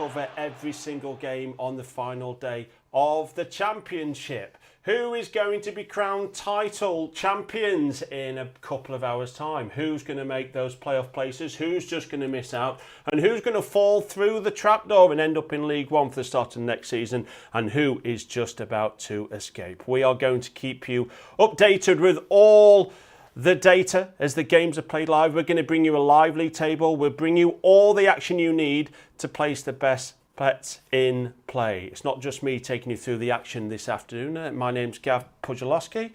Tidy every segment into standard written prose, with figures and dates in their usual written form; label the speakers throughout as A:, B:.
A: cover every single game on the final day of the Championship. Who is going to be crowned title champions in a couple of hours' time? Who's going to make those playoff places? Who's just going to miss out? And who's going to fall through the trapdoor and end up in League One for the start of next season? And who is just about to escape? We are going to keep you updated with all the data as the games are played live. We're going to bring you a live league table. We'll bring you all the action you need to place the best bets in play. It's not just me taking you through the action this afternoon. My name's Gav Pujalowski.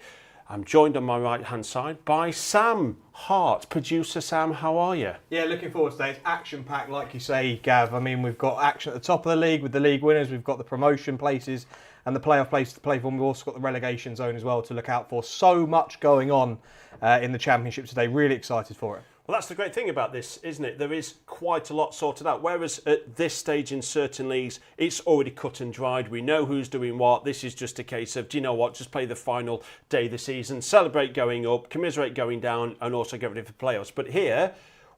A: I'm joined on my right hand side by Sam Hart. Producer Sam, how are you?
B: Yeah, looking forward to today. It's action packed, like you say, Gav. I mean, we've got action at the top of the league with the league winners. We've got the promotion places and the playoff places to play for. We've also got the relegation zone as well to look out for. So much going on in the Championship today. Really excited for it.
A: Well, that's the great thing about this, isn't it? There is quite a lot sorted out. Whereas at this stage in certain leagues, it's already cut and dried. We know who's doing what. This is just a case of, do you know what? Just play the final day of the season, celebrate going up, commiserate going down, and also get ready for playoffs. But here,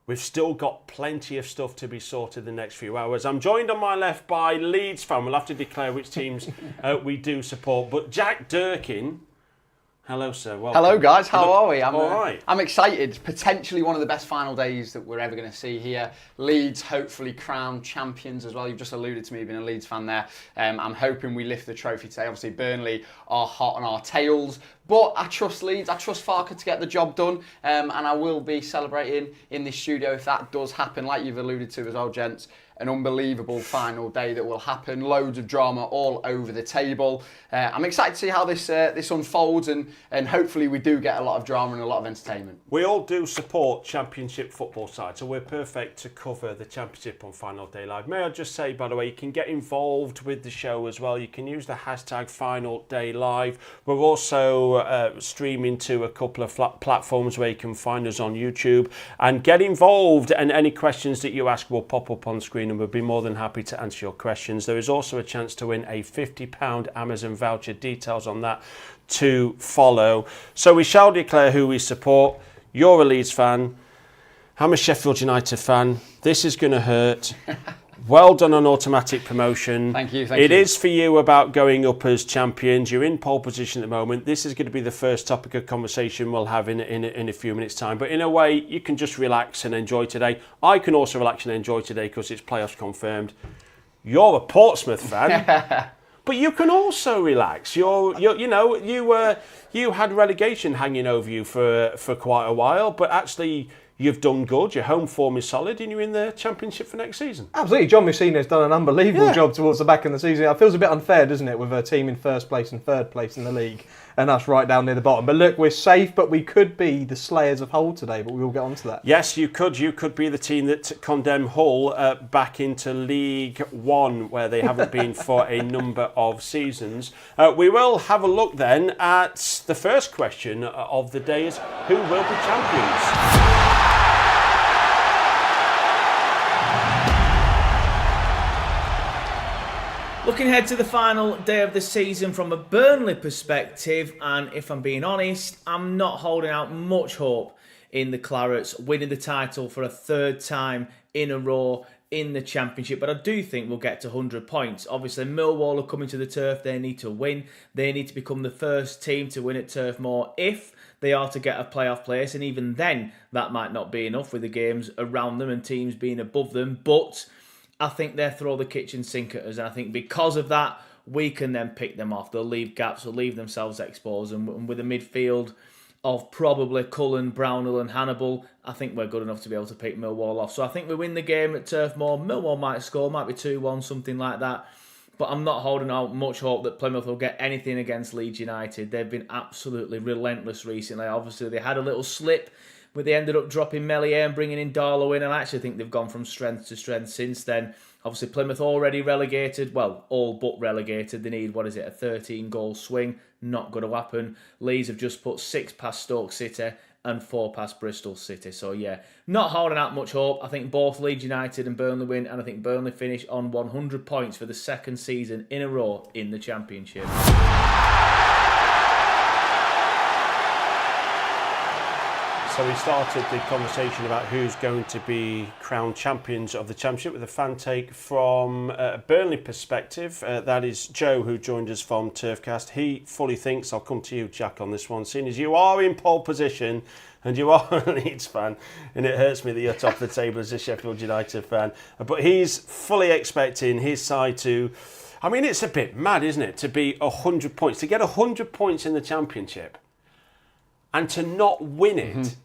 A: we've still got plenty of stuff to be sorted the next few hours. I'm joined on my left by Leeds fan. We'll have to declare which teams we do support. But Jack Durkin. Hello, sir. Welcome.
C: Hello, guys. How are we?
A: I'm
C: excited. Potentially one of the best final days that we're ever going to see here. Leeds hopefully crowned champions as well. You've just alluded to me being a Leeds fan there. I'm hoping we lift the trophy today. Obviously, Burnley are hot on our tails. But I trust Leeds. I trust Farker to get the job done. And I will be celebrating in this studio if that does happen, like you've alluded to as well, gents. An unbelievable final day that will happen. Loads of drama all over the table. I'm excited to see how this unfolds and hopefully we do get a lot of drama and a lot of entertainment.
A: We all do support Championship football sides, so we're perfect to cover the Championship on Final Day Live. May I just say, by the way, you can get involved with the show as well. You can use the hashtag Final Day Live. We're also streaming to a couple of platforms where you can find us on YouTube and get involved. And any questions that you ask will pop up on screen, and we'll be more than happy to answer your questions. There is also a chance to win a £50 Amazon voucher. Details on that to follow. So we shall declare who we support. You're a Leeds fan. I'm a Sheffield United fan. This is going to hurt. Well done on automatic promotion.
C: Thank you.
A: It is for you about going up as champions. You're in pole position at the moment. This is going to be the first topic of conversation we'll have in a few minutes' time. But in a way, you can just relax and enjoy today. I can also relax and enjoy today because it's playoffs confirmed. You're a Portsmouth fan. But you can also relax. You had relegation hanging over you for quite a while, but actually you've done good. Your home form is solid, and you're in the Championship for next season.
B: Absolutely. John Messina's done an unbelievable job towards the back end of the season. It feels a bit unfair, doesn't it, with a team in first place and third place in the league, and us right down near the bottom. But look, we're safe, but we could be the slayers of Hull today, but we will get on to that.
A: Yes, you could. You could be the team that condemn Hull back into League One, where they haven't been for a number of seasons. We will have a look then at the first question of the day: is who will be champions?
D: Looking ahead to the final day of the season from a Burnley perspective, and if I'm being honest, I'm not holding out much hope in the Clarets winning the title for a third time in a row in the Championship, but I do think we'll get to 100 points. Obviously, Millwall are coming to the turf. They need to win. They need to become the first team to win at Turf Moor if they are to get a playoff place, and even then, that might not be enough with the games around them and teams being above them, but I think they'll throw the kitchen sink at us, and I think because of that, we can then pick them off. They'll leave gaps, they'll leave themselves exposed, and with a midfield of probably Cullen, Brownhill and Hannibal, I think we're good enough to be able to pick Millwall off. So I think we win the game at Turf Moor. Millwall might score, might be 2-1, something like that. But I'm not holding out much hope that Plymouth will get anything against Leeds United. They've been absolutely relentless recently. Obviously, they had a little slip, but they ended up dropping Meslier and bringing in Darlow in, and I actually think they've gone from strength to strength since then. Obviously, Plymouth already relegated, well, all but relegated. They need, a 13-goal swing. Not going to happen. Leeds have just put 6 past Stoke City and 4 past Bristol City. So, yeah, not holding out much hope. I think both Leeds United and Burnley win, and I think Burnley finish on 100 points for the second season in a row in the Championship.
A: So we started the conversation about who's going to be crowned champions of the Championship with a fan take from a Burnley perspective. That is Joe, who joined us from Turfcast. He fully thinks, I'll come to you, Jack, on this one, seeing as you are in pole position and you are a Leeds fan, and it hurts me that you're top of the table as a Sheffield United fan. But he's fully expecting his side to... I mean, it's a bit mad, isn't it, to be 100 points, to get 100 points in the Championship and to not win it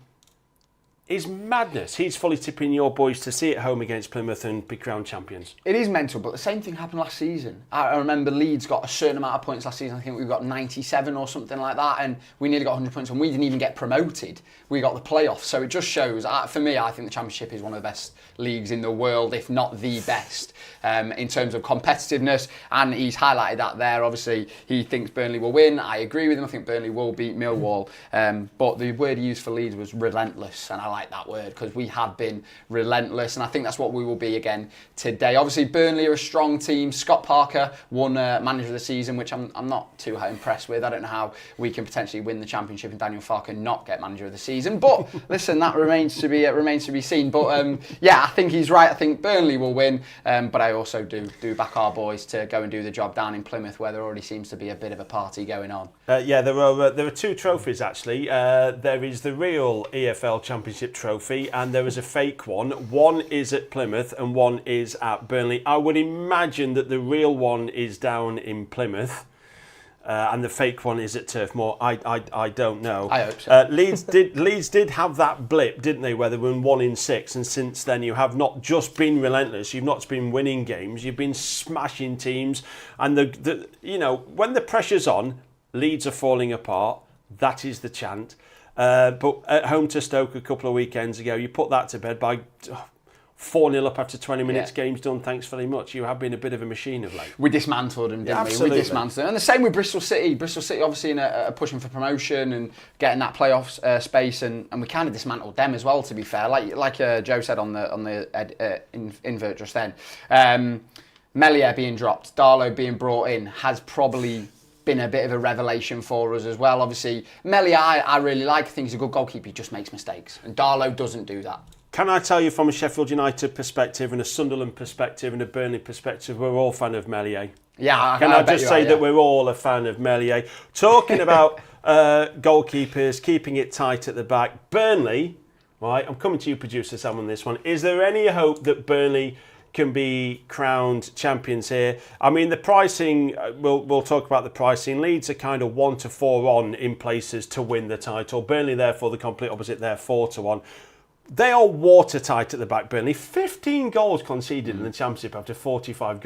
A: is madness. He's fully tipping your boys to see it home against Plymouth and be crowned champions.
C: It is mental, but the same thing happened last season. I remember Leeds got a certain amount of points last season. I think we got 97 or something like that, and we nearly got 100 points, and we didn't even get promoted. We got the playoffs. So it just shows, for me, I think the Championship is one of the best leagues in the world, if not the best, in terms of competitiveness, and he's highlighted that there. Obviously, he thinks Burnley will win. I agree with him. I think Burnley will beat Millwall, but the word he used for Leeds was relentless, and I like that word because we have been relentless, and I think that's what we will be again today. Obviously, Burnley are a strong team. Scott Parker won Manager of the Season, which I'm not too impressed with. I don't know how we can potentially win the Championship and Daniel Farke not get Manager of the Season, but listen, that remains to be seen. But yeah, I think he's right. I think Burnley will win, but I also do back our boys to go and do the job down in Plymouth, where there already seems to be a bit of a party going on.
A: Yeah, there are two trophies actually. There is the real EFL Championship trophy, and there is a fake one. One is at Plymouth and one is at Burnley. I would imagine that the real one is down in Plymouth, and the fake one is at Turf Moor. I don't know.
C: I hope so.
A: Leeds did have that blip, didn't they, where they were 1 in 6, and since then you have not just been relentless, you've not just been winning games, you've been smashing teams, and the when the pressure's on, Leeds are falling apart. That is the chant. But at home to Stoke a couple of weekends ago, you put that to bed by 4-0 up after 20 minutes, game's done, thanks very much. You have been a bit of a machine of late.
C: We dismantled them, didn't we?
A: Absolutely.
C: We dismantled them. And the same with Bristol City. Bristol City obviously in a pushing for promotion and getting that playoff space, and we kind of dismantled them as well, to be fair. Like Joe said on the invert just then. Melier being dropped, Darlow being brought in has probably been a bit of a revelation for us as well. Obviously, Melier I really like. I think he's a good goalkeeper. He just makes mistakes. And Darlow doesn't do that.
A: Can I tell you from a Sheffield United perspective and a Sunderland perspective and a Burnley perspective, we're all fan of Melier.
C: Yeah,
A: Can I just say that we're all a fan of Melier? Talking about goalkeepers, keeping it tight at the back. Burnley, right, I'm coming to you, producer Sam, on this one. Is there any hope that Burnley can be crowned champions here? I mean, the pricing, we'll talk about the pricing. Leeds are kind of 1 to 4 on in places to win the title. Burnley, therefore, the complete opposite, they're 4 to 1. They are watertight at the back, Burnley. 15 goals conceded in the Championship after 45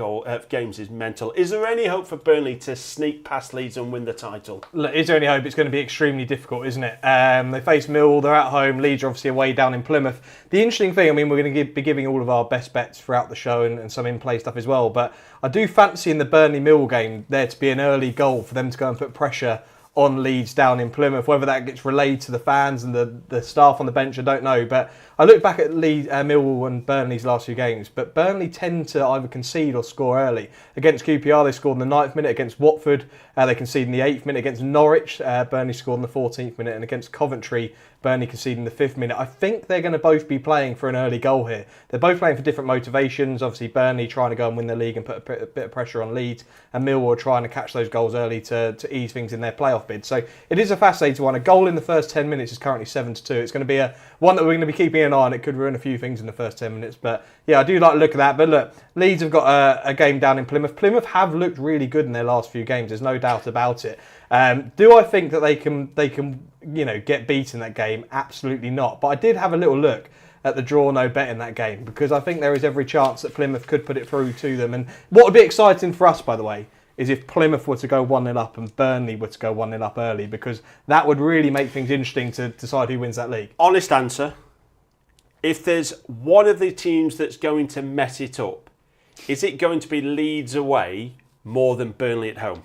A: games is mental. Is there any hope for Burnley to sneak past Leeds and win the title?
B: Look, is there any hope? It's going to be extremely difficult, isn't it? They face Millwall, they're at home. Leeds are obviously away down in Plymouth. The interesting thing, I mean, we're going to be giving all of our best bets throughout the show and some in-play stuff as well, but I do fancy in the Burnley-Millwall game there to be an early goal for them to go and put pressure on Leeds down in Plymouth. Whether that gets relayed to the fans and the staff on the bench, I don't know. But I look back at Millwall and Burnley's last few games, but Burnley tend to either concede or score early. Against QPR, they scored in the 9th minute. Against Watford, they conceded in the 8th minute. Against Norwich, Burnley scored in the 14th minute. And against Coventry, Burnley conceded in the 5th minute. I think they're going to both be playing for an early goal here. They're both playing for different motivations. Obviously, Burnley trying to go and win the league and put a bit of pressure on Leeds, and Millwall trying to catch those goals early to ease things in their playoff bid. So it is a fascinating one. A goal in the first 10 minutes is currently 7-2. It's going to be one that we're going to be keeping an eye on. It could ruin a few things in the first 10 minutes. But yeah, I do like to look at that. But look, Leeds have got a game down in Plymouth. Plymouth have looked really good in their last few games. There's no doubt about it. Do I think that they can get beaten in that game? Absolutely not. But I did have a little look at the draw no bet in that game, because I think there is every chance that Plymouth could put it through to them. And what would be exciting for us, by the way, is if Plymouth were to go 1-0 up and Burnley were to go 1-0 up early, because that would really make things interesting to decide who wins that league.
A: Honest answer, if there's one of the teams that's going to mess it up, is it going to be Leeds away more than Burnley at home?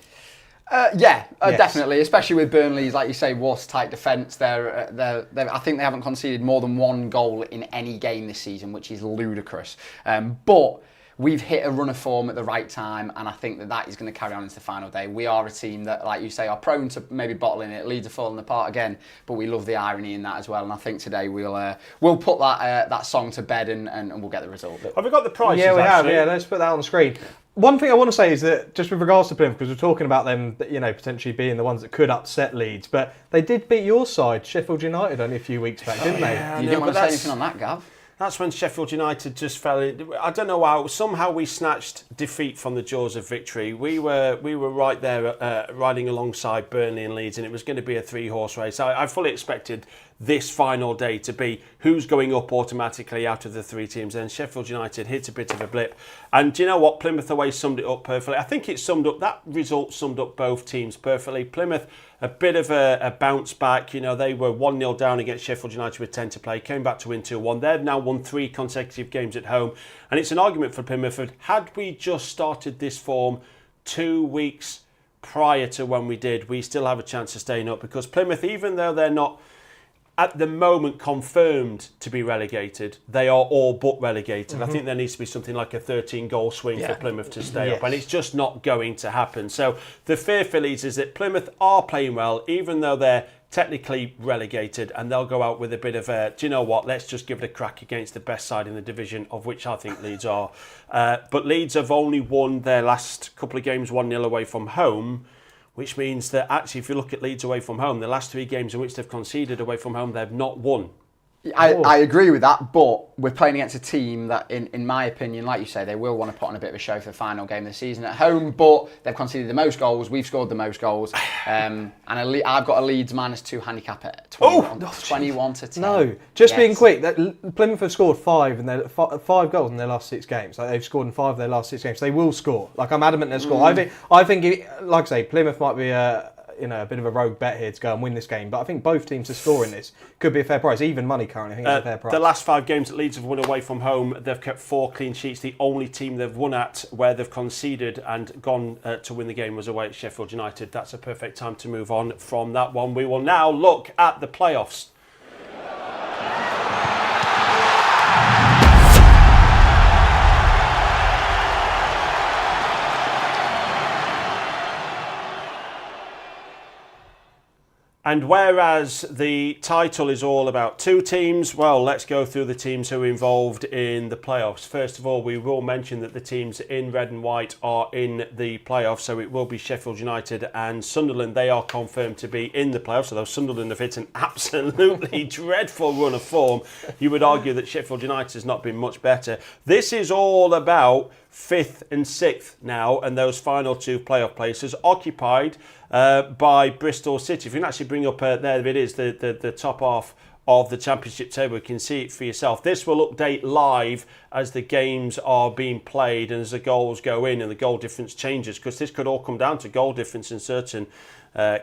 C: Yes.
B: Definitely,
C: especially with Burnley's, like you say, watertight defence. I think they haven't conceded more than 1 goal in any game this season, which is ludicrous. But we've hit a run of form at the right time, and I think that is going to carry on into the final day. We are a team that, like you say, are prone to maybe bottling it. Leeds are falling apart again, but we love the irony in that as well. And I think today we'll put that song to bed and we'll get the result.
A: Have we got the prices?
B: Yeah, we have.
A: Actually?
B: Yeah, let's put that on the screen. One thing I want to say is that just with regards to Plymouth, because we're talking about them, potentially being the ones that could upset Leeds, but they did beat your side, Sheffield United, only a few weeks back, didn't they?
C: You didn't want to say anything on that, Gav.
A: That's when Sheffield United just fell in. I don't know how. Somehow we snatched defeat from the jaws of victory. We were right there riding alongside Burnley and Leeds, and it was going to be a 3-horse race. I fully expected this final day to be who's going up automatically out of the 3 teams. And Sheffield United hit a bit of a blip. And do you know what? Plymouth away summed it up perfectly. I think that result summed up both teams perfectly. Plymouth, a bit of a bounce back. They were 1-0 down against Sheffield United with 10 to play, came back to win 2-1. They've now won 3 consecutive games at home. And it's an argument for Plymouth. Had we just started this form 2 weeks prior to when we did, we still have a chance of staying up, because Plymouth, even though they're not at the moment confirmed to be relegated, they are all but relegated. I think there needs to be something like a 13-goal swing for Plymouth to stay up, and it's just not going to happen. So the fear for Leeds is that Plymouth are playing well, even though they're technically relegated, and they'll go out with a bit of a, do you know what, let's just give it a crack against the best side in the division, of which I think Leeds are. But Leeds have only won their last couple of games 1-0 away from home, which means that actually, if you look at Leeds away from home, the last 3 games in which they've conceded away from home, they've not won.
C: I agree with that, but we're playing against a team that, in my opinion, like you say, they will want to put on a bit of a show for the final game of the season at home, but they've conceded the most goals, we've scored the most goals, and I've got a Leeds -2 handicap at 21 to 10.
B: No, just being quick, Plymouth have scored 5 goals in their last 6 games. Like, they've scored in 5 of their last 6 games. They will score. Like, I'm adamant they'll score. I think, like I say, Plymouth might be a bit of a rogue bet here to go and win this game, but I think both teams to score in this could be a fair price. Even money currently, I think it's a fair price.
A: The last 5 games that Leeds have won away from home, they've kept 4 clean sheets. The only team they've won at where they've conceded and gone to win the game was away at Sheffield United. That's a perfect time to move on from that one. We will now look at the playoffs. And whereas the title is all about 2 teams, well, let's go through the teams who are involved in the playoffs. First of all, we will mention that the teams in red and white are in the playoffs, so it will be Sheffield United and Sunderland. They are confirmed to be in the playoffs, although Sunderland have hit an absolutely dreadful run of form. You would argue that Sheffield United has not been much better. This is all about 5th and 6th now, and those final 2 playoff places occupied by Bristol City. If you can actually bring up, there it is, the top half of the Championship table. You can see it for yourself. This will update live as the games are being played and as the goals go in and the goal difference changes, because this could all come down to goal difference in certain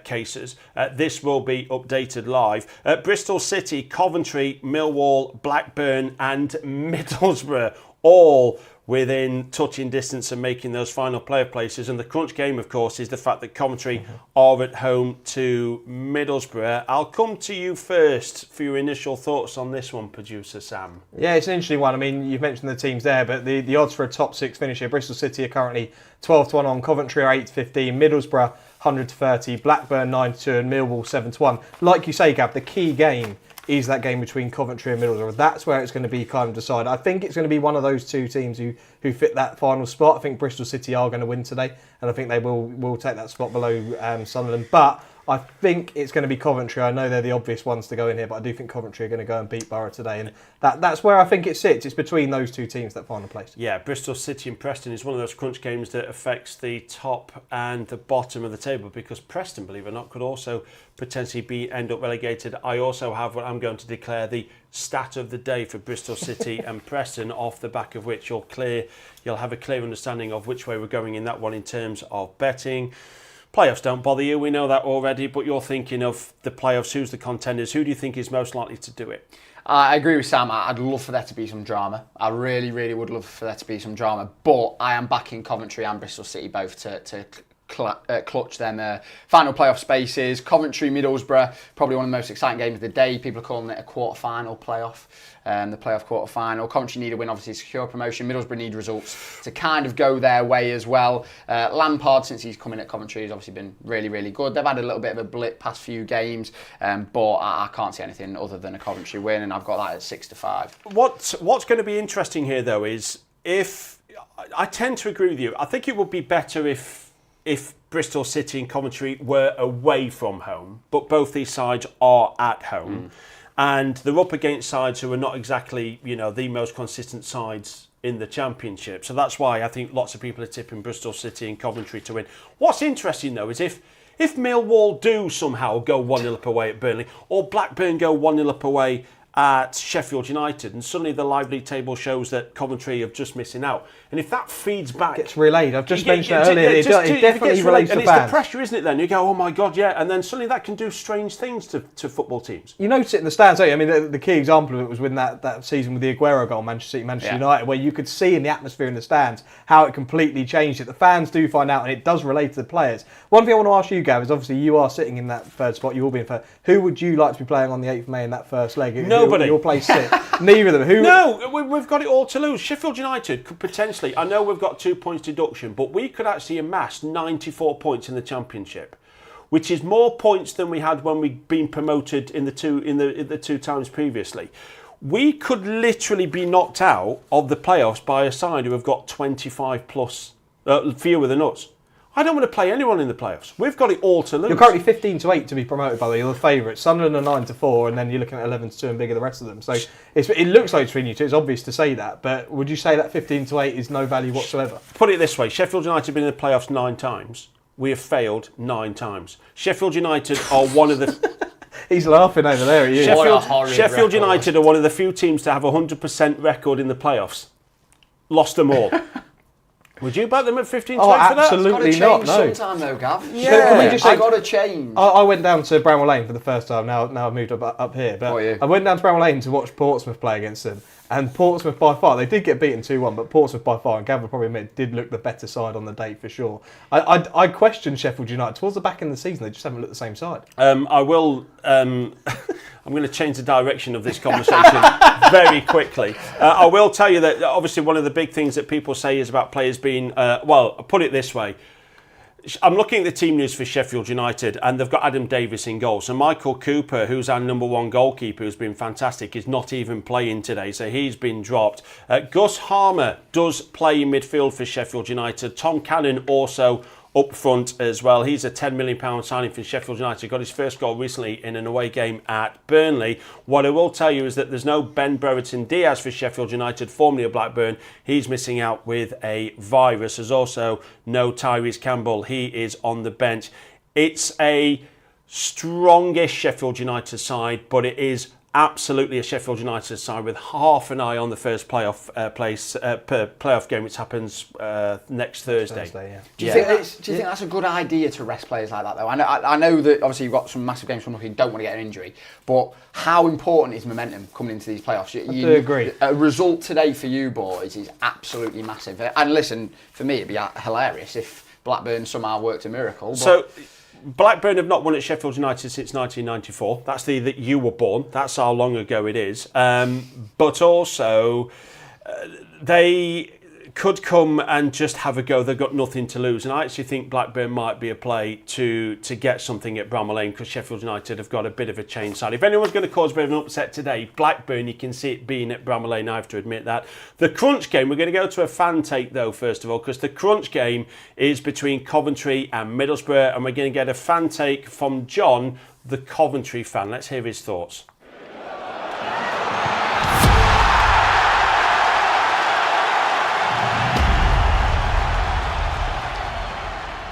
A: cases. This will be updated live. Bristol City, Coventry, Millwall, Blackburn and Middlesbrough all within touching distance and making those final playoff places. And the crunch game, of course, is the fact that Coventry are at home to Middlesbrough. I'll come to you first for your initial thoughts on this one, producer Sam.
B: Yeah, it's an interesting one. I mean, you've mentioned the teams there, but the odds for a top 6 finish here, Bristol City are currently 12 to 1 on, Coventry are 8 to 15, Middlesbrough 100 to 30, Blackburn 9 to 2 and Millwall 7 to 1. Like you say, Gav, the key game is that game between Coventry and Middlesbrough. That's where it's going to be kind of decided. I think it's going to be one of those 2 teams who fit that final spot. I think Bristol City are going to win today, and I think they will take that spot below Sunderland. But I think it's going to be Coventry. I know they're the obvious ones to go in here, but I do think Coventry are going to go and beat Borough today. And that's where I think it sits. It's between those 2 teams, that final place.
A: Yeah, Bristol City and Preston is one of those crunch games that affects the top and the bottom of the table, because Preston, believe it or not, could also potentially end up relegated. I also have what I'm going to declare the stat of the day for Bristol City and Preston, off the back of which you'll have a clear understanding of which way we're going in that one in terms of betting. Playoffs don't bother you, we know that already, but you're thinking of the playoffs, who's the contenders, who do you think is most likely to do it?
C: I agree with Sam. I'd love for there to be some drama. I really, really would love for there to be some drama, but I am backing Coventry and Bristol City both to clutch them final playoff spaces. Coventry, Middlesbrough, probably one of the most exciting games of the day. People are calling it a quarter-final playoff. The playoff quarter-final. Coventry need a win, obviously, to secure promotion. Middlesbrough need results to kind of go their way as well. Lampard, since he's come in at Coventry, has obviously been really, really good. They've had a little bit of a blip past few games, but I can't see anything other than a Coventry win, and I've got that at 6-5.
A: What's going to be interesting here, though, is if I tend to agree with you. I think it would be better if Bristol City and Coventry were away from home, but both these sides are at home. And they're up against sides who are not exactly, the most consistent sides in the Championship. So that's why I think lots of people are tipping Bristol City and Coventry to win. What's interesting, though, is if Millwall do somehow go 1-0 up away at Burnley, or Blackburn go 1-0 up away at Sheffield United, and suddenly the live league table shows that Coventry are just missing out. And if that feeds back...
B: Gets relayed. I've just mentioned it earlier. It definitely relates to fans.
A: And it's the pressure, isn't it, then? You go, oh my God, yeah. And then suddenly that can do strange things to football teams.
B: You notice it in the stands, don't you? I mean, the key example of it was when that season with the Aguero goal, Manchester City, Manchester United, where you could see in the atmosphere in the stands how it completely changed it. The fans do find out, and it does relate to the players. One thing I want to ask you, Gav, is obviously you are sitting in that third spot. You will be in third. Who would you like to be playing on the 8th of May in that first leg?
A: Nobody.
B: Your place sit. Neither of them.
A: No, we've got it all to lose. Sheffield United could potentially, I know we've got 2 points deduction, but we could actually amass 94 points in the Championship, which is more points than we had when we'd been promoted in the two times previously. We could literally be knocked out of the playoffs by a side who have got 25 plus fewer than us. I don't want to play anyone in the playoffs. We've got it all to lose.
B: You're currently 15-8 to be promoted, by the way. You're the favourites. Sunderland are 9-4, and then you're looking at 11-2 and bigger the rest of them. So it looks like it's between you two. It's obvious to say that, but would you say that 15-8 is no value whatsoever?
A: Put it this way: Sheffield United have been in the playoffs 9 times. We have failed 9 times. Sheffield United are one of the.
B: He's laughing over there at you.
A: Sheffield United are one of the few teams to have a 100% record in the playoffs. Lost them all. Would you back them at 15-8 for that?
B: Absolutely not. No.
C: Sometime though, Gav.
A: Yeah,
C: I got to change.
B: I went down to Bramwell Lane for the first time. Now I've moved up here. But I went down to Bramwell Lane to watch Portsmouth play against them. And Portsmouth by far, they did get beaten 2-1, but Portsmouth by far, and Gav will probably admit, did look the better side on the day for sure. I questioned Sheffield United towards the back end of the season. They just haven't looked the same side.
A: I will. I'm going to change the direction of this conversation very quickly. I will tell you that obviously one of the big things that people say is about players being, well, put it this way. I'm looking at the team news for Sheffield United, and they've got Adam Davis in goal. So Michael Cooper, who's our number one goalkeeper, who's been fantastic, is not even playing today. So he's been dropped. Gus Harmer does play in midfield for Sheffield United. Tom Cannon also up front as well. He's a £10 million signing for Sheffield United. Got his first goal recently in an away game at Burnley. What I will tell you is that there's no Ben Brereton Diaz for Sheffield United, formerly of Blackburn. He's missing out with a virus. There's also no Tyrese Campbell. He is on the bench. It's a strongish Sheffield United side, but it is absolutely a Sheffield United side with half an eye on the first playoff playoff game, which happens next Thursday.
C: Do you think that's a good idea to rest players like that, though? I know that obviously you've got some massive games coming up, you don't want to get an injury, but how important is momentum coming into these playoffs?
B: I do agree.
C: A result today for you boys is absolutely massive. And listen, for me, it'd be hilarious if Blackburn somehow worked a miracle. But
A: Blackburn have not won at Sheffield United since 1994. That's the year that you were born. That's how long ago it is. But also, they could come and just have a go. They've got nothing to lose. And I actually think Blackburn might be a play to get something at Bramall Lane, because Sheffield United have got a bit of a change side. If anyone's going to cause a bit of an upset today, Blackburn, you can see it being at Bramall Lane, I have to admit that. The crunch game, we're going to go to a fan take though, first of all, because the crunch game is between Coventry and Middlesbrough, and we're going to get a fan take from John, the Coventry fan. Let's hear his thoughts.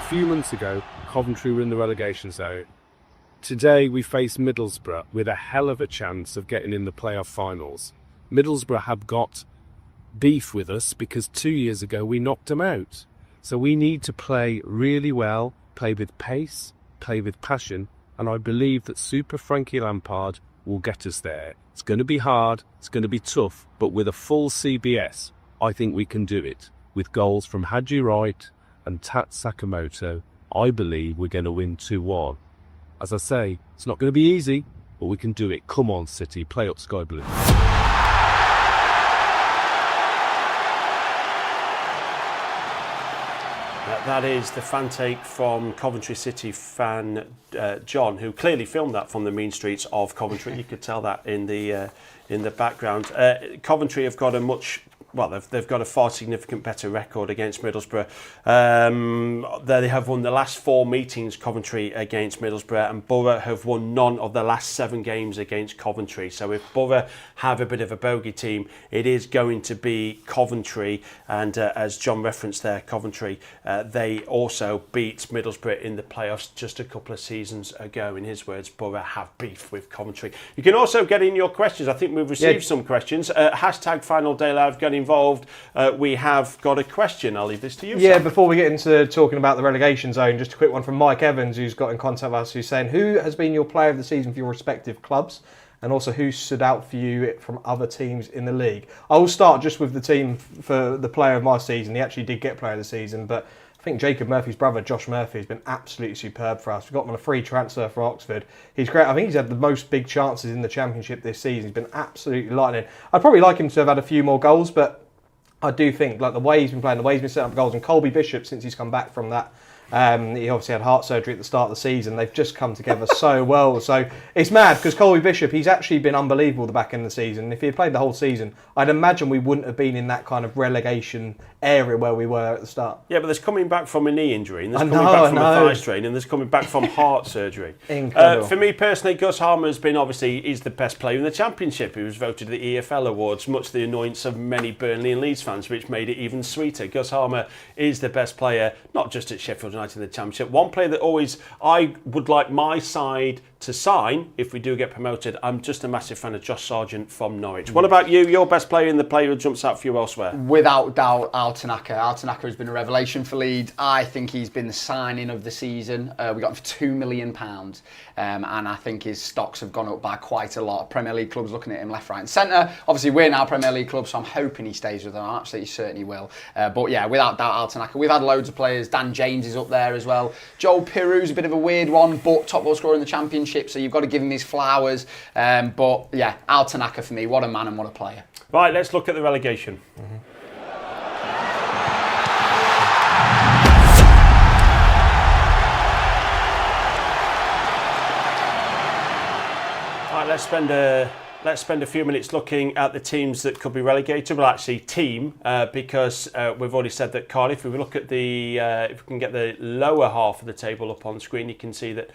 E: A few months ago, Coventry were in the relegation zone. Today we face Middlesbrough with a hell of a chance of getting in the playoff finals. Middlesbrough have got beef with us because 2 years ago we knocked them out. So we need to play really well, play with pace, play with passion, and I believe that Super Frankie Lampard will get us there. It's going to be hard, it's going to be tough, but with a full CBS, I think we can do it. With goals from Haji Wright and Tat Sakamoto I believe we're going to win 2-1. As I say, it's not going to be easy, but we can do it. Come on, City, play up Sky Blue.
A: That is the fan take from Coventry City fan John, who clearly filmed that from the mean streets of Coventry. You could tell that in the background. Coventry have got they've got a far significant better record against Middlesbrough. They have won the last 4 meetings, Coventry against Middlesbrough, and Borough have won none of the last 7 games against Coventry. So if Borough have a bit of a bogey team, it is going to be Coventry. And as John referenced there, Coventry, they also beat Middlesbrough in the playoffs just a couple of seasons ago. In his words, Borough have beef with Coventry. You can also get in your questions. I think we've received some questions. Hashtag Final Day Live, get involved. We have got a question. I'll leave this to you.
B: Yeah,
A: Sam.
B: before we get into talking about the relegation zone, just a quick one from Mike Evans, who's got in contact with us, who's saying, who has been your player of the season for your respective clubs? And also, who stood out for you from other teams in the league? I will start just with the team for the player of my season. He actually did get player of the season, but I think Jacob Murphy's brother, Josh Murphy, has been absolutely superb for us. We got him on a free transfer for Oxford. He's great. I think he's had the most big chances in the Championship this season. He's been absolutely lightning. I'd probably like him to have had a few more goals, but I do think the way he's been playing, the way he's been setting up goals, and Colby Bishop, since he's come back from that, he obviously had heart surgery at the start of the season. They've just come together so well. So it's mad because Colby Bishop, he's actually been unbelievable the back end of the season. If he had played the whole season, I'd imagine we wouldn't have been in that kind of relegation area where we were at the start.
A: Yeah, but there's coming back from a knee injury, and there's coming back from a thigh strain, and there's coming back from heart surgery.
B: Incredible.
A: For me personally, Gus Harmer has been he's the best player in the Championship. He was voted to the EFL Awards, much to the annoyance of many Burnley and Leeds fans, which made it even sweeter. Gus Harmer is the best player, not just at Sheffield United in the Championship. One player that I would like my side to sign if we do get promoted. I'm just a massive fan of Josh Sargent from Norwich. What about you? Your best player and the player who jumps out for you elsewhere?
C: Without doubt, Al Tanaka. Al Tanaka has been a revelation for Leeds. I think he's been the signing of the season. We got him for £2 million. And I think his stocks have gone up by quite a lot. Premier League clubs looking at him left, right and centre. Obviously, we're now Premier League clubs, so I'm hoping he stays with them. I'm absolutely certain he will. But yeah, without doubt, Al Tanaka. We've had loads of players. Dan James is up there as well. Joel Pirou's a bit of a weird one, but top goal scorer in the Championship, so you've got to give him his flowers. But yeah, Al Tanaka for me. What a man and what a player.
A: Right, let's look at the relegation. Right, let's spend a few minutes looking at the teams that could be relegated. Well, actually, because we've already said that Cardiff. If we look at if we can get the lower half of the table up on screen, you can see that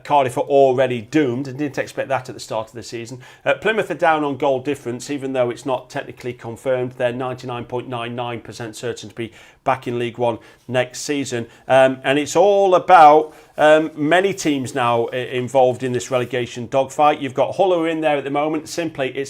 A: Cardiff are already doomed and didn't expect that at the start of the season. Plymouth are down on goal difference, even though it's not technically confirmed. They're 99.99% certain to be back in League One next season. And it's all about many teams now involved in this relegation dogfight. You've got Hull who are in there at the moment. It's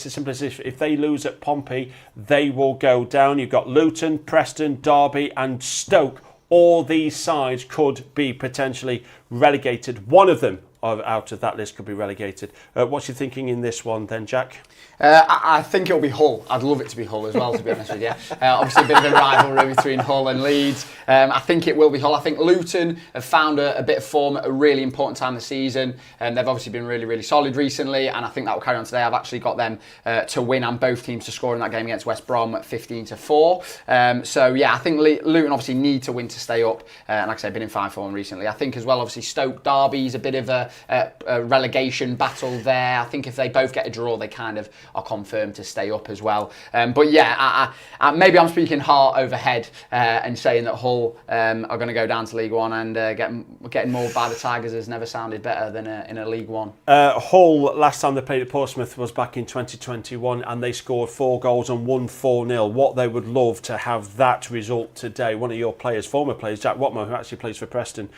A: as simple as if they lose at Pompey, they will go down. You've got Luton, Preston, Derby and Stoke. All these sides could be potentially relegated. One of them out of that list could be relegated. What's your thinking in this one then, Jack?
C: I think it'll be Hull. I'd love it to be Hull as well, to be honest with you. Obviously a bit of a rivalry between Hull and Leeds. I think it will be Hull. I think Luton have found a bit of form at a really important time of the season. They've obviously been really, really solid recently, and I think that will carry on today. I've actually got them to win and both teams to score in that game against West Brom at 15-4. So yeah, I think Luton obviously need to win to stay up. And like I said, been in fine form recently. I think as well, obviously Stoke Derby's a bit of a relegation battle there. I think if they both get a draw, they kind of are confirmed to stay up as well. But yeah, maybe I'm speaking heart over head and saying that Hull are going to go down to League One, and getting mauled by the Tigers has never sounded better than in a League One.
A: Hull, last time they played at Portsmouth was back in 2021 and they scored 4 goals and won 4-0. What they would love to have that result today. One of your players, former players, Jack Watmo, who actually plays for Preston,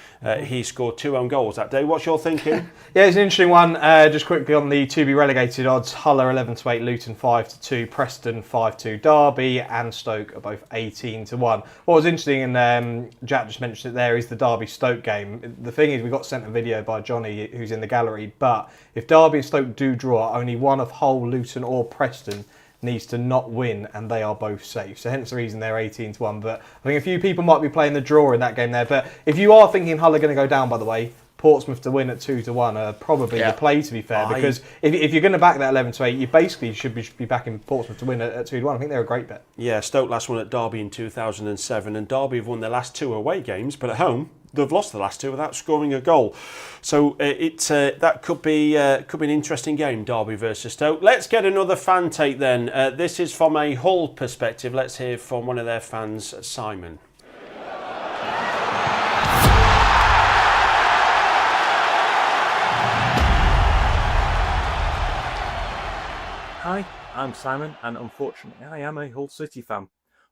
A: he scored 2 own goals that day. What's your thinking?
B: Yeah, it's an interesting one. Just quickly on the to be relegated odds: Hull are 11-8, Luton 5-2, Preston 5-2, Derby and Stoke are both 18-1. What was interesting, and Jack just mentioned it there, is the Derby-Stoke game. The thing is, we got sent a video by Johnny, who's in the gallery, but if Derby and Stoke do draw, only one of Hull, Luton or Preston needs to not win, and they are both safe. So hence the reason they're 18-1. But I think a few people might be playing the draw in that game there. But if you are thinking Hull are going to go down, by the way, Portsmouth to win at 2-1 are probably the play, to be fair, because if you're going to back that 11-8, you basically should be backing Portsmouth to win at 2-1. I think they're a great bet.
A: Yeah, Stoke last won at Derby in 2007, and Derby have won their last 2 away games, but at home they've lost the last 2 without scoring a goal. So that could be an interesting game, Derby versus Stoke. Let's get another fan take then. This is from a Hull perspective. Let's hear from one of their fans, Simon.
F: Hi, I'm Simon, and unfortunately I am a Hull City fan.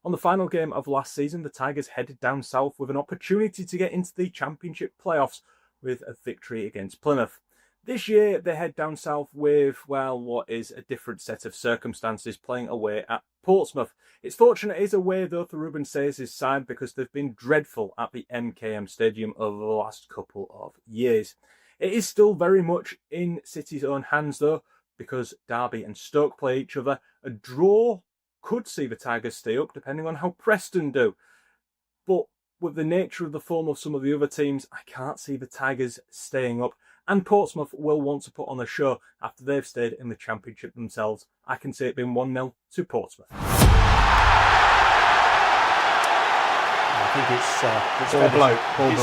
F: On the final game of last season, the Tigers headed down south with an opportunity to get into the Championship playoffs with a victory against Plymouth. This year, they head down south with, well, what is a different set of circumstances, playing away at Portsmouth. It's fortunate it is away, though, for Ruben Sayers' side, because they've been dreadful at the MKM Stadium over the last couple of years. It is still very much in City's own hands, though, because Derby and Stoke play each other. A draw could see the Tigers stay up, depending on how Preston do. But with the nature of the form of some of the other teams, I can't see the Tigers staying up. And Portsmouth will want to put on a show after they've stayed in the Championship themselves. I can see it being 1-0 to Portsmouth.
A: I think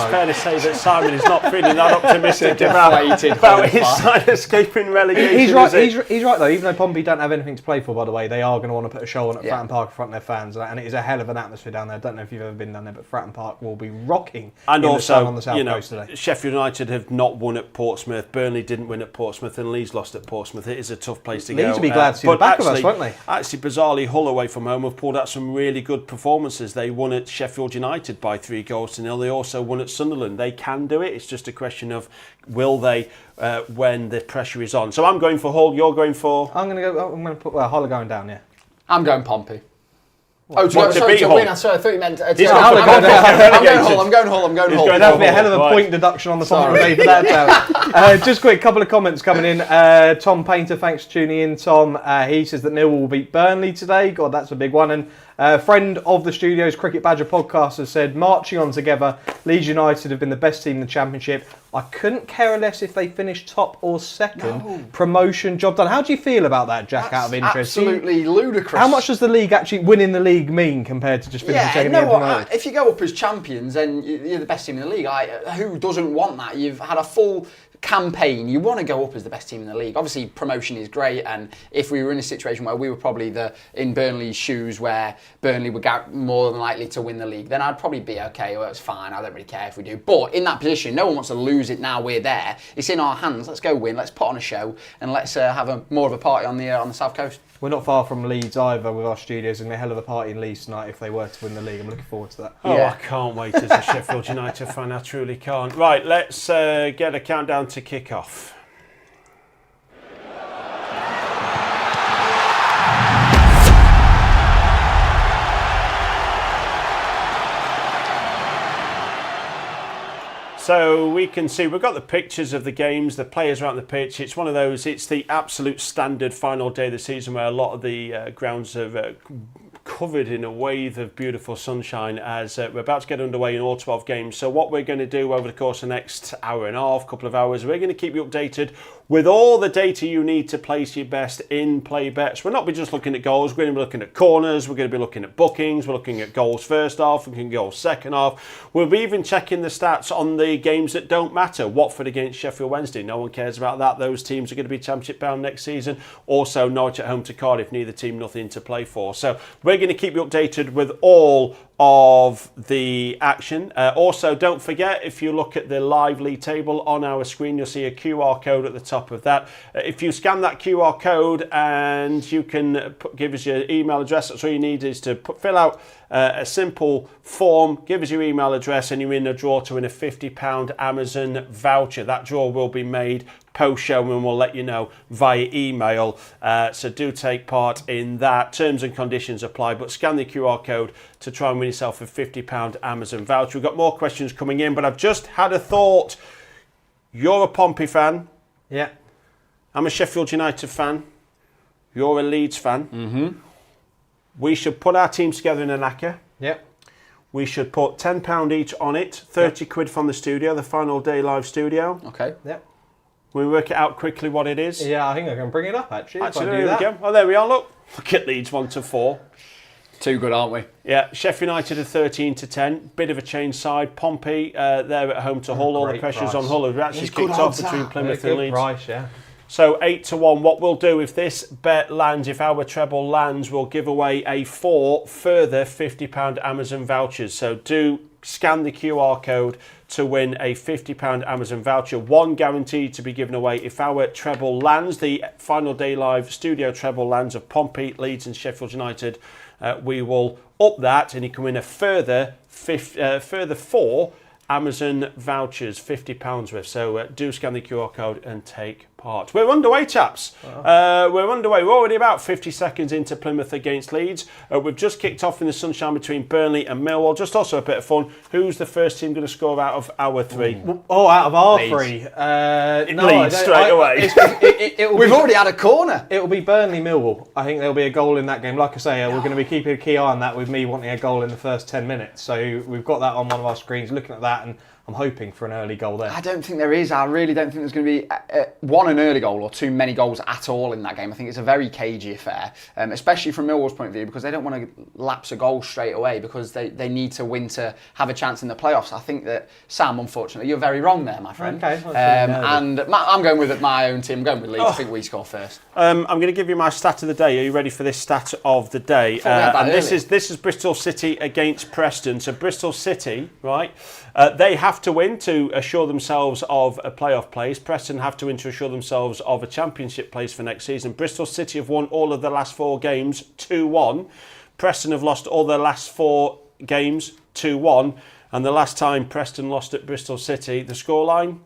A: it's
B: fair
A: to say that Simon is not feeling that optimistic about his side escaping relegation.
B: He's right. He's right though. Even though Pompey don't have anything to play for, by the way, they are going to want to put a show on at Fratton Park in front of their fans, and it is a hell of an atmosphere down there. I don't know if you've ever been down there, but Fratton Park will be rocking.
A: And
B: in
A: also,
B: the sun on the south coast today.
A: Sheffield United have not won at Portsmouth. Burnley didn't win at Portsmouth, and Leeds lost at Portsmouth. It is a tough place to go.
B: Leeds will be glad to see the back of us, won't they?
A: Actually, bizarrely, Hull away from home have pulled out some really good performances. They won at Sheffield United by 3 goals to 0. They also won at Sunderland. They can do it. It's just a question of will they when the pressure is on. So I'm going for Hull. You're going for?
B: I'm going to put Hull are going down. Yeah.
C: I'm going Pompey.
A: What,
C: sorry,
A: to
C: to
A: Hull?
C: win. Sorry, I thought you meant.
B: I'm going Hull.
C: I'm going Hull.
B: That'll be a hell of a point deduction on the final day for that. Just quick, couple of comments coming in. Tom Painter, thanks for tuning in, Tom. He says that Millwall will beat Burnley today. God, that's a big one. And friend of the studio's Cricket Badger podcast has said, marching on together, Leeds United have been the best team in the Championship. I couldn't care less if they finished top or second. No. Promotion, job done. How do you feel about that, Jack, out of interest?
C: Absolutely ludicrous.
B: How much does the league actually winning the league mean compared to just finishing second?
C: If you go up as champions, then you're the best team in the league. Who doesn't want that? You've had a full campaign. You want to go up as the best team in the league. Obviously, promotion is great, and if we were in a situation where we were probably in Burnley's shoes, where Burnley would get more than likely to win the league, then I'd probably be okay. Well, it's fine. I don't really care if we do. But in that position, no one wants to lose it. Now we're there. It's in our hands. Let's go win. Let's put on a show, and let's have more of a party on the south coast.
B: We're not far from Leeds either with our studios, and a hell of a party in Leeds tonight if they were to win the league. I'm looking forward to that.
A: Oh, yeah. I can't wait as a Sheffield United fan. I truly can't. Right, let's get a countdown to kick off. So we can see, we've got the pictures of the games, the players are out on the pitch. It's one of those, it's the absolute standard final day of the season where a lot of the grounds have covered in a wave of beautiful sunshine as we're about to get underway in all 12 games. So what we're going to do over the course of the next hour and a half, couple of hours, we're going to keep you updated with all the data you need to place your best in-play bets. We're not just looking at goals, we're going to be looking at corners, we're going to be looking at bookings, we're looking at goals first half, we're looking at goals second half. We'll be even checking the stats on the games that don't matter. Watford against Sheffield Wednesday, no one cares about that. Those teams are going to be Championship bound next season. Also Norwich at home to Cardiff, neither team nothing to play for. So we're going to keep you updated with all of the action. Also, don't forget, if you look at the live league table on our screen, you'll see a QR code at the top of that. If you scan that QR code and you can give us your email address, that's all you need is to fill out a simple form, give us your email address, and you're in a draw to win a £50 Amazon voucher. That draw will be made post-show and we'll let you know via email. So do take part in that. Terms and conditions apply, but scan the QR code to try and win yourself a £50 Amazon voucher. We've got more questions coming in, but I've just had a thought. You're a Pompey fan.
B: Yeah.
A: I'm a Sheffield United fan. You're a Leeds fan. We should put our teams together in a knacker.
B: Yep.
A: We should put £10 each on it, 30 quid from the studio, the final day live studio.
C: Okay.
B: Yep.
A: We work it out quickly what it is.
B: Yeah, I think I can bring it up actually.
A: Actually,
B: if I
A: there
B: do
A: we
B: that.
A: go. Oh, there we are. Look at Leeds 1 to 4.
C: Too good, aren't we?
A: Yeah, Sheffield United are 13 to 10. Bit of a change side. Pompey, they're at home to Hull. All the
B: Great
A: pressure's
B: price.
A: on Hull. We've actually kicked off between Plymouth and
B: Good
A: Leeds.
B: price, yeah.
A: So 8 to 1. What we'll do if this bet lands, if our treble lands, we'll give away a 4 further £50 Amazon vouchers. So do scan the QR code to win a £50 Amazon voucher. One guaranteed to be given away if our treble lands. The final day live studio treble lands of Pompey, Leeds and Sheffield United. We will up that and you can win a further 4 Amazon vouchers, £50 worth. So do scan the QR code and take part. We're underway, chaps. We're underway. We're already about 50 seconds into Plymouth against Leeds. We've just kicked off in the sunshine between Burnley and Millwall. Just also a bit of fun. Who's the first team going to score out of our 3?
B: Oh, out of our
C: Leeds.
B: 3.
A: Leeds straight away.
C: We've already had a corner.
B: It'll be Burnley Millwall. I think there'll be a goal in that game. Like I say, we're going to be keeping a key eye on that with me wanting a goal in the first 10 minutes. So we've got that on one of our screens, looking at that, and I'm hoping for an early goal there.
C: I don't think there is. I really don't think there's going to be an early goal or too many goals at all in that game. I think it's a very cagey affair, especially from Millwall's point of view, because they don't want to lapse a goal straight away because they need to win to have a chance in the playoffs. I think that, Sam, unfortunately, you're very wrong there, my friend.
B: Okay.
C: And I'm going with my own team. I'm going with Leeds. I think we score first.
A: I'm going to give you my stat of the day. Are you ready for this stat of the day? And this is Bristol City against Preston. So Bristol City, right? They have to win to assure themselves of a playoff place. Preston have to win to assure themselves of a championship place for next season. Bristol City have won all of the last 4 games 2-1. Preston have lost all their last 4 games 2-1. And the last time Preston lost at Bristol City, the scoreline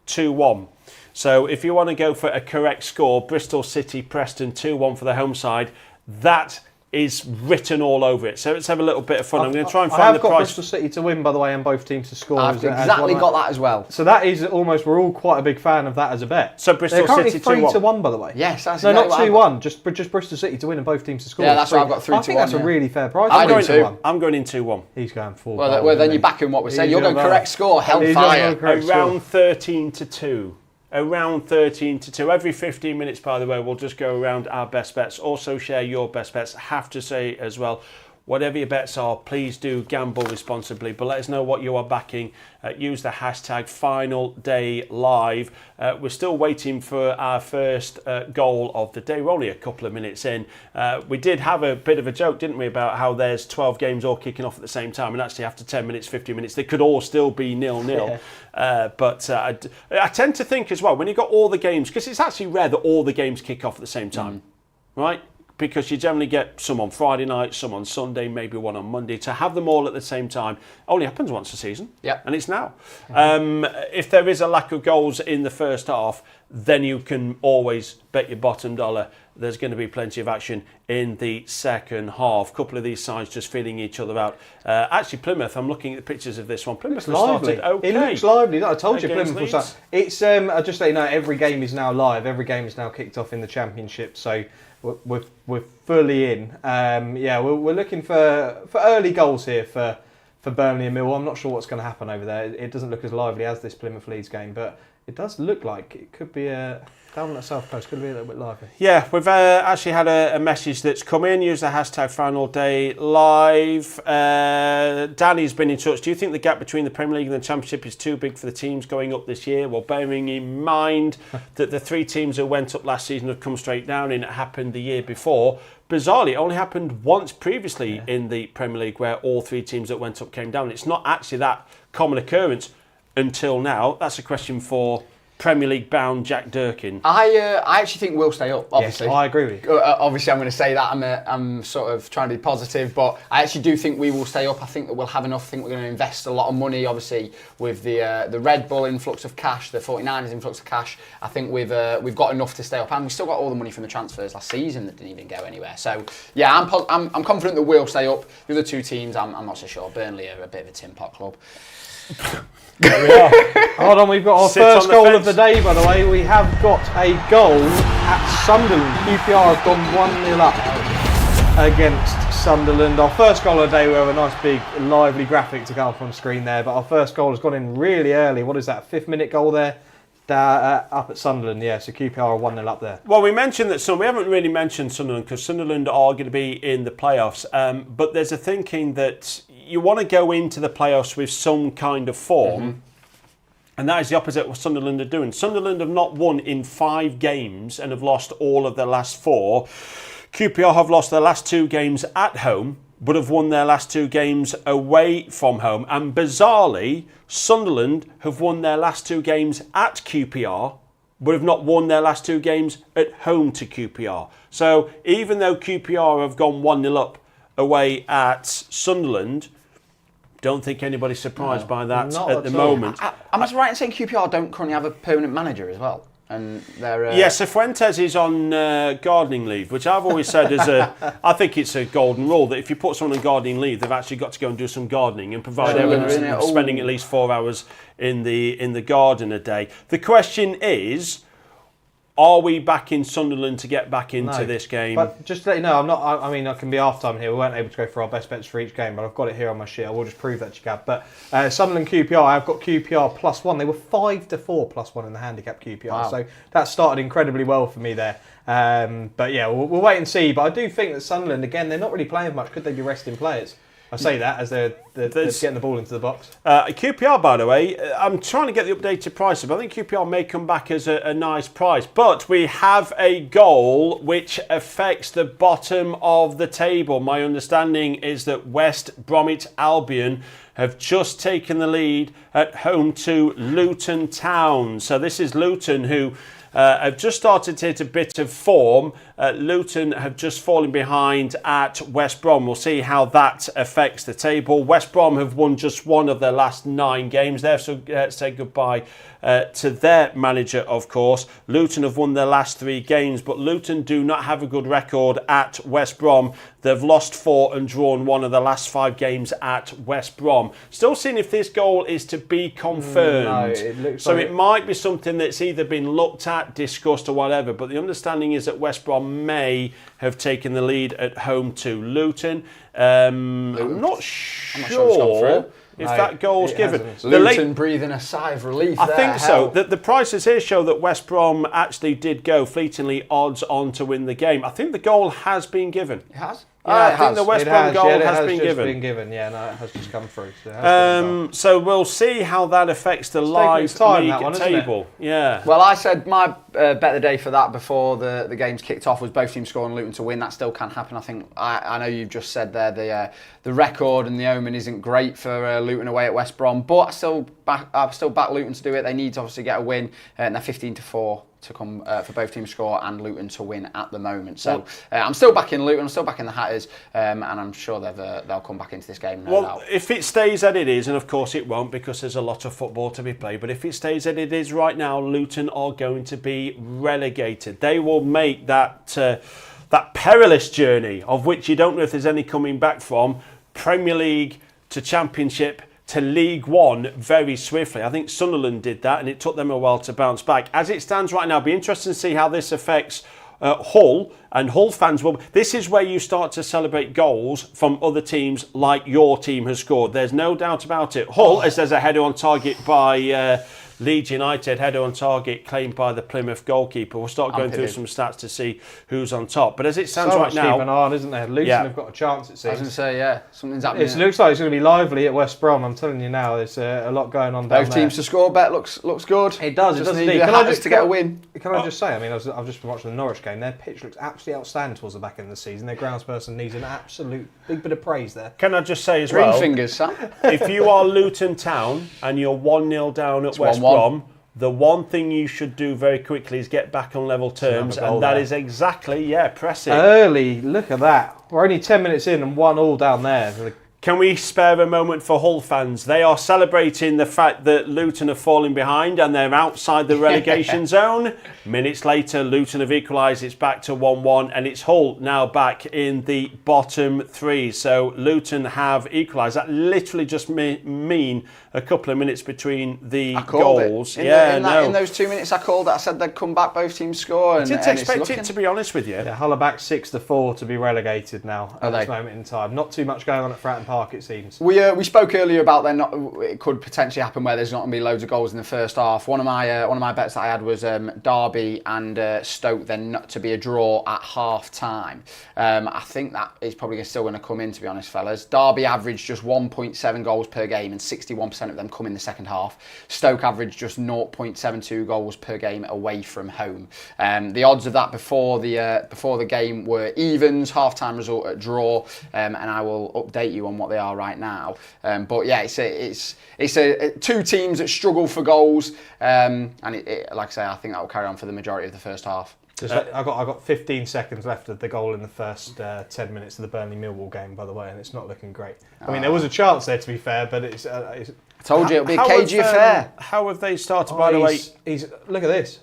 A: 2-1. So if you want to go for a correct score, Bristol City, Preston 2-1 for the home side. That is written all over it. So let's have a little bit of fun. I'm going to try and find the price.
B: I've got Bristol City to win, by the way, and both teams to score.
C: I've exactly got that as well.
B: So that is almost, we're all quite a big fan of that as a bet.
A: So Bristol
B: They're currently
A: City
B: 3-1, by the way.
C: Yes, that's
B: no,
C: exactly
B: not
C: what
B: 2-1. Just Bristol City to win and both teams to score.
C: Yeah, that's what I've got 3-1.
B: I think that's a really fair price.
C: I'm going 2-1.
A: I'm going in 2-1.
B: He's going 4.
C: Well, then you're backing what we're saying. You're going correct score, hellfire.
A: Around 13 to 2. Around 13 to 2. Every 15 minutes, by the way, we'll just go around our best bets. Also share your best bets. Have to say as well, whatever your bets are, please do gamble responsibly. But let us know what you are backing. Use the hashtag FinalDayLive. We're still waiting for our first goal of the day. We're only a couple of minutes in. We did have a bit of a joke, didn't we, about how there's 12 games all kicking off at the same time, and actually after 10 minutes, 15 minutes, they could all still be 0-0. Yeah. But I tend to think as well, when you've got all the games, because it's actually rare that all the games kick off at the same time, right? Because you generally get some on Friday night, some on Sunday, maybe one on Monday. To have them all at the same time only happens once a season, and it's now. If there is a lack of goals in the first half, then you can always bet your bottom dollar there's going to be plenty of action in the second half. A couple of these sides just feeling each other out. Actually, Plymouth, I'm looking at the pictures of this one. Plymouth has started okay.
B: It looks lively. I told you
A: Against
B: Plymouth was
A: Leeds.
B: It's I'll just let you know, every game is now live. Every game is now kicked off in the Championship. So we're fully in. We're looking for early goals here for Burnley and Millwall. I'm not sure what's going to happen over there. It doesn't look as lively as this Plymouth Leeds game, but it does look like it could be down on the South Coast, could be a little bit lively. Yeah,
A: we've actually had a message that's come in. Use the hashtag FinalDayLive. Danny's been in touch. Do you think the gap between the Premier League and the Championship is too big for the teams going up this year? Well, bearing in mind that the 3 teams who went up last season have come straight down, and it happened the year before. Bizarrely, it only happened once previously in the Premier League where all 3 teams that went up came down. It's not actually that common occurrence until now. That's a question for Premier League bound Jack Durkin.
C: I actually think we'll stay up, obviously.
B: Yes, I agree with you.
C: Obviously, I'm going to say that. I'm sort of trying to be positive, but I actually do think we will stay up. I think that we'll have enough. I think we're going to invest a lot of money, obviously, with the Red Bull influx of cash, the 49ers influx of cash. I think we've got enough to stay up, and we've still got all the money from the transfers last season that didn't even go anywhere. So, yeah, I'm confident that we'll stay up. The other 2 teams, I'm not so sure. Burnley are a bit of a tin pot club.
B: There we are. Hold on, we've got our first goal of the day, by the way. We have got a goal at Sunderland. QPR have gone 1-0 up against Sunderland. Our first goal of the day, we have a nice big lively graphic to go up on screen there, but our first goal has gone in really early. What is that, 5th minute goal there? Up at Sunderland, yeah, so QPR are 1-0 up there.
A: Well, we mentioned that we haven't really mentioned Sunderland because Sunderland are going to be in the playoffs, but there's a thinking that you want to go into the playoffs with some kind of form, and that is the opposite of what Sunderland are doing. Sunderland have not won in 5 games and have lost all of their last 4. QPR have lost their last 2 games at home, but have won their last 2 games away from home. And bizarrely, Sunderland have won their last 2 games at QPR, but have not won their last 2 games at home to QPR. So even though QPR have gone 1-0 up away at Sunderland, don't think anybody's surprised by that at the moment.
C: Am I right in saying QPR don't currently have a permanent manager as well? And they're
A: yes, Fuentes is on gardening leave, which I've always said is I think it's a golden rule that if you put someone on gardening leave, they've actually got to go and do some gardening and provide evidence of spending at least 4 hours in the garden a day. The question is, are we back in Sunderland to get back into this game?
B: But just to let you know, I mean, I can be half time here. We weren't able to go for our best bets for each game, but I've got it here on my sheet. I will just prove that to you, Gav. But Sunderland QPR, I've got QPR +1. They were 5-4 +1 in the handicap QPR. Wow. So that started incredibly well for me there. But yeah, we'll wait and see. But I do think that Sunderland, again, they're not really playing much. Could they be resting players? I say that as they're getting the ball into the box.
A: QPR, by the way, I'm trying to get the updated prices, but I think QPR may come back as a nice price. But we have a goal which affects the bottom of the table. My understanding is that West Bromwich Albion have just taken the lead at home to Luton Town. So this is Luton who have just started to hit a bit of form. Luton have just fallen behind at West Brom. We'll see how that affects the table. West Brom have won just 1 of their last 9 games. They have to say goodbye to their manager, of course. Luton have won their last 3 games, but Luton do not have a good record at West Brom. They've lost 4 and drawn 1 of the last 5 games at West Brom. Still seeing if this goal is to be confirmed. It might be something that's either been looked at, discussed or whatever, but the understanding is that West Brom may have taken the lead at home to Luton. I'm not sure if that goal's given.
C: Luton breathing a sigh of relief.
A: I think so. The prices here show that West Brom actually did go fleetingly odds on to win the game. I think the goal has been given.
C: It has?
A: Yeah, I think the West Brom goal has been given.
B: Yeah, no, it has just come through.
A: So we'll see how that affects the live league table. Yeah.
C: Well, I said my bet of the day for that before the games kicked off was both teams scoring, Luton to win. That still can happen. I think I know you've just said there the record and the omen isn't great for Luton away at West Brom, but I still back Luton to do it. They need to obviously get a win, and they're 15-4. To come for both teams to score and Luton to win at the moment. So I'm still backing Luton, I'm still backing the Hatters, and I'm sure they'll come back into this game. No doubt.
A: If it stays as it is, and of course it won't because there's a lot of football to be played, but if it stays as it is right now, Luton are going to be relegated. They will make that perilous journey of which you don't know if there's any coming back from, Premier League to Championship to League One very swiftly. I think Sunderland did that and it took them a while to bounce back. As it stands right now, it'll be interesting to see how this affects Hull, and Hull fans will... This is where you start to celebrate goals from other teams like your team has scored. There's no doubt about it. Hull, as there's a header on target by Leeds United, header on target claimed by the Plymouth goalkeeper. We'll start going through some stats to see who's on top. But as it stands right now...
B: keeping on, isn't there? Luton have got a chance, it seems.
C: I was going to say, yeah, something's happening.
B: It looks like it's going to be lively at West Brom. I'm telling you now, there's a lot going on down there.
C: Both teams to score, bet looks good.
B: It does,
C: indeed. Can I just to get a win?
B: Can I just say, I mean, I've just been watching the Norwich game. Their pitch looks absolutely outstanding towards the back end of the season. Their groundsperson needs an absolute big bit of praise there.
A: Can I just say as
C: Green
A: well...
C: fingers, Sam.
A: If you are Luton Town and you're 1-0 down at West Brom... The one thing you should do very quickly is get back on level terms, and that is exactly, press it.
B: Early, look at that. We're only 10 minutes in and 1-1 down there.
A: Can we spare a moment for Hull fans? They are celebrating the fact that Luton are falling behind and they're outside the relegation zone. Minutes later, Luton have equalised. It's back to 1-1 and it's Hull now back in the bottom 3. So Luton have equalised. That literally just mean a couple of minutes between the goals.
C: In those 2 minutes I called it. I said they'd come back, both teams score.
A: I didn't expect it, to be honest with you.
B: Yeah, Hull are back 6-4 to be relegated now at this moment in time. Not too much going on at Fratton Park, it seems.
C: We spoke earlier about it could potentially happen where there's not going to be loads of goals in the first half. One of my bets that I had was Derby and Stoke then not to be a draw at half time. I think that is probably still going to come in, to be honest, fellas. Derby averaged just 1.7 goals per game and 61% of them come in the second half. Stoke averaged just 0.72 goals per game away from home. The odds of that before the game were evens, half time result at draw, and I will update you on what they are right now. But yeah, it's two teams that struggle for goals, and like I say, I think that will carry on for the majority of the first half.
B: I got 15 seconds left of the goal in the first 10 minutes of the Burnley Millwall game, by the way, and it's not looking great. I mean, there was a chance there, to be fair, but it's. I
C: told you it'll be a cagey affair.
A: How have they started? By the way,
B: look at this.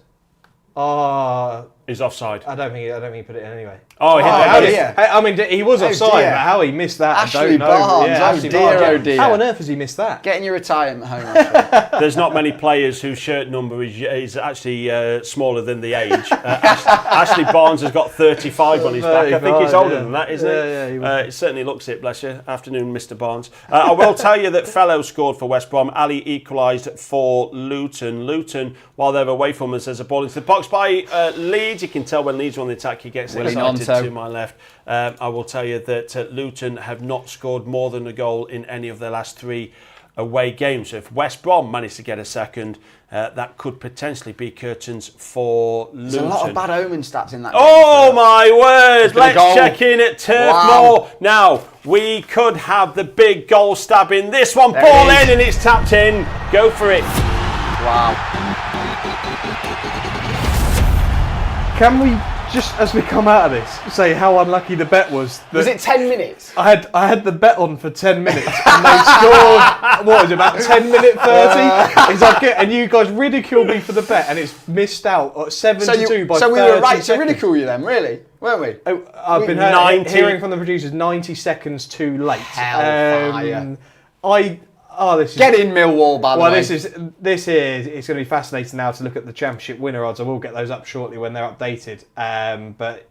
A: He's offside.
B: I don't think he put it in anyway.
A: Oh,
B: I mean, he was offside, but how he missed that,
C: Ashley
B: I don't know.
C: Barnes,
B: Ashley Barnes. How on earth has he missed that?
C: Get in your retirement home, Ashley.
A: There's not many players whose shirt number is actually smaller than the age. Ashley Barnes has got 35 on his back. I think he's older than that, isn't he? It certainly looks it, bless you. Afternoon, Mr. Barnes. I will tell you that Fellow scored for West Brom. Ali equalised for Luton. Luton, while they're away from us, there's a ball into the box by Leeds. You can tell when Leeds are on the attack, he gets excited to my left. I will tell you that Luton have not scored more than a goal in any of their last 3 away games. So if West Brom managed to get a second, that could potentially be curtains for Luton.
C: There's a lot of bad omen stats in that game.
A: Oh my word! Let's check in at Turf Moor. Now, we could have the big goal stabbing. This one, ball in and it's tapped in. Go for it.
C: Wow.
B: Can we just, as we come out of this, say how unlucky the bet was?
C: Was it 10 minutes?
B: I had the bet on for 10 minutes and they scored, what was it, about 10 minute 30? And you guys ridiculed me for the bet and it's missed out at 7-2 by 30
C: So we were right
B: seconds.
C: to ridicule you then, really? Weren't we?
B: I've been hearing from the producers 90 seconds too late.
C: Hellfire.
B: Get
C: in Millwall, by the way.
B: It's going to be fascinating now to look at the Championship winner odds. I will get those up shortly when they're updated. But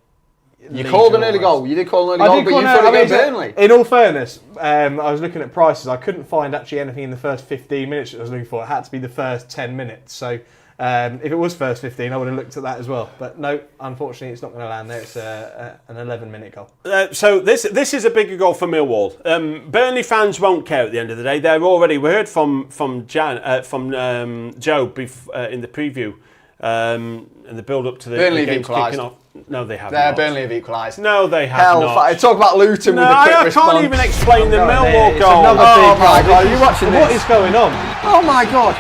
C: you called an early goal. You did call an early goal, but you thought it Burnley.
B: In all fairness, I was looking at prices. I couldn't find actually anything in the first 15 minutes that I was looking for. It had to be the first 10 minutes. So if it was first 15, I would have looked at that as well. But no, unfortunately, it's not going to land there. It's an 11-minute goal. So
A: this is a bigger goal for Millwall. Burnley fans won't care at the end of the day. They're already. We heard from Joe in the preview and the build up to the
C: Burnley
A: game's kicking
C: equalised.
A: off. No, they have not.
C: Burnley have equalised.
A: No, they have not.
C: Talk about Luton with a quick response.
A: I can't even explain the Millwall goal.
C: Oh my God, are you watching this?
B: What is going on?
C: Oh my God.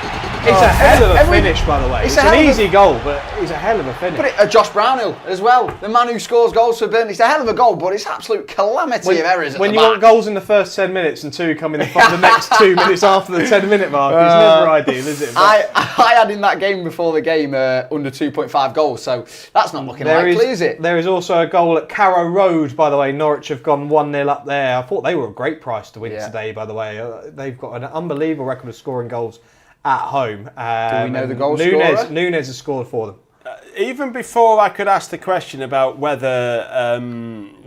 B: It's a hell of a finish, by the way. It's an easy goal, but it's a hell of a finish.
C: But Josh Brownhill as well, the man who scores goals for Burnley. It's a hell of a goal, but it's absolute calamity of errors.
B: When you want goals in the first 10 minutes and 2 come in the next 2 minutes after the 10-minute mark, it's never ideal, is it?
C: I had in that game before the game under 2.5 goals, so that's not looking likely, is it?
B: There is also a goal at Carrow Road, by the way. Norwich have gone 1-0 up there. I thought they were a great price to win today, by the way. They've got an unbelievable record of scoring goals at home.
C: Do we know the goal scorer?
B: Nunez has scored for them.
A: Even before I could ask the question about whether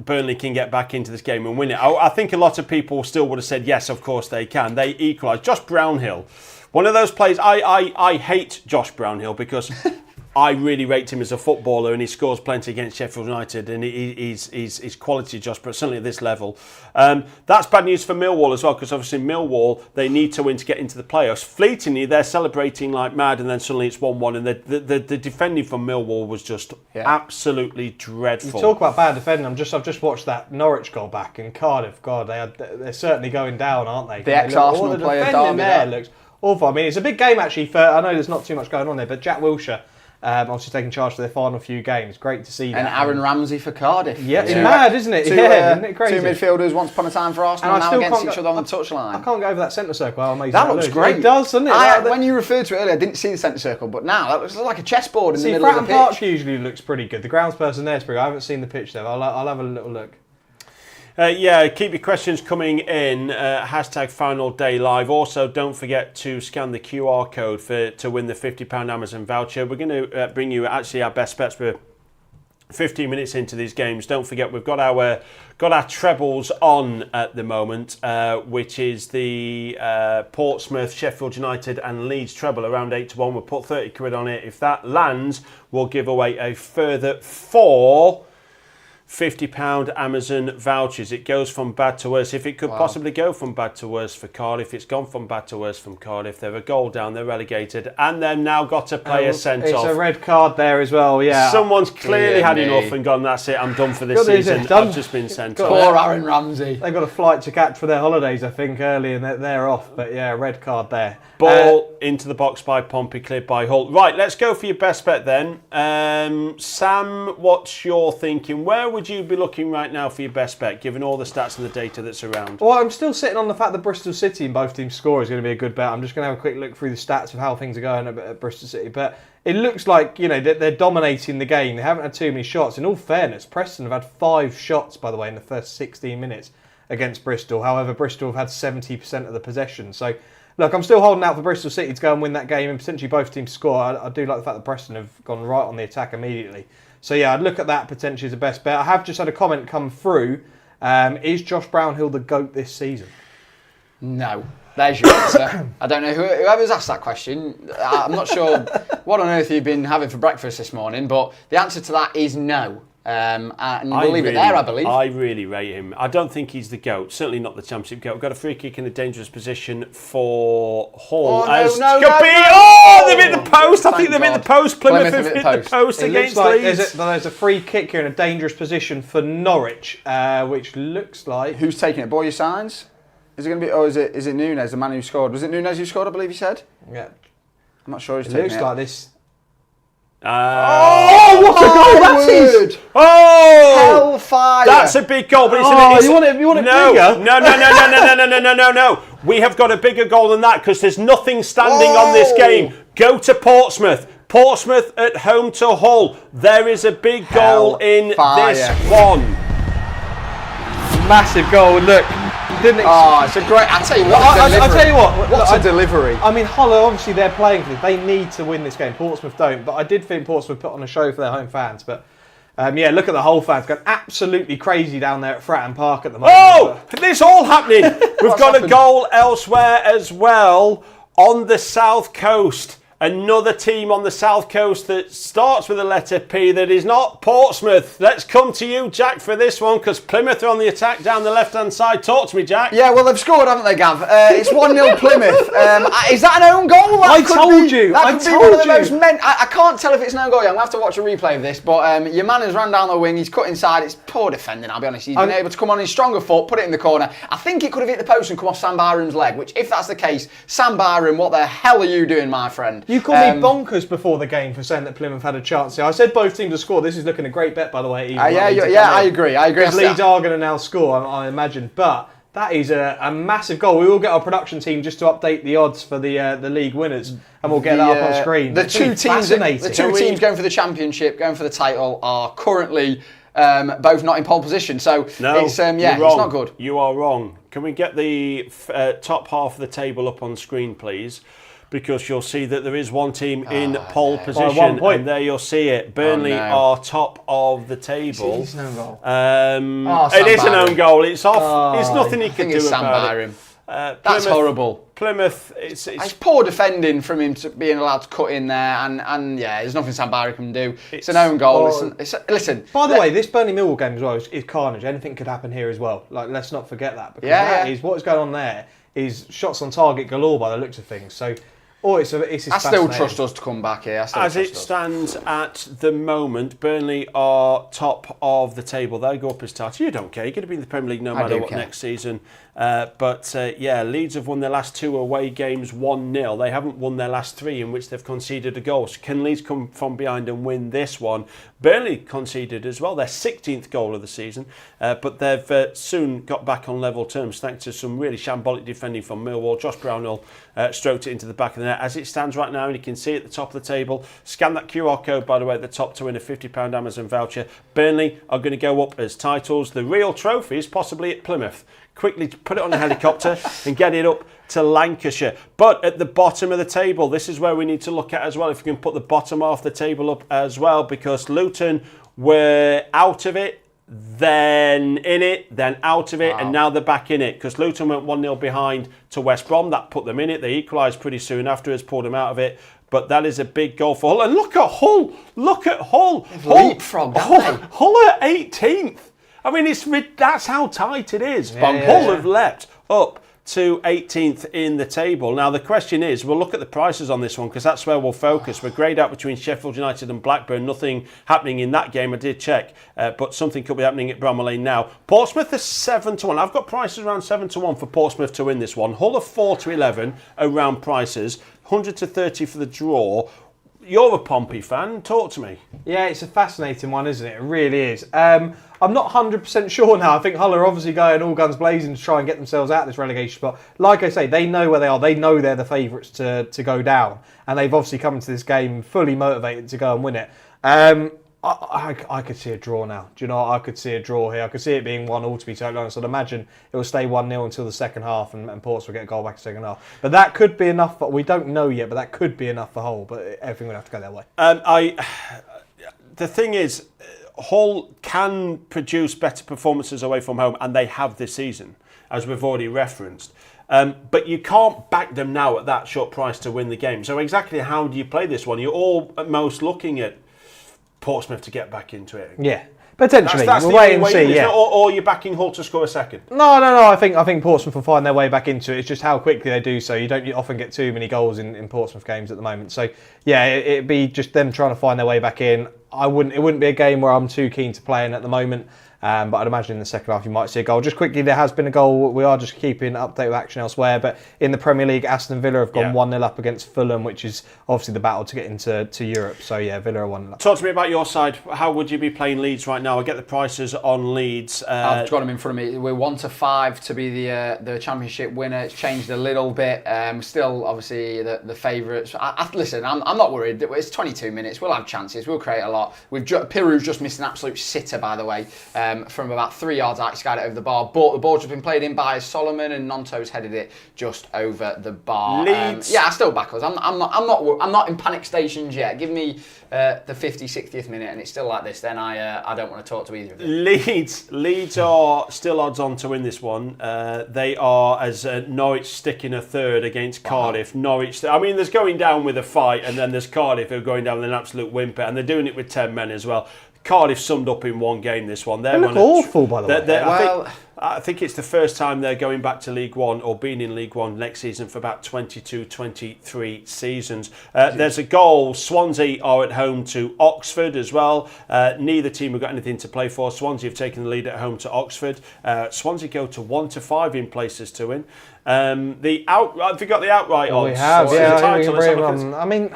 A: Burnley can get back into this game and win it, I think a lot of people still would have said, yes, of course they can. They equalised. Josh Brownhill, one of those players, I hate Josh Brownhill because I really rate him as a footballer and he scores plenty against Sheffield United and he's quality, Josh, but certainly at this level. That's bad news for Millwall as well because obviously Millwall, they need to win to get into the playoffs. Fleetingly, they're celebrating like mad and then suddenly it's 1-1 and the defending from Millwall was just absolutely dreadful.
B: You talk about bad defending, I've just watched that Norwich goal back in Cardiff. God, they're certainly going down, aren't they?
C: The ex-Arsenal player,
B: defending there looks awful. I mean, it's a big game actually. I know there's not too much going on there, but Jack Wilshere obviously taking charge for their final few games. Great to see that.
C: And Aaron Ramsey for Cardiff.
B: Yeah, it's mad, isn't it? Isn't it crazy?
C: Two midfielders once upon a time for Arsenal, and now against each other on the touchline.
B: I can't go over that centre circle. How amazing
C: that looks great.
B: It does, doesn't it?
C: When you referred to it earlier, I didn't see the centre circle, but now that looks like a chessboard in the middle of the pitch.
B: Park usually looks pretty good. The groundsperson there's pretty good. I haven't seen the pitch though. I'll have a little look.
A: Keep your questions coming in. Hashtag Final Day Live. Also, don't forget to scan the QR code to win the £50 Amazon voucher. We're going to bring you actually our best bets for 15 minutes into these games. Don't forget we've got our trebles on at the moment, which is the Portsmouth, Sheffield United and Leeds treble around 8-1. We'll put 30 quid on it. If that lands, we'll give away a further 4 £50 Amazon vouchers. It goes from bad to worse. If it could possibly go from bad to worse for Cardiff, it's gone from bad to worse from Cardiff. They're a goal down, they're relegated, and they've now got a player sent off.
B: It's a red card there as well, yeah.
A: Someone's clearly had enough and gone, that's it, I'm done for this season. I've just been sent off.
C: Poor Aaron Ramsey.
B: They've got a flight to catch for their holidays, I think, early, and they're off. But yeah, red card there.
A: Ball into the box by Pompey, cleared by Hull. Right, let's go for your best bet then. Sam, what's your thinking? Where would you be looking right now for your best bet, given all the stats and the data that's around?
B: Well, I'm still sitting on the fact that Bristol City and both teams score is going to be a good bet. I'm just going to have a quick look through the stats of how things are going at Bristol City. But it looks like, they're dominating the game. They haven't had too many shots. In all fairness, Preston have had 5 shots, by the way, in the first 16 minutes against Bristol. However, Bristol have had 70% of the possession. So, look, I'm still holding out for Bristol City to go and win that game and potentially both teams score. I do like the fact that Preston have gone right on the attack immediately. So, yeah, I'd look at that potentially as the best bet. I have just had a comment come through. Is Josh Brownhill the GOAT this season?
C: No. There's your answer. I don't know whoever's asked that question. I'm not sure what on earth you've been having for breakfast this morning, but the answer to that is no. And we'll leave it there, I believe.
A: I really rate him. I don't think he's the GOAT. Certainly not the Championship GOAT. Got a free kick in a dangerous position for Hull. They've hit the post. I think they've hit the post. Plymouth have hit the post against Leeds.
B: There's a free kick here in a dangerous position for Norwich, which looks like...
C: Who's taking it? Boyer Signs? Is it going to be... Or is it Nunes, the man who scored? Was it Nunes who scored, I believe he said?
B: Yeah.
C: I'm not sure who's taking it.
B: It looks like this...
A: what
B: a goal that is!
A: Oh!
C: Hellfire!
A: That's a big goal, but
B: you want it bigger?
A: No. We have got a bigger goal than that because there's nothing standing on this game. Go to Portsmouth. Portsmouth at home to Hull. There is a big goal in this one.
B: Massive goal. Look.
C: It's a great... I'll tell you what. What's a delivery?
B: I mean, Hull, obviously, they're playing for this. They need to win this game. Portsmouth don't. But I did think Portsmouth put on a show for their home fans. But, look at the Hull fans. Going absolutely crazy down there at Fratton Park at the moment.
A: Oh! This all happening. We've got a goal elsewhere as well on the South Coast. Another team on the South Coast that starts with the letter P that is not Portsmouth. Let's come to you, Jack, for this one, because Plymouth are on the attack down the left-hand side. Talk to me, Jack.
C: Yeah, well, they've scored, haven't they, Gav? It's 1-0 Plymouth. Is that an own goal?
B: I told you.
C: I can't tell if it's an own goal. I'm going to have to watch a replay of this, but your man has ran down the wing. He's cut inside. It's poor defending, I'll be honest. He's been able to come on his stronger foot, put it in the corner. I think it could have hit the post and come off Sam Byram's leg, which, if that's the case, Sam Byram, what the hell are you doing, my friend?
B: You called me bonkers before the game for saying that Plymouth had a chance here. I said both teams to score. This is looking a great bet, by the way.
C: I agree.
B: Because Leeds are going to now score, I imagine. But that is a massive goal. We will get our production team just to update the odds for the league winners, and we'll get that up on screen.
C: The two teams going for the championship, going for the title, are currently both not in pole position. So it's not good.
A: You are wrong. Can we get the top half of the table up on screen, please? Because you'll see that there is one team in pole position,
B: by 1 point.
A: and there you'll see it. Burnley are top of the table.
B: It's an own goal.
A: It is an own goal. It's off. There's nothing he can do about it.
C: That's horrible.
A: Plymouth,
C: it's poor defending from him to being allowed to cut in there, and there's nothing Sam Byram can do. It's an own goal. Listen.
B: By the way, this Burnley Millwall game as well is carnage. Anything could happen here as well. Like, let's not forget that, because what is going on there is shots on target galore by the looks of things. So. I
C: still trust us to come back here.
A: As it stands at the moment, Burnley are top of the table. They go up as starter. You don't care. You're going to be in the Premier League no matter what next season. Leeds have won their last 2 away games 1-0. They haven't won their last 3 in which they've conceded a goal. So can Leeds come from behind and win this one? Burnley conceded as well, their 16th goal of the season, but they've soon got back on level terms thanks to some really shambolic defending from Millwall. Josh Brownhill stroked it into the back of the net. As it stands right now, and you can see at the top of the table, scan that QR code, by the way, at the top to win a £50 Amazon voucher. Burnley are going to go up as titles. The real trophy is possibly at Plymouth. Quickly put it on a helicopter and get it up to Lancashire. But at the bottom of the table, this is where we need to look at as well. If you can put the bottom half of the table up as well, because Luton were out of it, then in it, then out of it, and now they're back in it. Because Luton went 1-0 behind to West Brom. That put them in it. They equalised pretty soon afterwards, pulled them out of it. But that is a big goal for Hull. And look at Hull. Look at Hull.
C: Leapfrogged, haven't they?
A: Hull at 18th. I mean, that's how tight it is. But Hull have leapt up to 18th in the table. Now, the question is, we'll look at the prices on this one because that's where we'll focus. We're greyed out between Sheffield United and Blackburn. Nothing happening in that game. I did check, but something could be happening at Bramall Lane now. Portsmouth is 7-1. I've got prices around 7-1 for Portsmouth to win this one. Hull are 4-11 around prices. 100-30 for the draw. You're a Pompey fan. Talk to me.
B: Yeah, it's a fascinating one, isn't it? It really is. I'm not 100% sure now. I think Hull are obviously going all guns blazing to try and get themselves out of this relegation spot. Like I say, they know where they are. They know they're the favourites to go down. And they've obviously come into this game fully motivated to go and win it. I could see a draw now. Do you know what? I could see a draw here. I could see it being 1-1, to be totally honest. I'd imagine it will stay 1-0 until the second half and Portsmouth will get a goal back in the second half. But that could be enough. We don't know yet, but that could be enough for Hull. But everything would have to go their way.
A: The thing is, Hull can produce better performances away from home, and they have this season, as we've already referenced. But you can't back them now at that short price to win the game. So exactly how do you play this one? You're almost looking at Portsmouth to get back into it.
B: Yeah, potentially.
A: That's
B: we'll wait and see. Yeah.
A: Or you're backing Hull to score a second.
B: No. I think Portsmouth will find their way back into it. It's just how quickly they do so. You don't often get too many goals in Portsmouth games at the moment. So yeah, it'd be just them trying to find their way back in. It wouldn't be a game where I'm too keen to play in at the moment. But I'd imagine in the second half you might see a goal. Just quickly, there has been a goal. We are just keeping update with action elsewhere. But in the Premier League, Aston Villa have gone 1-0 up against Fulham, which is obviously the battle to get into Europe. So yeah, Villa are 1-0 up.
A: Talk to me about your side. How would you be playing Leeds right now? I get the prices on Leeds.
C: I've got them in front of me. We're 1-5 to be the Championship winner. It's changed a little bit. Still, obviously, the favourites. Listen, I'm not worried. It's 22 minutes. We'll have chances. We'll create a lot. Piru's just missed an absolute sitter, by the way. From about 3 yards out, he skied it over the bar. But the ball's just been played in by Solomon, and Nonto's headed it just over the bar.
A: Leeds.
C: I still back us. I'm not in panic stations yet. Give me the 50th, 60th minute, and it's still like this. Then I don't want to talk to either of you.
A: Leeds are still odds on to win this one. They are, as Norwich sticking a third against Cardiff. Norwich. I mean, there's going down with a fight, and then there's Cardiff who are going down with an absolute whimper, and they're doing it with 10 men as well. Cardiff summed up in one game this one.
B: They look awful, by the way.
A: I think it's the first time they're going back to League One or being in League One next season for about 22-23 seasons. There's a goal. Swansea are at home to Oxford as well. Neither team have got anything to play for. Swansea have taken the lead at home to Oxford. Swansea go to 1-5 in places to win. Have you got the outright odds?
B: We have, I mean...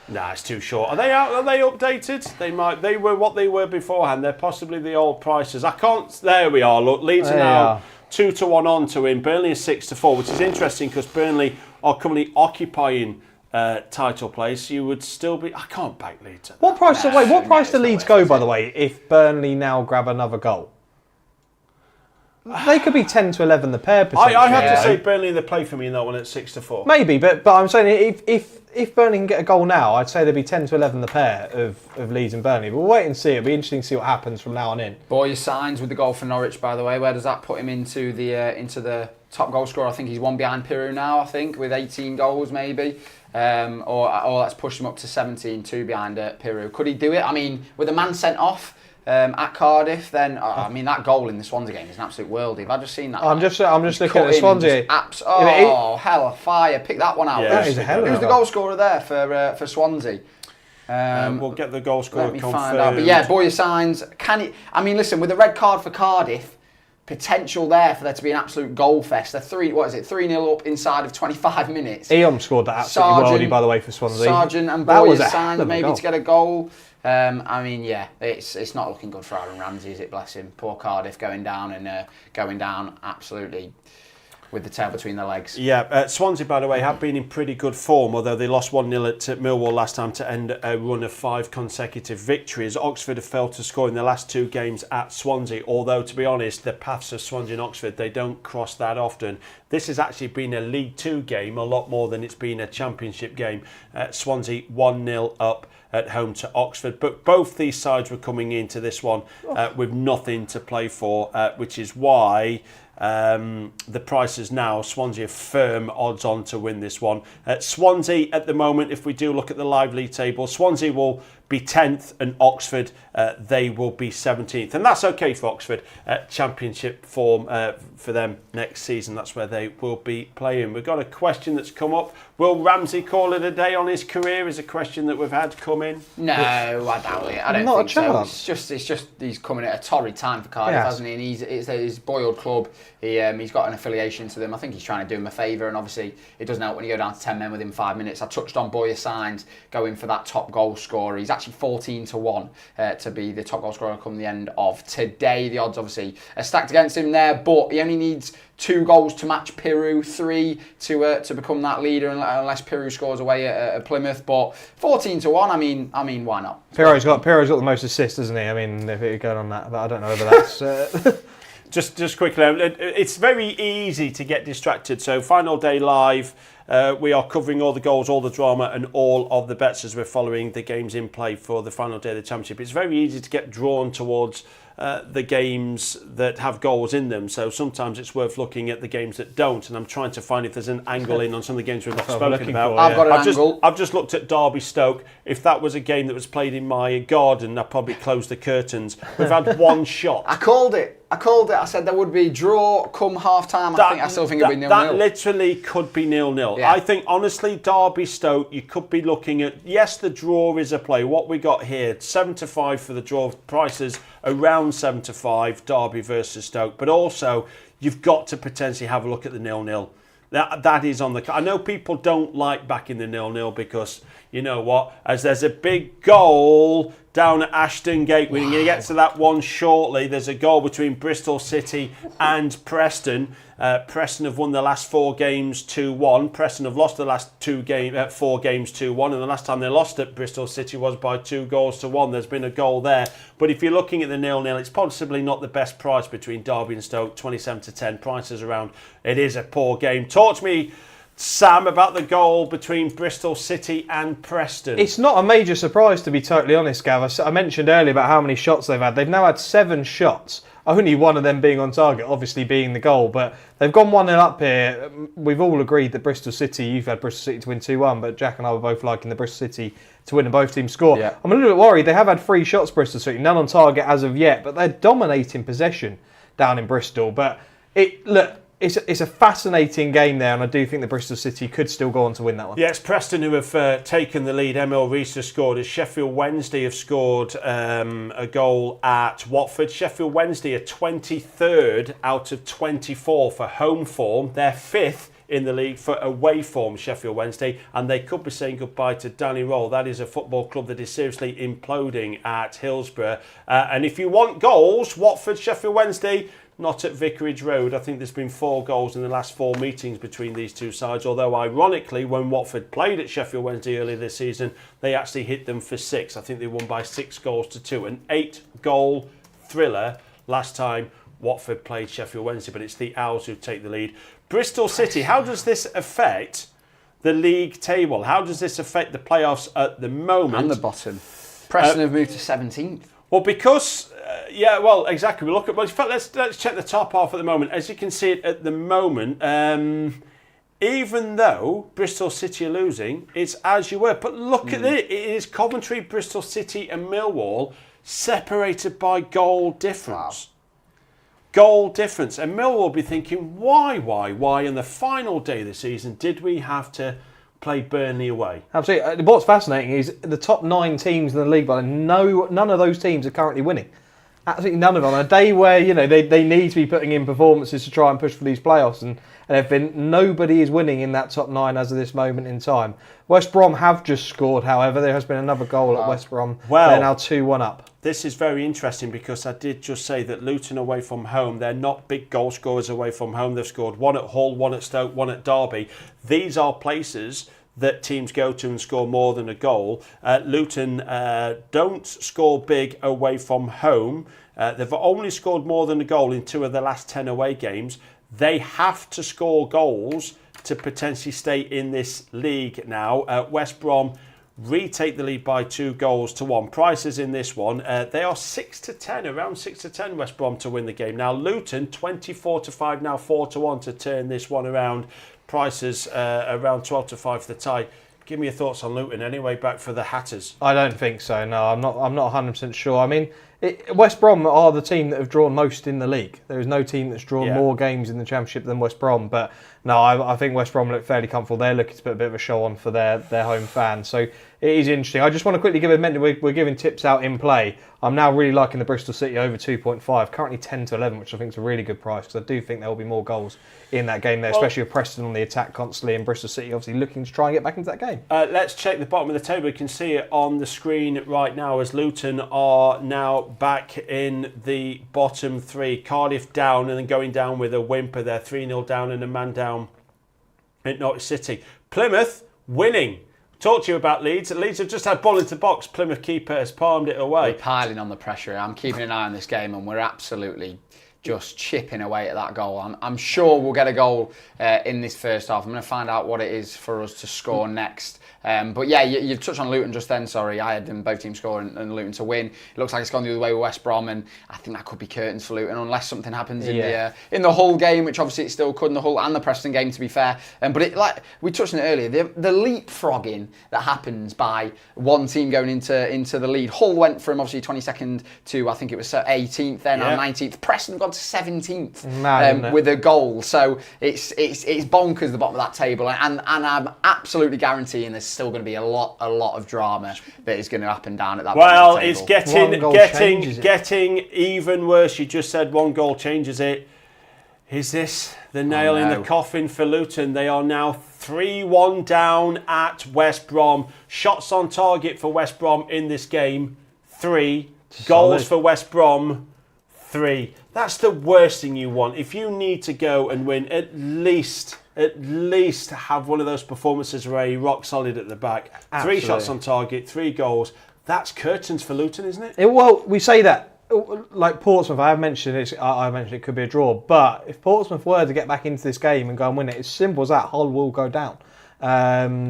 A: Nah, it's too short. Are they out? Are they updated? They were what they were beforehand. They're possibly the old prices. I can't. There we are. Look, Leeds are now 2-1 on to win. Burnley is 6-4, which is interesting because Burnley are currently occupying title place. You would still be. I can't back Leeds.
B: What price? What price do Leeds go? By the way, if Burnley now grab another goal. They could be 10-11 the pair potentially.
A: I have to say Burnley they play for me in that one at 6-4.
B: Maybe, but I'm saying if Burnley can get a goal now, I'd say they'd be 10-11 the pair of Leeds and Burnley. But we'll wait and see. It'll be interesting to see what happens from now on in.
C: Boy, signs with the goal for Norwich, by the way. Where does that put him into the top goal scorer? I think he's one behind Piru now. I think with 18 goals maybe. Or that's pushed him up to 17, 2 behind Piru. Could he do it? I mean, with a man sent off. At Cardiff, then I mean that goal in the Swansea game is an absolute worldie. Have I just seen that?
B: I'm just looking at the Swansea.
C: Hell of fire! Pick that one out.
A: Yeah,
C: Who's the goal scorer there for Swansea?
A: We'll get the goal scorer
C: Let me
A: confirmed.
C: find out. But yeah, Boyer signs. Can he? I mean, listen, with a red card for Cardiff, potential there for there to be an absolute goal fest. They're 3-0 up inside of 25 minutes.
B: Eom scored that absolutely worldy, by the way, for Swansea.
C: Sargent and Boyer signed maybe to get a goal. I mean, yeah, it's not looking good for Aaron Ramsey, is it? Bless him. Poor Cardiff going down absolutely with the tail between their legs.
A: Yeah, Swansea, by the way, have been in pretty good form, although they lost 1-0 at Millwall last time to end a run of 5 consecutive victories. Oxford have failed to score in the last 2 games at Swansea, although, to be honest, the paths of Swansea and Oxford, they don't cross that often. This has actually been a League 2 game, a lot more than it's been a Championship game. Swansea 1-0 up at home to Oxford, but both these sides were coming into this one with nothing to play for, which is why the prices now, Swansea are firm odds on to win this one. Swansea at the moment, if we do look at the live league table, Swansea will be 10th and Oxford, they will be 17th. And that's okay for Oxford. Championship form for them next season. That's where they will be playing. We've got a question that's come up. Will Ramsey call it a day on his career? Is a question that we've had come in.
C: No, I doubt it. I don't think so. It's just he's coming at a torrid time for Cardiff, hasn't he? And it's his boiled club. He's got an affiliation to them. I think he's trying to do him a favour, and obviously it doesn't help when you go down to 10 men within 5 minutes. I touched on Boyer signs going for that top goal scorer. He's actually 14-1 to be the top goal scorer come the end of today. The odds obviously are stacked against him there, but he only needs 2 goals to match Piru, 3 to become that leader, unless Piru scores away at Plymouth. But 14-1, I mean, why not?
B: Piru's got the most assists, hasn't he? I mean, if it going on that, but I don't know whether that's.
A: Just quickly, it's very easy to get distracted. So, final day live. We are covering all the goals, all the drama, and all of the bets as we're following the games in play for the final day of the Championship. It's very easy to get drawn towards the games that have goals in them. So sometimes it's worth looking at the games that don't. And I'm trying to find if there's an angle in on some of the games we've not spoken about.
C: I've got an angle.
A: I've just looked at Derby Stoke. If that was a game that was played in my garden, I'd probably close the curtains. We've had 1 shot.
C: I called it. I said there would be draw come half time. I still think it'll be 0-0.
A: That literally could be 0-0.
C: Yeah.
A: I think, honestly, Derby Stoke, you could be looking at, yes, the draw is a play. What we got here, 7-5 for the draw. Prices around 7-5, Derby versus Stoke. But also, you've got to potentially have a look at the 0-0. That is on the... I know people don't like backing the 0-0 because, you know what, as there's a big goal down at Ashton Gate. We're going to get to that one shortly. There's a goal between Bristol City and Preston. Preston have won the last 4 games 2-1. Preston have lost the last 4 games 2-1, and the last time they lost at Bristol City was by 2-1. There's been a goal there. But if you're looking at the 0-0, it's possibly not the best price between Derby and Stoke. 27-10 prices around. It is a poor game. Talk to me, Sam, about the goal between Bristol City and Preston.
B: It's not a major surprise, to be totally honest, Gav. I mentioned earlier about how many shots they've had. They've now had 7 shots. Only one of them being on target, obviously being the goal. But they've gone 1-0 up here. We've all agreed that Bristol City, you've had Bristol City to win 2-1, but Jack and I were both liking the Bristol City to win and both teams score.
C: Yeah.
B: I'm a little bit worried. They have had 3 shots, Bristol City, none on target as of yet, but they're dominating possession down in Bristol. But it's a fascinating game there, and I do think that Bristol City could still go on to win that one.
A: Yeah, it's Preston who have taken the lead. Emil Rees has scored. As Sheffield Wednesday have scored a goal at Watford. Sheffield Wednesday are 23rd out of 24 for home form. They're 5th in the league for away form, Sheffield Wednesday, and they could be saying goodbye to Danny Roll. That is a football club that is seriously imploding at Hillsborough. And if you want goals, Watford, Sheffield Wednesday, not at Vicarage Road. I think there's been 4 goals in the last 4 meetings between these two sides, although ironically when Watford played at Sheffield Wednesday earlier this season, they actually hit them for 6. I think they won by 6-2. An 8-goal thriller last time Watford played Sheffield Wednesday, but it's the Owls who take the lead. Bristol City, how does this affect the league table? How does this affect the playoffs at the moment?
C: And the bottom. Preston have moved to 17th.
A: Well, because... exactly. Let's check the top half at the moment. As you can see it at the moment, even though Bristol City are losing, it's as you were. But look at it. It is Coventry, Bristol City and Millwall separated by goal difference.
C: Wow.
A: Goal difference. And Millwall will be thinking, why on the final day of the season did we have to play Burnley away?
B: Absolutely. What's fascinating is the top 9 teams in the league, but none of those teams are currently winning. Absolutely none of them. On a day where, you know, they need to be putting in performances to try and push for these playoffs, and nobody is winning in that top 9 as of this moment in time. West Brom have just scored, however. There has been another goal at West Brom.
A: Well,
B: they're now 2-1 up.
A: This is very interesting because I did just say that Luton away from home, they're not big goal scorers away from home. They've scored 1 at Hull, 1 at Stoke, 1 at Derby. These are places that teams go to and score more than a goal. Luton don't score big away from home. They've only scored more than a goal in 2 of the last 10 away games. They have to score goals to potentially stay in this league now. West Brom retake the lead by 2-1. Prices in this one, they are 6-10, around 6-10 West Brom to win the game. Now Luton 24-5, now 4-1 to turn this one around. Prices around 12-5 for the tie. Give me your thoughts on Luton anyway, back for the Hatters.
B: I don't think so, no. I'm not 100% sure. I mean, West Brom are the team that have drawn most in the league. There is no team that's drawn more games in the Championship than West Brom. But no, I think West Brom look fairly comfortable. They're looking to put a bit of a show on for their home fans. So it is interesting. I just want to quickly give a mention. We're giving tips out in play. I'm now really liking the Bristol City over 2.5. Currently 10-11, which I think is a really good price because I do think there will be more goals in that game there, especially with Preston on the attack constantly and Bristol City obviously looking to try and get back into that game.
A: Let's check the bottom of the table. You can see it on the screen right now as Luton are now back in the bottom 3. Cardiff down and then going down with a whimper. They're 3-0 down and a man down at Norwich City. Plymouth winning. Talk to you about Leeds. Leeds have just had ball into box. Plymouth keeper has palmed it away.
C: We're piling on the pressure. I'm keeping an eye on this game and we're absolutely just chipping away at that goal. I'm sure we'll get a goal in this first half. I'm going to find out what it is for us to score next. But yeah, you've touched on Luton just then, sorry. I had them both teams scoring and Luton to win. It looks like it's gone the other way with West Brom, and I think that could be curtains for Luton unless something happens in the Hull game, which obviously it still could in the Hull and the Preston game, to be fair. But it, like we touched on it earlier, the leapfrogging that happens by one team going into the lead. Hull went from obviously 22nd to I think it was 18th, then now 19th. Preston got to 17th with a goal. So it's bonkers the bottom of that table, and I'm absolutely guaranteeing there's still going to be a lot of drama that is going to happen down at that
A: well,
C: table.
A: It's getting even worse. You just said 1 goal changes it. Is this the nail in the coffin for Luton? They are now 3-1 down at West Brom. Shots on target for West Brom in this game, 3. Goals for West Brom, 3. That's the worst thing you want. If you need to go and win, at least have one of those performances where you're rock solid at the back. Absolutely. 3 shots on target, 3 goals. That's curtains for Luton, isn't it?
B: Well, we say that. Like Portsmouth, I mentioned it could be a draw. But if Portsmouth were to get back into this game and go and win it, it's simple as that. Hull will go down.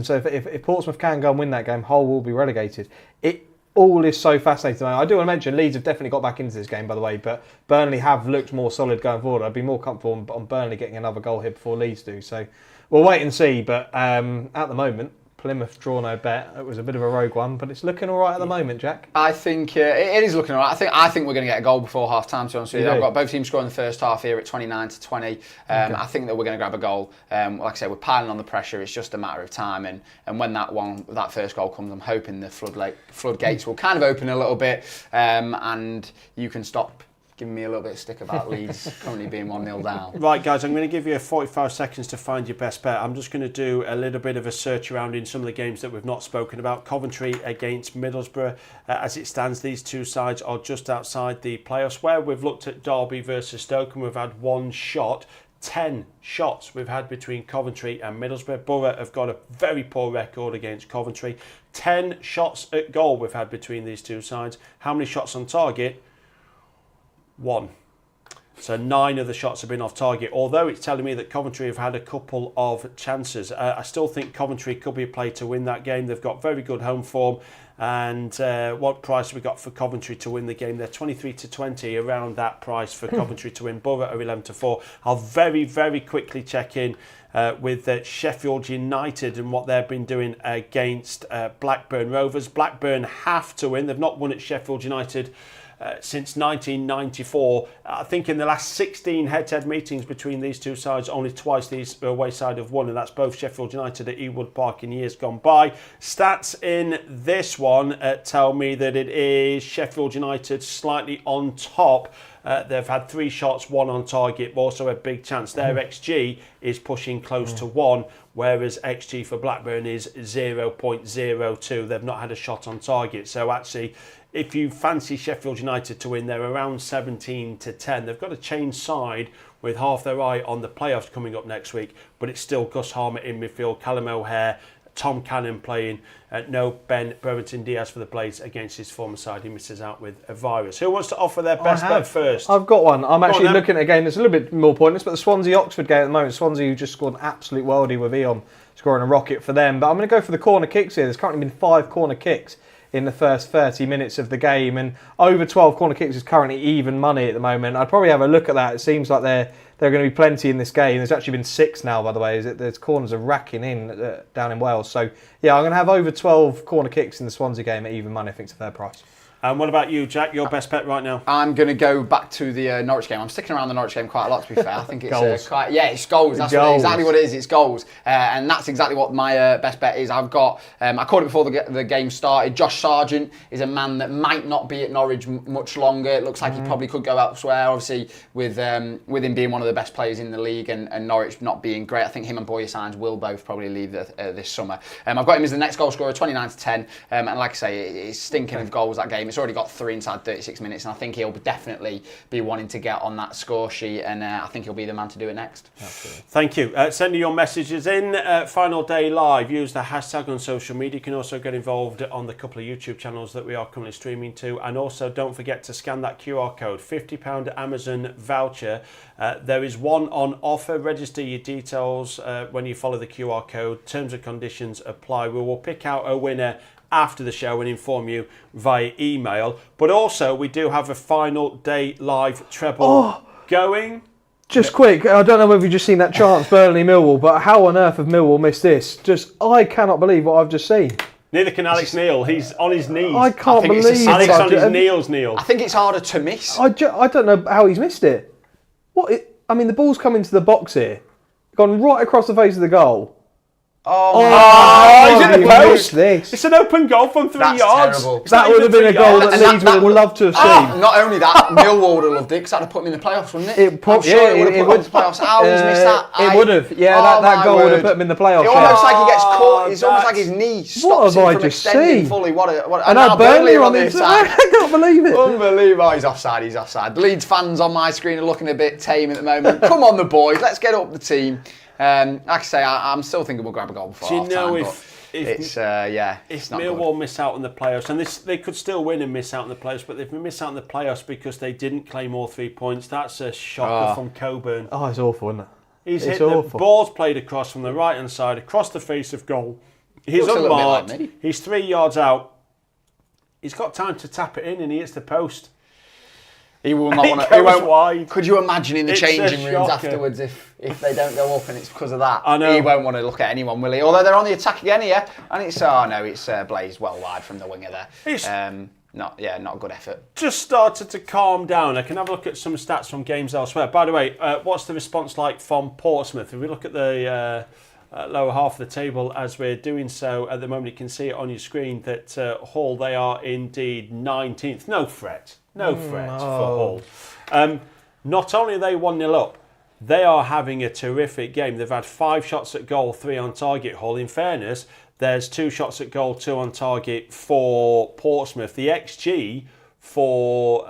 B: So if Portsmouth can go and win that game, Hull will be relegated. It all is so fascinating. I do want to mention Leeds have definitely got back into this game, by the way, but Burnley have looked more solid going forward. I'd be more comfortable on Burnley getting another goal here before Leeds do. So we'll wait and see. But at the moment, Plymouth draw no bet. It was a bit of a rogue one, but it's looking all right at the moment, Jack.
C: I think it is looking all right. I think we're going to get a goal before half time, to be honest with you. I've got both teams scoring the first half here at 29-20. I think that we're going to grab a goal. Like I said, we're piling on the pressure. It's just a matter of time. And when that first goal comes, I'm hoping the floodgates will kind of open a little bit, and you can stop giving me a little bit of stick about Leeds currently being 1-0 down.
A: Right, guys, I'm going to give you 45 seconds to find your best bet. I'm just going to do a little bit of a search around in some of the games that we've not spoken about. Coventry against Middlesbrough. As it stands, these two sides are just outside the playoffs, where we've looked at Derby versus Stoke and we've had 1 shot. 10 shots we've had between Coventry and Middlesbrough. Borough have got a very poor record against Coventry. 10 shots at goal we've had between these two sides. How many shots on target? 1. So 9 of the shots have been off target, although it's telling me that Coventry have had a couple of chances. I still think Coventry could be a play to win that game. They've got very good home form. And what price have we got for Coventry to win the game? They're 23-20, around that price for Coventry to win. Borough are 11-4. I'll very, very quickly check in with Sheffield United and what they've been doing against Blackburn Rovers. Blackburn have to win. They've not won at Sheffield United since 1994. I think in the last 16 head-to-head meetings between these two sides, only twice the away side have won, and that's both Sheffield United at Ewood Park in years gone by. Stats in this one tell me that it is Sheffield United slightly on top. They've had 3 shots, 1 on target, but also a big chance. Their XG is pushing close to 1, whereas XG for Blackburn is 0.02. They've not had a shot on target. So actually, if you fancy Sheffield United to win, they're around 17 to 10. They've got to change side with half their eye on the playoffs coming up next week, but it's still Gus Harmer in midfield, Callum O'Hare, Tom Cannon playing, no Ben Brereton Diaz for the Blades against his former side. He misses out with a virus. Who wants to offer their best bet first?
B: I've got one. I'm actually looking at a game that's a little bit more pointless, but the Swansea-Oxford game at the moment. Swansea, who just scored an absolute worldie with Eon scoring a rocket for them. But I'm going to go for the corner kicks here. There's currently been 5 corner kicks in the first 30 minutes of the game, and over 12 corner kicks is currently even money at the moment. I'd probably have a look at that. It seems like there are going to be plenty in this game. There's actually been 6 now, by the way. There's corners are racking in down in Wales. So yeah, I'm going to have over 12 corner kicks in the Swansea game at even money. I think it's a fair price.
A: And what about you, Jack? Your best bet right now?
C: I'm going to go back to the Norwich game. I'm sticking around the Norwich game quite a lot, to be fair. I think it's
B: goals.
C: It's goals. That's exactly what it is. It's goals. And that's exactly what my best bet is. I've got, I called it before the game started, Josh Sargent is a man that might not be at Norwich much longer. It looks like he probably could go elsewhere, obviously, with him being one of the best players in the league and Norwich not being great. I think him and Boya Signs will both probably leave this summer. I've got him as the next goal scorer, 29 to 10. And like I say, it's stinking of goals, that game. It's already got 3 inside 36 minutes, and I think he'll definitely be wanting to get on that score sheet, and I think he'll be the man to do it next.
B: Absolutely.
A: Thank you. Send your messages in. Final Day Live. Use the hashtag on social media. You can also get involved on the couple of YouTube channels that we are currently streaming to, and also don't forget to scan that QR code, £50 Amazon voucher. There is one on offer. Register your details when you follow the QR code. Terms and conditions apply. We will pick out a winner after the show and inform you via email. But also, we do have a Final Day Live treble going.
B: Just quick, I don't know whether you've just seen that chance, Burnley-Millwall, but how on earth have Millwall missed this? I cannot believe what I've just seen.
A: Neither can Alex Neil. He's on his knees.
B: I can't believe it.
A: Alex on his knees, Neil.
C: I think it's harder to miss.
B: I don't know how he's missed it. The ball's come into the box here, gone right across the face of the goal.
A: He's in the post.
B: This.
A: It's an open goal from 3
C: That's
A: yards.
C: terrible.
B: That would have been a goal that Leeds would have loved to have seen.
C: Not only that, Millwall would have loved it because that'd have put him in the playoffs, wouldn't it?
B: I'm sure it would have put him in the playoffs.
C: How he's missed that?
B: It would have. Yeah, that goal would have put him in the playoffs.
C: It's almost like he gets caught. It's almost like his knee stops him from extending fully. And now Burnley are on the side.
B: I can't believe it.
C: Unbelievable. He's offside. The Leeds fans on my screen are looking a bit tame at the moment. Come on, the boys. Let's get up the team. Like I say, I'm still thinking we'll grab a goal before half time. Do you know
A: if Millwall miss out on the playoffs, and they could still win and miss out on the playoffs, but if they miss out on the playoffs because they didn't claim all 3 points, that's a shocker from Coburn.
B: Oh, it's awful, isn't it?
A: It's awful. The ball's played across from the right-hand side, across the face of goal. He's unmarked. Like he's 3 yards out. He's got time to tap it in, and he hits the post.
C: He will not want to. He won't. Wide. Could you imagine in the changing rooms afterwards if they don't go up and it's because of that?
A: I know.
C: He won't want to look at anyone, will he? Although they're on the attack again here, and it's Blaze well wide from the winger there. Not a good effort.
A: Just started to calm down. I can have a look at some stats from games elsewhere. By the way, what's the response like from Portsmouth? If we look at the lower half of the table as we're doing so at the moment, you can see it on your screen that Hull, they are indeed 19th. No threat for Hull. Not only are they 1-0 up, they are having a terrific game. They've had 5 shots at goal, 3 on target, Hull. In fairness, there's 2 shots at goal, 2 on target for Portsmouth. The XG for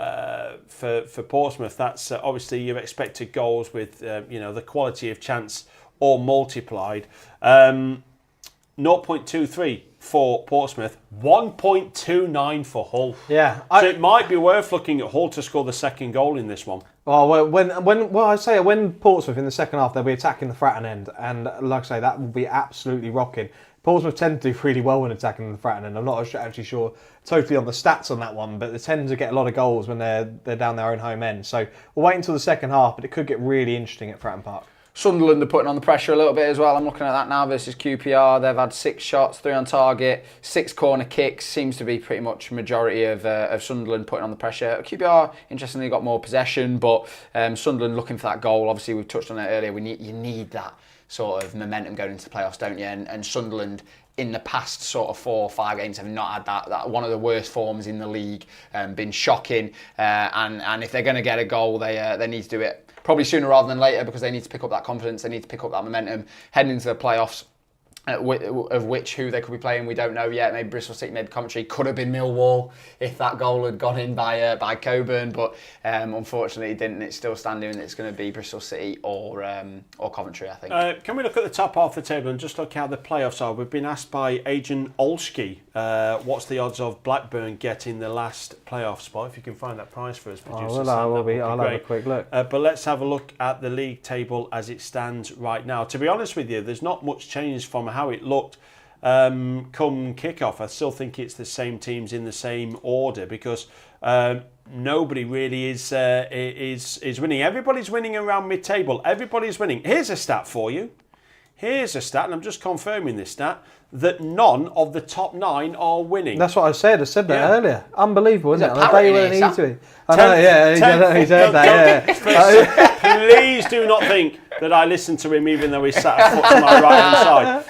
A: Portsmouth, that's obviously your expected goals with the quality of chance all multiplied. 0.23 for Portsmouth, 1.29 for Hull.
B: Yeah,
A: so it might be worth looking at Hull to score the second goal in this one.
B: Well, when Portsmouth in the second half, they'll be attacking the Fratton end, and like I say, that will be absolutely rocking. Portsmouth tend to do really well when attacking the Fratton end. I'm not actually sure totally on the stats on that one, but they tend to get a lot of goals when they're down their own home end. So we'll wait until the second half, but it could get really interesting at Fratton Park.
C: Sunderland are putting on the pressure a little bit as well. I'm looking at that now versus QPR. They've had 6 shots, 3 on target, 6 corner kicks. Seems to be pretty much majority of Sunderland putting on the pressure. QPR, interestingly, got more possession, but Sunderland looking for that goal. Obviously, we've touched on it earlier. You need that sort of momentum going into the playoffs, don't you? And Sunderland, in the past sort of 4 or 5 games, have not had that one of the worst forms in the league. Been shocking. And if they're going to get a goal, they need to do it probably sooner rather than later, because they need to pick up that confidence, they need to pick up that momentum heading into the playoffs. Who they could be playing, we don't know yet. Maybe Bristol City, maybe Coventry. Could have been Millwall if that goal had gone in by Coburn, but unfortunately it didn't. It's still standing, and it's going to be Bristol City or Coventry, I think.
A: Can we look at the top half of the table and just look how the playoffs are? We've been asked by Agent Olski, what's the odds of Blackburn getting the last playoff spot? If you can find that prize for us, producer.
B: I'll have a quick look.
A: But let's have a look at the league table as it stands right now. To be honest with you, there's not much change from how it looked come kick-off. I still think it's the same teams in the same order, because nobody really is winning. Everybody's winning around mid-table. Everybody's winning. Here's a stat for you. Here's a stat, and I'm just confirming this stat, that none of the top 9 are winning.
B: That's what I said. I said that earlier. Unbelievable, isn't it?
C: I
B: bet you wouldn't need to. I know, he said that, yeah.
A: Please do not think that I listened to him, even though he sat a foot to my right-hand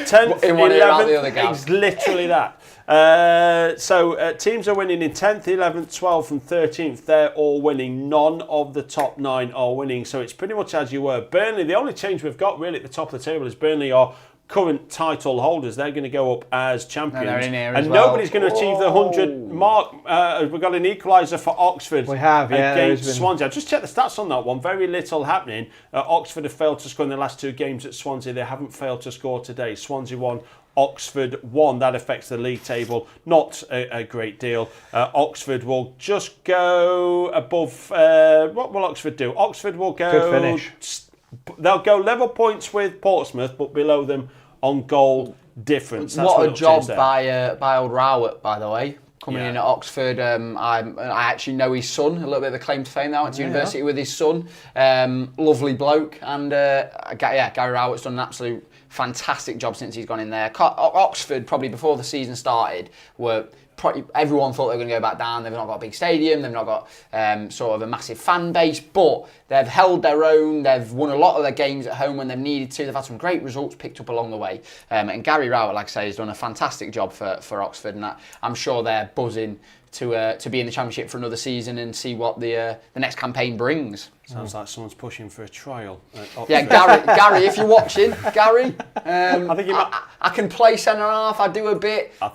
A: side. 10th, 11th, it's literally that. So teams are winning in 10th, 11th, 12th and 13th. They're all winning. None of the top 9 are winning. So it's pretty much as you were. Burnley, the only change we've got really at the top of the table is Burnley are current title holders. They're going to go up as champions. And nobody's going to achieve the 100 mark. We've got an equaliser for Oxford.
B: We have,
A: against Swansea. I just checked the stats on that one. Very little happening. Oxford have failed to score in the last 2 games at Swansea. They haven't failed to score today. Swansea won, Oxford won. That affects the league table. Not a great deal. Oxford will just go above. What will Oxford do? Oxford will go.
B: Good finish.
A: They'll go level points with Portsmouth, but below them on goal difference. That's
C: what a job by old Rowett, by the way. Coming in at Oxford. I actually know his son, a little bit of a claim to fame now. Went to university with his son. Lovely bloke. And Gary Rowett's done an absolute fantastic job since he's gone in there. Oxford, probably before the season started, everyone thought they were going to go back down. They've not got a big stadium. They've not got sort of a massive fan base, but they've held their own. They've won a lot of their games at home when they've needed to. They've had some great results picked up along the way. And Gary Rowett, like I say, has done a fantastic job for Oxford, and I'm sure they're buzzing to be in the Championship for another season and see what the next campaign brings.
A: Sounds like someone's pushing for a trial.
C: Yeah, Gary, if you're watching, Gary, I can play centre half. I do a bit.
A: I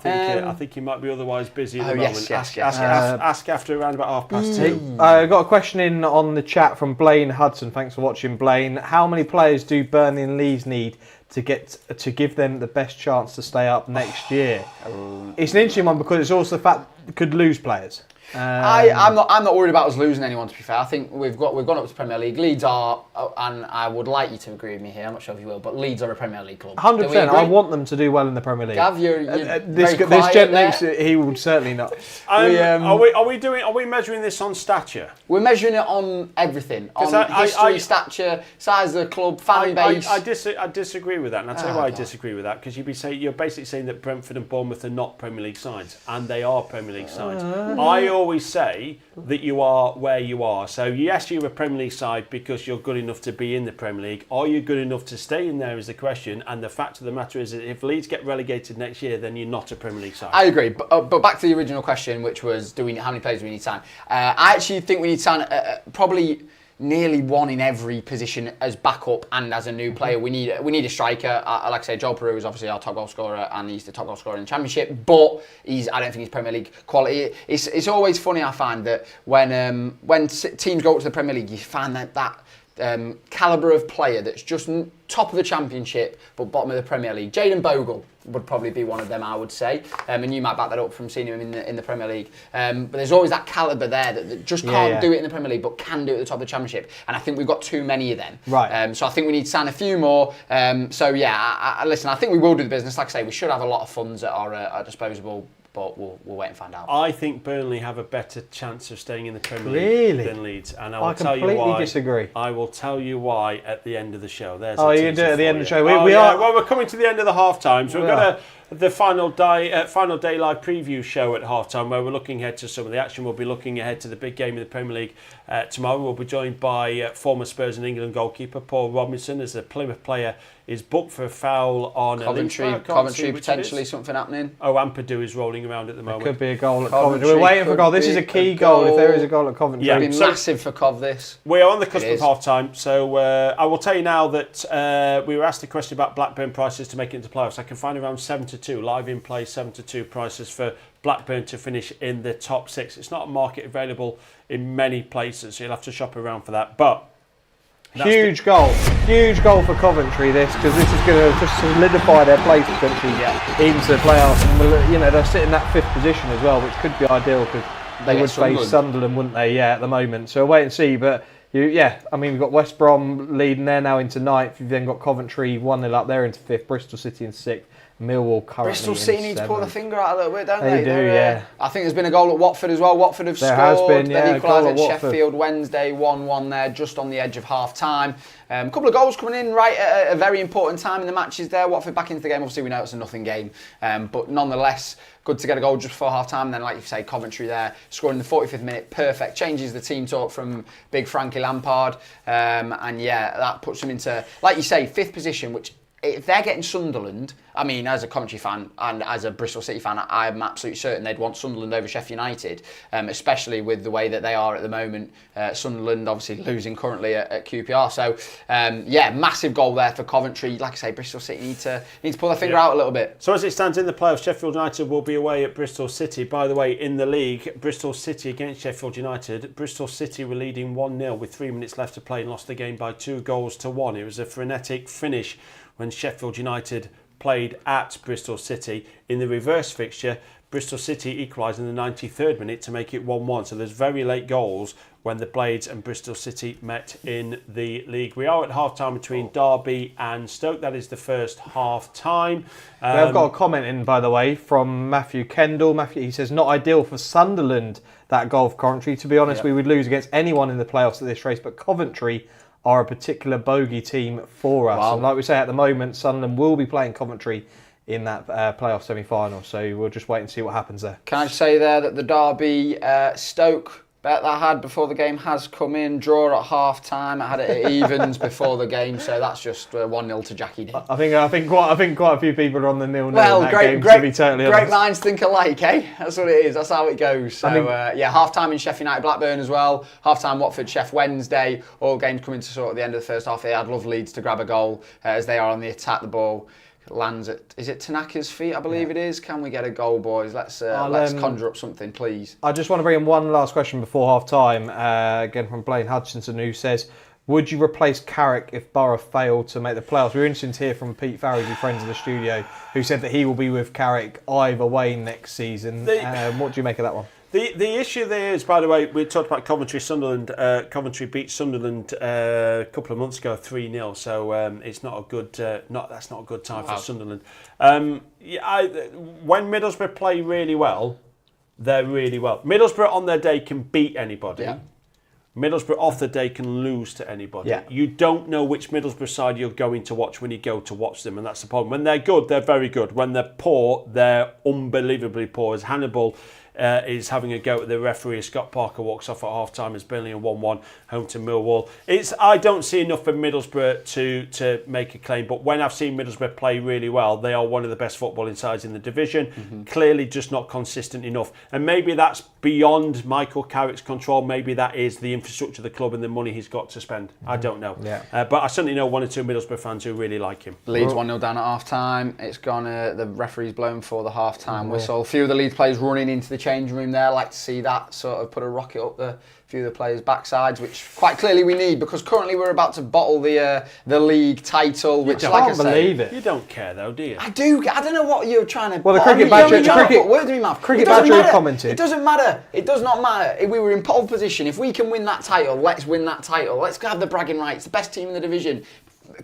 A: think he might be otherwise busy at the moment.
C: Yes.
A: Ask after around about 2:30.
B: I got a question in on the chat from Blaine Hudson. Thanks for watching, Blaine. How many players do Burnley and Leeds need to give them the best chance to stay up next year? It's an interesting one, because it's also the fact they could lose players.
C: I'm not worried about us losing anyone, to be fair. I think we've gone up to the Premier League. Leeds are, and I would like you to agree with me here, I'm not sure if you will, but Leeds are a Premier League club.
B: 100%. I want them to do well in the Premier League.
C: Gav, you're
B: this gent thinks he would certainly not.
A: Are we measuring this on stature?
C: We're measuring it on everything. On history, stature, size of the club, fan base.
A: I disagree with that, and I'll tell you why I disagree with that, because you're basically saying that Brentford and Bournemouth are not Premier League sides, and they are Premier League sides. I always say that you are where you are. So yes, you're a Premier League side because you're good enough to be in the Premier League. Are you good enough to stay in there is the question. And the fact of the matter is that if Leeds get relegated next year, then you're not a Premier League side.
C: I agree. But back to the original question, which was how many players do we need to sign? I actually think we need to sign probably nearly one in every position as backup and as a new player. We need a striker. Like I say, Joel Pereira is obviously our top goal scorer, and he's the top goal scorer in the Championship. But I don't think he's Premier League quality. It's always funny, I find, that when teams go up to the Premier League, you find that calibre of player that's just top of the Championship but bottom of the Premier League. Jayden Bogle would probably be one of them, I would say, and you might back that up from seeing him in the Premier League. But there's always that calibre there that just can't do it in the Premier League but can do it at the top of the Championship, and I think we've got too many of them.
B: Right.
C: So I think we need to sign a few more. Listen, I think we will do the business. Like I say, we should have a lot of funds at our disposal but we'll wait and find out.
A: I think Burnley have a better chance of staying in the Premier League than Leeds, and I will tell you why.
B: I completely disagree.
A: I will tell you why at the end of the show. There's
B: you can do it at the end of the show.
A: We are. Well, we're coming to the end of the half time, so we've got the final day live preview show at half time, where we're looking ahead to some of the action. We'll be looking ahead to the big game in the Premier League tomorrow. We'll be joined by former Spurs and England goalkeeper Paul Robinson, as a Plymouth player is booked for a foul on
C: Coventry potentially something happening.
A: Ampadu is rolling around at the moment.
B: Could be a goal at Coventry. We're waiting for a goal. This is a key goal if there is a goal at Coventry.
C: It'd be massive for Cov this.
A: We are on the cusp of half time, so I will tell you now that we were asked a question about Blackburn prices to make it into playoffs. I can find around 7-2 live in play 7-2 prices for Blackburn to finish in the top 6. It's not a market available in many places, so you'll have to shop around for that. But huge goal for Coventry this, because this is going to just solidify their place potentially into the playoffs, and they'll sit in that 5th position as well, which could be ideal because they would face Sunderland, wouldn't they? Yeah, at the moment. So wait and see, but we've got West Brom leading there now into 9th. You've then got Coventry 1-0 up there into 5th, Bristol City in 6th. Millwall currently
C: Bristol City need to pull their finger out a little bit, don't
B: they? They do, yeah.
C: I think there's been a goal at Watford as well. Watford have scored.
B: Has been, yeah.
C: They've equalised at Sheffield Wednesday, 1-1 there, just on the edge of half-time. A couple of goals coming in right at a very important time in the matches there. Watford back into the game. Obviously, we know it's a nothing game, but nonetheless, good to get a goal just before half-time. And then, like you say, Coventry there, scoring in the 45th minute, perfect. Changes the team talk from big Frankie Lampard. That puts them into, like you say, 5th position, which, if they're getting Sunderland, I mean, as a Coventry fan and as a Bristol City fan, I'm absolutely certain they'd want Sunderland over Sheffield United, especially with the way that they are at the moment. Sunderland obviously losing currently at QPR. So, massive goal there for Coventry. Like I say, Bristol City need to pull their finger out a little bit.
A: So as it stands in the playoffs, Sheffield United will be away at Bristol City. By the way, in the league, Bristol City against Sheffield United. Bristol City were leading 1-0 with 3 minutes left to play and lost the game by 2-1. It was a frenetic finish when Sheffield United played at Bristol City. In the reverse fixture, Bristol City equalised in the 93rd minute to make it 1-1. So there's very late goals when the Blades and Bristol City met in the league. We are at half-time between Derby and Stoke. That is the first half-time.
B: I've got a comment in, by the way, from Matthew Kendall. He says, not ideal for Sunderland, that goal for Coventry. To be honest, we would lose against anyone in the playoffs at this race, but Coventry are a particular bogey team for us. Wow. And like we say, at the moment, Sunderland will be playing Coventry in that playoff semi-final. So we'll just wait and see what happens there.
C: Can I just say there that the Derby Stoke bet that I had before the game has come in. Draw at half-time. I had it at evens before the game, so that's just 1-0 to Jackie D.
B: I think quite a few people are on the 0-0 in that game, to be totally honest.
C: Great minds think alike, eh? That's what it is. That's how it goes. So, half-time in Sheffield United Blackburn as well. Half-time Watford Sheff Wednesday. All games coming to sort of the end of the first half here. I'd love Leeds to grab a goal as they are on the attack. The ball lands at, is it Tanaka's feet, I believe it is. Can we get a goal, boys? Let's conjure up something, please.
B: I just want to bring in one last question before half-time, again from Blaine Hutchinson, who says, would you replace Carrick if Borough failed to make the playoffs? We're interested to hear from Pete Farrell, who's friends of the studio, who said that he will be with Carrick either way next season. What do you make of that one?
A: The issue there is, by the way, we talked about Coventry, Sunderland. Coventry beat Sunderland a couple of months ago, 3-0. So it's not a good. That's not a good time for Sunderland. When Middlesbrough play really well, they're really well. Middlesbrough on their day can beat anybody. Yeah. Middlesbrough off the day can lose to anybody. Yeah. You don't know which Middlesbrough side you're going to watch when you go to watch them, and that's the problem. When they're good, they're very good. When they're poor, they're unbelievably poor. As Hannibal is having a go at the referee, Scott Parker walks off at half-time as Burnley are 1-1 home to Millwall. I don't see enough for Middlesbrough to make a claim, but when I've seen Middlesbrough play really well, they are one of the best footballing sides in the division. Mm-hmm. Clearly just not consistent enough. And maybe that's beyond Michael Carrick's control. Maybe that is the infrastructure of the club and the money he's got to spend. Mm-hmm. I don't know. Yeah. But I certainly know one or two Middlesbrough fans who really like him.
C: Leeds 1-0 down at half-time. It's gone, the referee's blown for the half-time whistle. A few of the Leeds players running into the changing room there. Like to see that sort of put a rocket up the few of the players' backsides, which quite clearly we need, because currently we're about to bottle the league title, which, like I say,
B: believe it.
A: You don't care though, do you?
C: I do. I don't know what you're trying to.
B: Well, the cricket badger commented.
C: It doesn't matter. It does not matter. If we were in pole position, if we can win that title, let's win that title. Let's have the bragging rights. The best team in the division.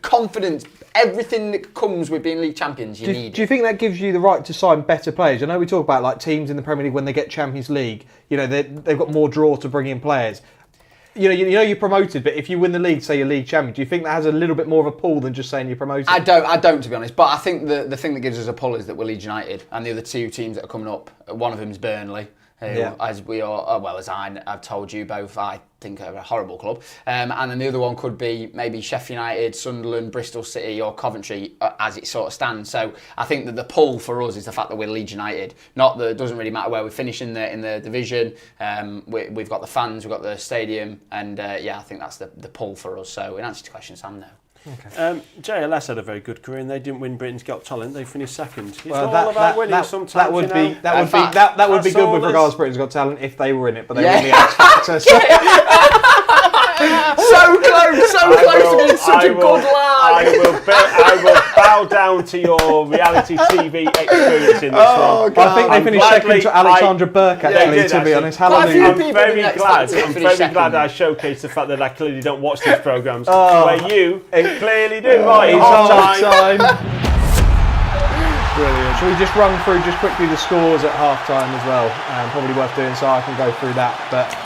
C: confidence, everything that comes with being league champions, you need.
B: Do you think that gives you the right to sign better players? I know we talk about like teams in the Premier League when they get Champions League, they've got more draw to bring in players. You're promoted, but if you win the league, say you're league champion, do you think that has a little bit more of a pull than just saying you're promoted?
C: I don't, to be honest. But I think the thing that gives us a pull is that we're Leeds United, and the other two teams that are coming up, one of them is Burnley, who, as we are, I've told you both, I think are a horrible club. And then the other one could be maybe Sheffield United, Sunderland, Bristol City, or Coventry, as it sort of stands. So I think that the pull for us is the fact that we're Leeds United. Not that it doesn't really matter where we finish in the division. We've got the fans, we've got the stadium, and I think that's the pull for us. So in answer to your question, Sam, no.
A: Okay. JLS had a very good career, and they didn't win Britain's Got Talent. They finished second. It's all about winning sometimes.
B: That would be good with regards to Britain's Got Talent if they were in it, but they won the X Factor.
C: So close to being such a good lad.
A: I will bow down to your reality TV experience in this one.
B: I think they finished second to Alexandra Burke, actually, to be honest. Hallelujah.
A: I'm very glad I showcased the fact that I clearly don't watch these programmes, where you clearly do. Right, half time.
B: Brilliant. Shall we just run through just quickly the scores at half time as well? Probably worth doing, so I can go through that. But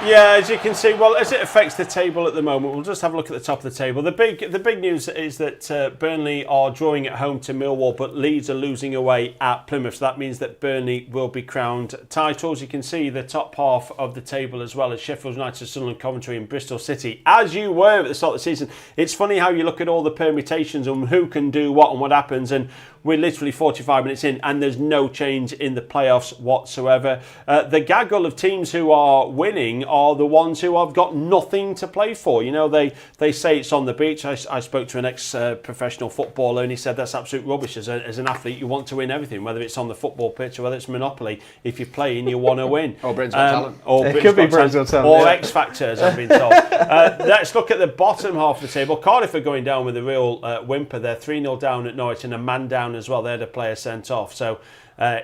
A: yeah, as you can see, well, as it affects the table at the moment, we'll just have a look at the top of the table. The big news is that Burnley are drawing at home to Millwall, but Leeds are losing away at Plymouth. So that means that Burnley will be crowned titles. You can see the top half of the table as well as Sheffield United, Sunderland, Coventry and Bristol City, as you were at the start of the season. It's funny how you look at all the permutations and who can do what and what happens, and we're literally 45 minutes in and there's no change in the playoffs whatsoever. The gaggle of teams who are winning are the ones who have got nothing to play for. They say it's on the beach. I spoke to an ex-professional footballer and he said that's absolute rubbish. As an athlete, you want to win everything, whether it's on the football pitch or whether it's Monopoly. If you're playing, you want to win.
C: Or Britain's Got Talent.
A: Or
B: it could be Britain's Got Talent.
A: Or X Factors, I've been told. Let's look at the bottom half of the table. Cardiff are going down with a real whimper. They're 3-0 down at Norwich and a man down as well. They had a player sent off. So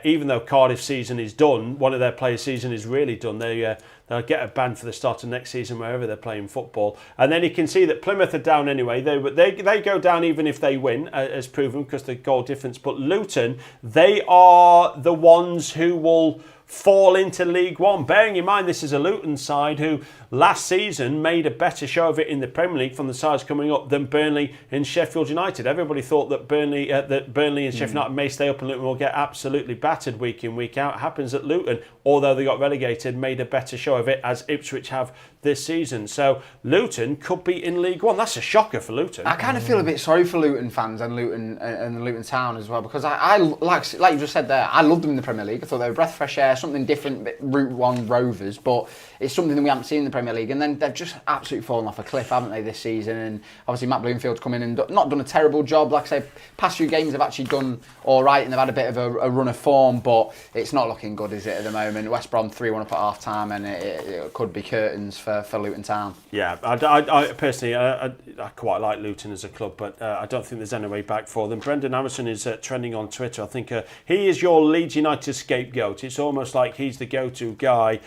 A: even though Cardiff's season is done, one of their players' season is really done. They'll get a ban for the start of next season wherever they're playing football. And then you can see that Plymouth are down anyway. They go down even if they win, as proven, because the goal difference. But Luton, they are the ones who will fall into League One. Bearing in mind this is a Luton side who last season made a better show of it in the Premier League from the sides coming up than Burnley and Sheffield United. Everybody thought that Burnley and Sheffield United may stay up and Luton will get absolutely battered week in, week out. It happens at Luton, although they got relegated, made a better show of it as Ipswich have this season. So Luton could be in League One. That's a shocker for Luton.
C: I kind of feel a bit sorry for Luton fans and Luton Town as well, because I like you just said there, I loved them in the Premier League. I thought they were a breath of fresh air, something different, Route 1 Rovers, but it's something that we haven't seen in the Premier League. And then they've just absolutely fallen off a cliff, haven't they, this season? And obviously Matt Bloomfield's come in and not done a terrible job. Like I say, past few games they've actually done all right and they've had a bit of a run of form, but it's not looking good, is it, at the moment? West Brom 3-1 up at half time, and it could be curtains for Luton Town. Yeah,
A: I personally, I quite like Luton as a club, but I don't think there's any way back for them. Brendan Harrison is trending on Twitter. I think he is your Leeds United scapegoat. It's almost like he's the go-to guy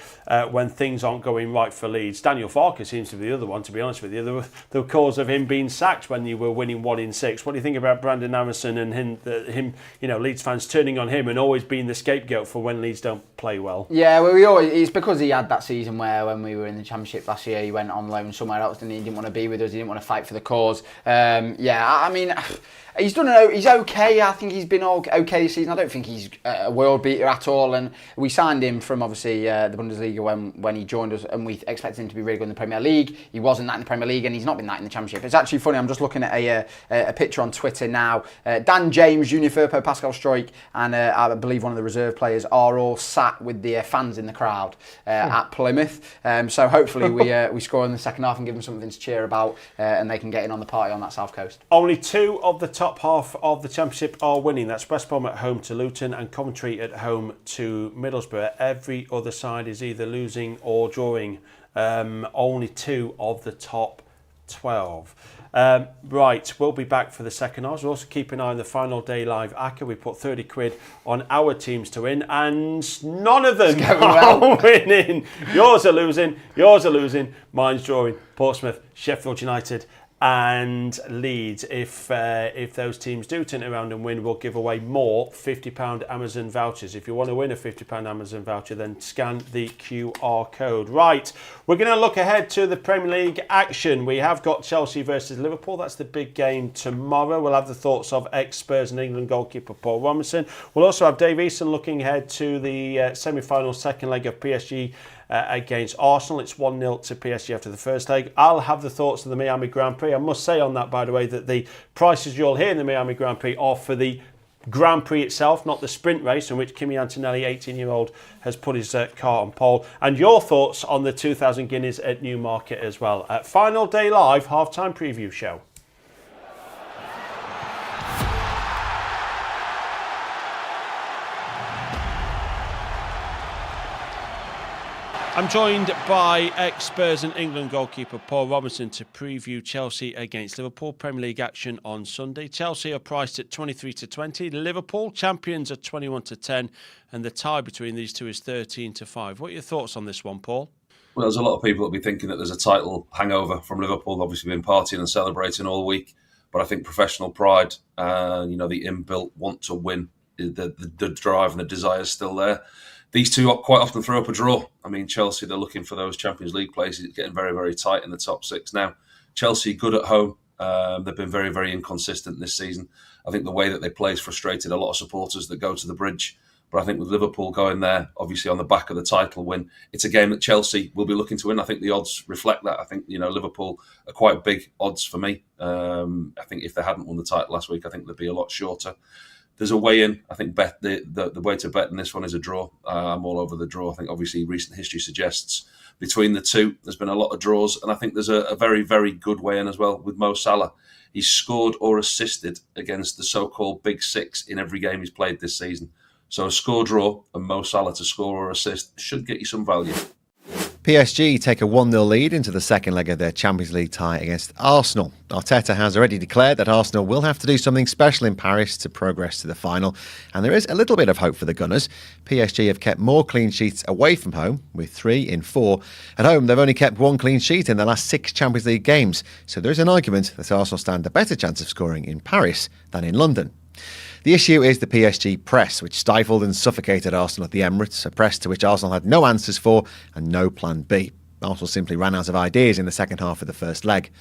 A: when things aren't going right for Leeds. Daniel Farke seems to be the other one, to be honest with you. The cause of him being sacked when you were winning 1 in 6. What do you think about Brendan Harrison and him, Leeds fans turning on him and always being the scapegoat for when Leeds don't play well?
C: Yeah, well, it's because he had that season where when we were in the Championship last year, he went on loan somewhere else and he didn't want to be with us, he didn't want to fight for the cause. I mean, he's okay. I think he's been okay this season. I don't think he's a world beater at all. And we signed him from obviously the Bundesliga when he joined us, and we expected him to be really good in the Premier League. He wasn't that in the Premier League, and he's not been that in the Championship. It's actually funny. I'm just looking at a picture on Twitter now. Dan James, Junior Firpo, Pascal Struijk, and I believe one of the reserve players are all sat with the fans in the crowd at Plymouth. So hopefully we score in the second half and give them something to cheer about, and they can get in on the party on that south coast.
A: Only 2 of the top half of the Championship are winning. That's West Brom at home to Luton and Coventry at home to Middlesbrough. Every other side is either losing or drawing. Only 2 of the top 12. Right, we'll be back for the second half. We'll also keep an eye on the final day live ACCA. We put 30 quid on our teams to win, and none of them are winning. Yours are losing, mine's drawing. Portsmouth, Sheffield United and Leeds. If those teams do turn it around and win, we'll give away more £50 Amazon vouchers. If you want to win a £50 Amazon voucher, then scan the QR code. Right, we're going to look ahead to the Premier League action. We have got Chelsea versus Liverpool. That's the big game tomorrow. We'll have the thoughts of ex-Spurs and England goalkeeper Paul Robinson. We'll also have Dave Easton looking ahead to the semi-final second leg of PSG against Arsenal. It's 1-0 to PSG after the first leg. I'll have the thoughts of the Miami Grand Prix. I must say on that, by the way, that the prices you'll hear in the Miami Grand Prix are for the Grand Prix itself, not the sprint race in which Kimi Antonelli, 18-year-old, has put his car on pole. And your thoughts on the 2,000 guineas at Newmarket as well. At Final Day Live, half-time preview show. I'm joined by ex-Spurs and England goalkeeper Paul Robinson to preview Chelsea against Liverpool. Premier League action on Sunday. Chelsea are priced at 23-20. Liverpool, champions, are 21-10. And the tie between these two is 13-5. What are your thoughts on this one, Paul?
G: Well, there's a lot of people that will be thinking that there's a title hangover from Liverpool. Obviously been partying and celebrating all week. But I think professional pride, the inbuilt want to win, the drive and the desire is still there. These two quite often throw up a draw. I mean, Chelsea, they're looking for those Champions League places. It's getting very, very tight in the top six now. Chelsea, good at home. They've been very, very inconsistent this season. I think the way that they play has frustrated a lot of supporters that go to the Bridge. But I think with Liverpool going there, obviously on the back of the title win, it's a game that Chelsea will be looking to win. I think the odds reflect that. I think, Liverpool are quite big odds for me. I think if they hadn't won the title last week, I think they'd be a lot shorter. There's a way in. I think the way to bet in this one is a draw. I'm all over the draw. I think obviously recent history suggests between the two, there's been a lot of draws. And I think there's a very, very good way in as well with Mo Salah. He's scored or assisted against the so-called Big Six in every game he's played this season. So a score draw and Mo Salah to score or assist should get you some value.
H: PSG take a 1-0 lead into the second leg of their Champions League tie against Arsenal. Arteta has already declared that Arsenal will have to do something special in Paris to progress to the final, and there is a little bit of hope for the Gunners. PSG have kept more clean sheets away from home, with 3 in 4. At home, they've only kept 1 clean sheet in their last 6 Champions League games, so there is an argument that Arsenal stand a better chance of scoring in Paris than in London. The issue is the PSG press, which stifled and suffocated Arsenal at the Emirates, a press to which Arsenal had no answers for and no plan B. Arsenal simply ran out of ideas in the second half of the first leg.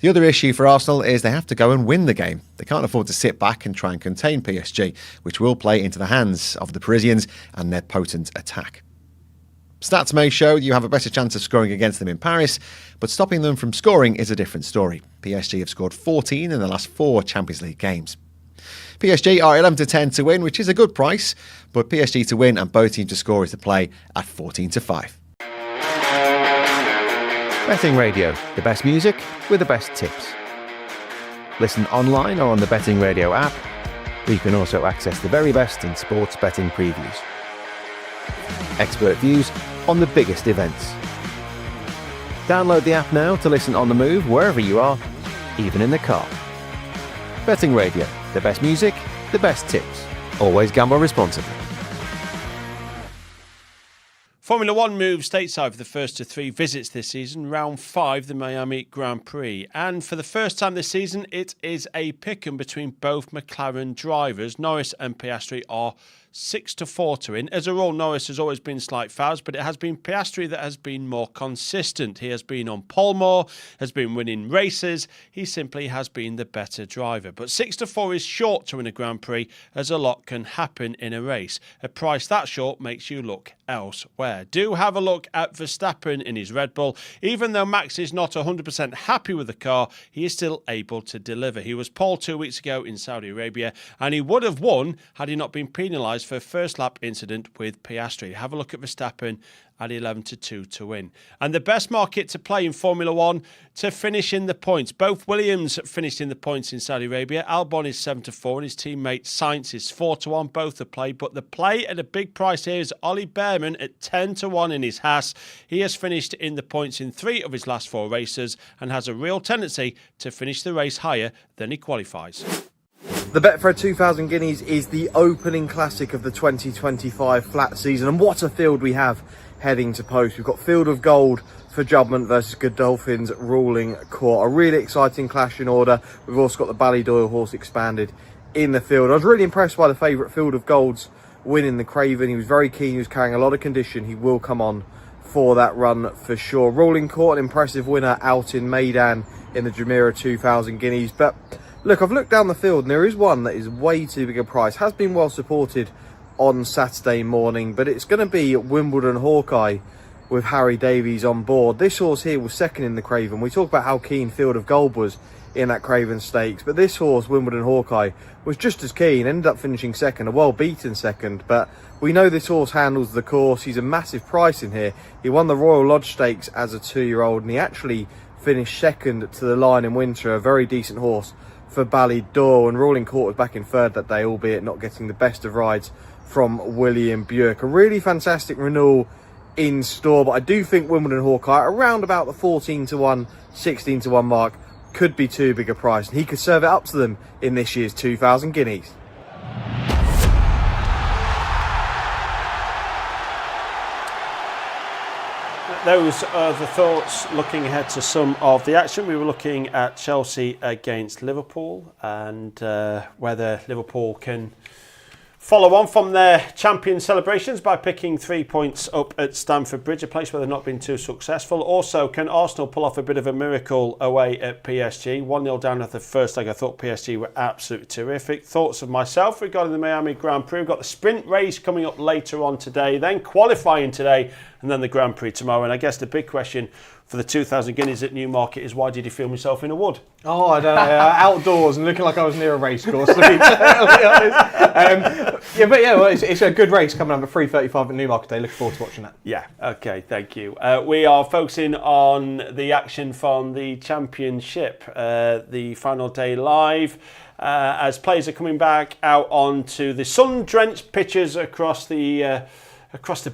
H: The other issue for Arsenal is they have to go and win the game. They can't afford to sit back and try and contain PSG, which will play into the hands of the Parisians and their potent attack. Stats may show you have a better chance of scoring against them in Paris, but stopping them from scoring is a different story. PSG have scored 14 in the last 4 Champions League games. PSG are 11-10 to win, which is a good price, but PSG to win and both teams to score is the play at 14-5.
I: Betting Radio, the best music with the best tips. Listen online or on the Betting Radio app, where you can also access the very best in sports betting previews. Expert views on the biggest events. Download the app now to listen on the move wherever you are, even in the car. Betting Radio, the best music, the best tips. Always gamble responsibly.
A: Formula One moves stateside for the first of 3 visits this season. Round 5, the Miami Grand Prix. And for the first time this season, it is a pick-em between both McLaren drivers. Norris and Piastri are 6-4 to win. As a rule, Norris has always been slight fouls, but it has been Piastri that has been more consistent. He has been on pole more, has been winning races. He simply has been the better driver. But 6-4 is short to win a Grand Prix, as a lot can happen in a race. A price that short makes you look elsewhere. Do have a look at Verstappen in his Red Bull. Even though Max is not 100% happy with the car, he is still able to deliver. He was pole 2 weeks ago in Saudi Arabia, and he would have won had he not been penalised for a first lap incident with Piastri. Have a look at Verstappen at 11-2 to win. And the best market to play in Formula One to finish in the points. Both Williams finished in the points in Saudi Arabia. Albon is 7-4 and his teammate Sainz is 4-1. Both are play, but the play at a big price here is Ollie Behrman at 10-1 in his Haas. He has finished in the points in 3 of his last 4 races and has a real tendency to finish the race higher than he qualifies.
B: The Betfred 2000 Guineas is the opening classic of the 2025 flat season, and what a field we have heading to post. We've got Field of Gold for Jubbment versus Godolphin's Ruling Court. A really exciting clash in order. We've also got the Ballydoyle horse expanded in the field. I was really impressed by the favourite Field of Gold's winning the Craven. He was very keen, he was carrying a lot of condition. He will come on for that run for sure. Ruling Court, an impressive winner out in Maidan in the Jumeirah 2000 Guineas. But look, I've looked down the field and there is one that is way too big a price. Has been well supported on Saturday morning, but it's going to be Wimbledon Hawkeye with Harry Davies on board. This horse here was second in the Craven. We talk about how keen Field of Gold was in that Craven Stakes, but this horse, Wimbledon Hawkeye, was just as keen, ended up finishing second, a well-beaten second, but we know this horse handles the course. He's a massive price in here. He won the Royal Lodge Stakes as a 2-year-old, and he actually finished second to the Lion in Winter, a very decent horse for Ballydoyle, and Ruling Court was back in third that day, albeit not getting the best of rides from William Buick. A really fantastic renewal in store, but I do think Wimbledon Hawkeye around about the 14-1, 16-1 mark could be too big a price, and he could serve it up to them in this year's 2000 Guineas.
A: Those are the thoughts looking ahead to some of the action. We were looking at Chelsea against Liverpool and whether Liverpool can follow on from their champion celebrations by picking 3 points up at Stamford Bridge, a place where they've not been too successful. Also, can Arsenal pull off a bit of a miracle away at PSG? 1-0 down at the first leg. I thought PSG were absolutely terrific. Thoughts of myself regarding the Miami Grand Prix. We've got the sprint race coming up later on today, then qualifying today, and then the Grand Prix tomorrow. And I guess the big question for the 2000 Guineas at Newmarket is, why did you film yourself in a wood?
B: Oh, I don't know, outdoors and looking like I was near a race course, to be totally honest. It's a good race coming up at 3:35 at Newmarket Day. Looking forward to watching that.
A: Yeah, okay, thank you. We are focusing on the action from the Championship, the final day live, as players are coming back out onto the sun-drenched pitches across the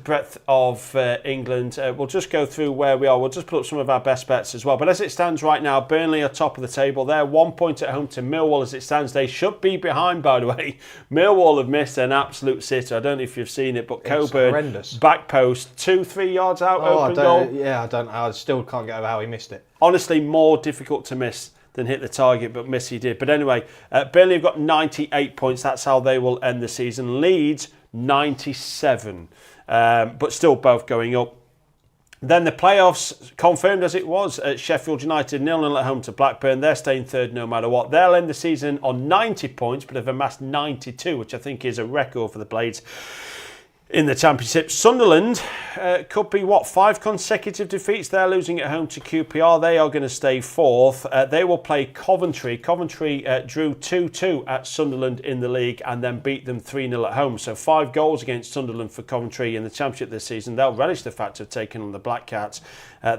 A: breadth of England. We'll just go through where we are. We'll just put up some of our best bets as well. But as it stands right now, Burnley are top of the table. They're 1 point at home to Millwall as it stands. They should be behind, by the way. Millwall have missed an absolute sitter. I don't know if you've seen it, but Coburn, back post, 2-3 yards out, open goal.
B: Yeah, I don't know. I still can't get over how he missed it.
A: Honestly, more difficult to miss than hit the target, but miss he did. But anyway, Burnley have got 98 points. That's how they will end the season. Leeds, 97. But still both going up. Then the playoffs confirmed as it was at Sheffield United 0-0 at home to Blackburn. They're staying third no matter what. They'll end the season on 90 points, but have amassed 92, which I think is a record for the Blades in the Championship. Sunderland could be, 5 consecutive defeats. They're losing at home to QPR. They are going to stay fourth. They will play Coventry. Coventry drew 2-2 at Sunderland in the league and then beat them 3-0 at home. So 5 goals against Sunderland for Coventry in the Championship this season. They'll relish the fact of taking on the Black Cats.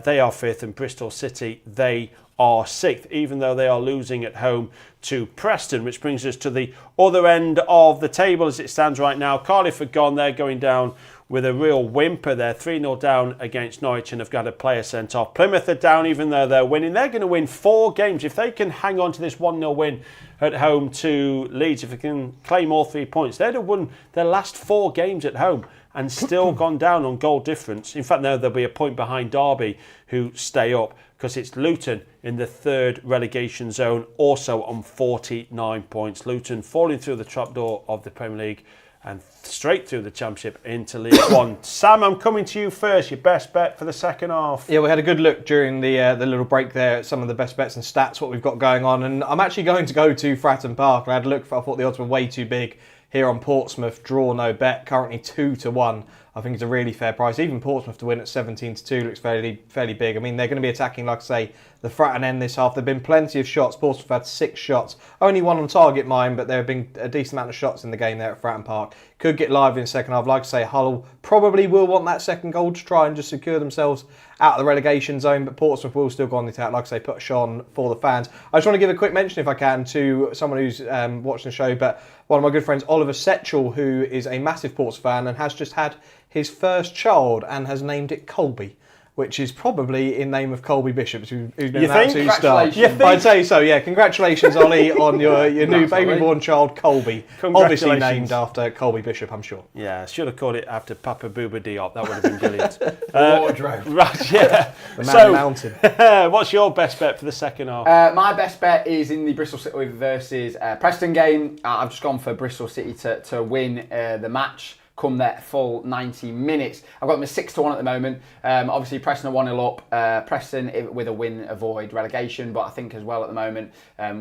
A: They are fifth, and Bristol City, they are sixth, even though they are losing at home to Preston, which brings us to the other end of the table as it stands right now. Cardiff are gone. They're going down with a real whimper. They're 3-0 down against Norwich and have got a player sent off. Plymouth are down even though they're winning. They're going to win 4 games. If they can hang on to this 1-0 win at home to Leeds, if they can claim all 3 points, they'd have won their last 4 games at home and still gone down on goal difference. In fact, now they'll be a point behind Derby, who stay up, because it's Luton in the third relegation zone, also on 49 points. Luton falling through the trapdoor of the Premier League and straight through the Championship into League One. Sam, I'm coming to you first. Your best bet for the second half.
B: Yeah, we had a good look during the little break there at some of the best bets and stats, what we've got going on. And I'm actually going to go to Fratton Park. I had a look, I thought the odds were way too big here on Portsmouth. Draw no bet, currently 2-1. I think it's a really fair price. Even Portsmouth to win at 17-2 looks fairly big. I mean, they're going to be attacking, like I say, the Fratton end this half. There have been plenty of shots. Portsmouth had 6 shots. Only 1 on target, mine, but there have been a decent amount of shots in the game there at Fratton Park. Could get live in the second half. Like I say, Hull probably will want that second goal to try and just secure themselves out of the relegation zone, but Portsmouth will still go on the attack. Like I say, put a shot on for the fans. I just want to give a quick mention, if I can, to someone who's watching the show, but one of my good friends, Oliver Setchell, who is a massive Ports fan and has just had his first child and has named it Colby. which is probably in name of Colby Bishop, who's been
A: You
B: an
A: think?
B: absolute star.
C: Congratulations.
B: I'd say so, yeah. Congratulations, Ollie, on your new baby-born child, Colby. Obviously
A: Congratulations.
B: named after Colby Bishop, I'm sure.
A: Yeah, should have called it after Papa Booba Diop. That would have been brilliant.
C: Wardrobe.
A: Right, yeah.
B: The Man Mountain.
A: What's your best bet for the second half?
C: My best bet is in the Bristol City versus Preston game. I've just gone for Bristol City to win the match. Come that full 90 minutes. I've got them at 6-1 at the moment. Obviously, Preston are 1-0 up. Preston, with a win, avoid relegation. But I think as well at the moment,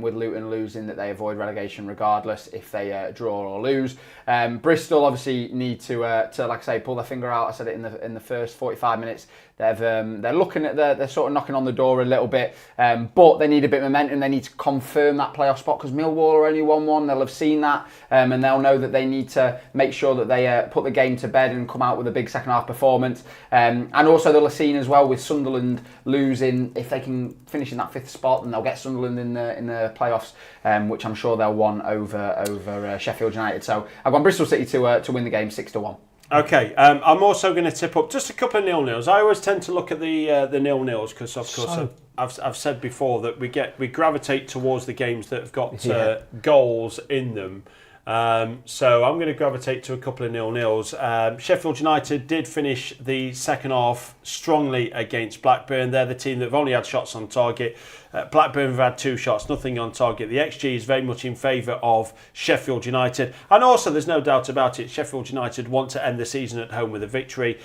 C: with Luton losing, that they avoid relegation regardless if they draw or lose. Bristol obviously need to like I say, pull their finger out. I said it in the first 45 minutes. They're looking at they're sort of knocking on the door a little bit, but they need a bit of momentum. They need to confirm that playoff spot because Millwall are only 1-1. They'll have seen that, and they'll know that they need to make sure that they put the game to bed and come out with a big second half performance. And also they'll have seen as well with Sunderland losing. If they can finish in that 5th spot, then they'll get Sunderland in the playoffs, which I'm sure they'll won over Sheffield United. So I've gone Bristol City to win the game 6-1.
A: Okay, I'm also going to tip up just a couple of 0-0s. I always tend to look at the 0-0s because, of course, I've said before that we gravitate towards the games that have got goals in them. So I'm going to gravitate to a couple of 0-0s. Sheffield United did finish the second half strongly against Blackburn. They're the team that have only had shots on target. Blackburn have had 2 shots, nothing on target. The XG is very much in favour of Sheffield United. And also, there's no doubt about it, Sheffield United want to end the season at home with a victory.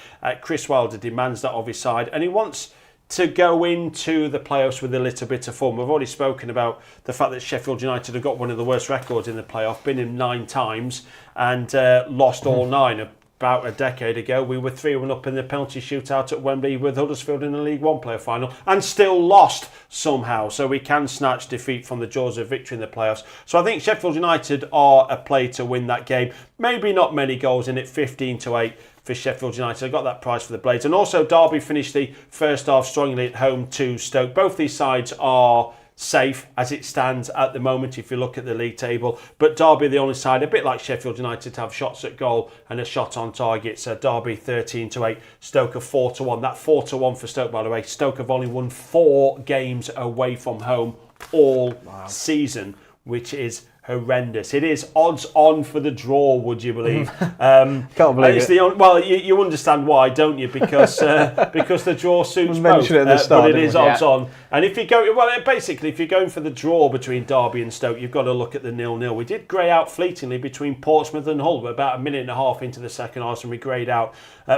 A: Chris Wilder demands that of his side, and he wants to go into the playoffs with a little bit of form. We've already spoken about the fact that Sheffield United have got one of the worst records in the playoff, been in 9 times and lost all 9. About a decade ago, we were 3-1 up in the penalty shootout at Wembley with Huddersfield in the League One playoff final and still lost somehow. So we can snatch defeat from the jaws of victory in the playoffs. So I think Sheffield United are a play to win that game. Maybe not many goals in it, 15-8 for Sheffield United. I got that price for the Blades. And also Derby finished the first half strongly at home to Stoke. Both these sides are safe as it stands at the moment if you look at the league table, but Derby the only side, a bit like Sheffield United, to have shots at goal and a shot on target. So Derby 13-8, Stoke 4-1. That 4-1 for Stoke, by the way. Stoke have only won 4 games away from home all season, which is horrendous. It is odds on for the draw, would you believe?
B: Can't believe it.
A: Well, you understand why, don't you? Because the draw suits both.
B: Mentioned it at the start,
A: but it is
B: didn't we?
A: odds on. And if you go, well, basically, if you're going for the draw between Derby and Stoke, you've got to look at the 0-0. We did grey out fleetingly between Portsmouth and Hull. We're about a minute and a half into the second half, and we greyed out.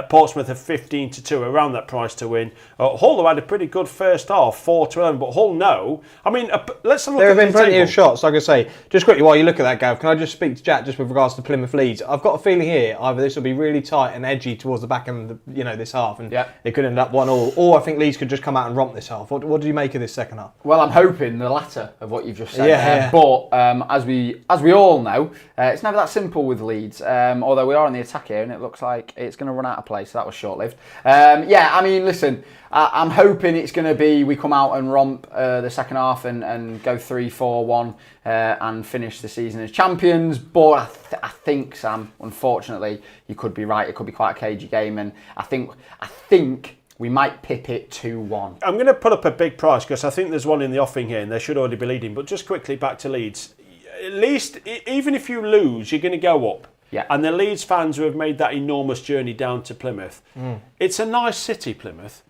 A: Portsmouth are 15-2, around that price to win. Hull have had a pretty good first half, 4-11, but Hull no. I mean, let's have a look.
B: There have
A: at
B: been
A: the
B: plenty
A: table.
B: of shots, like I say. Just quickly, while you look at that, Gav, can I just speak to Jack just with regards to Plymouth Leeds? I've got a feeling here either this will be really tight and edgy towards the back end of this half, and it could end up 1-1, or I think Leeds could just come out and romp this half. What do you make of this second half?
C: Well, I'm hoping the latter of what you've just said. But as we all know, it's never that simple with Leeds. Although we are on the attack here, and it looks like it's going to run out of play, so that was short-lived. I mean, listen, I'm hoping it's going to be we come out and romp the second half and go 3-4-1 and finish the season as champions. But I think, Sam, unfortunately, you could be right. It could be quite a cagey game, and I think we might pip it 2-1.
A: I'm going to put up a big price because I think there's one in the offing here and they should already be leading. But just quickly back to Leeds. At least, even if you lose, you're going to go up.
C: Yeah.
A: And the Leeds fans who have made that enormous journey down to Plymouth, it's a nice city, Plymouth.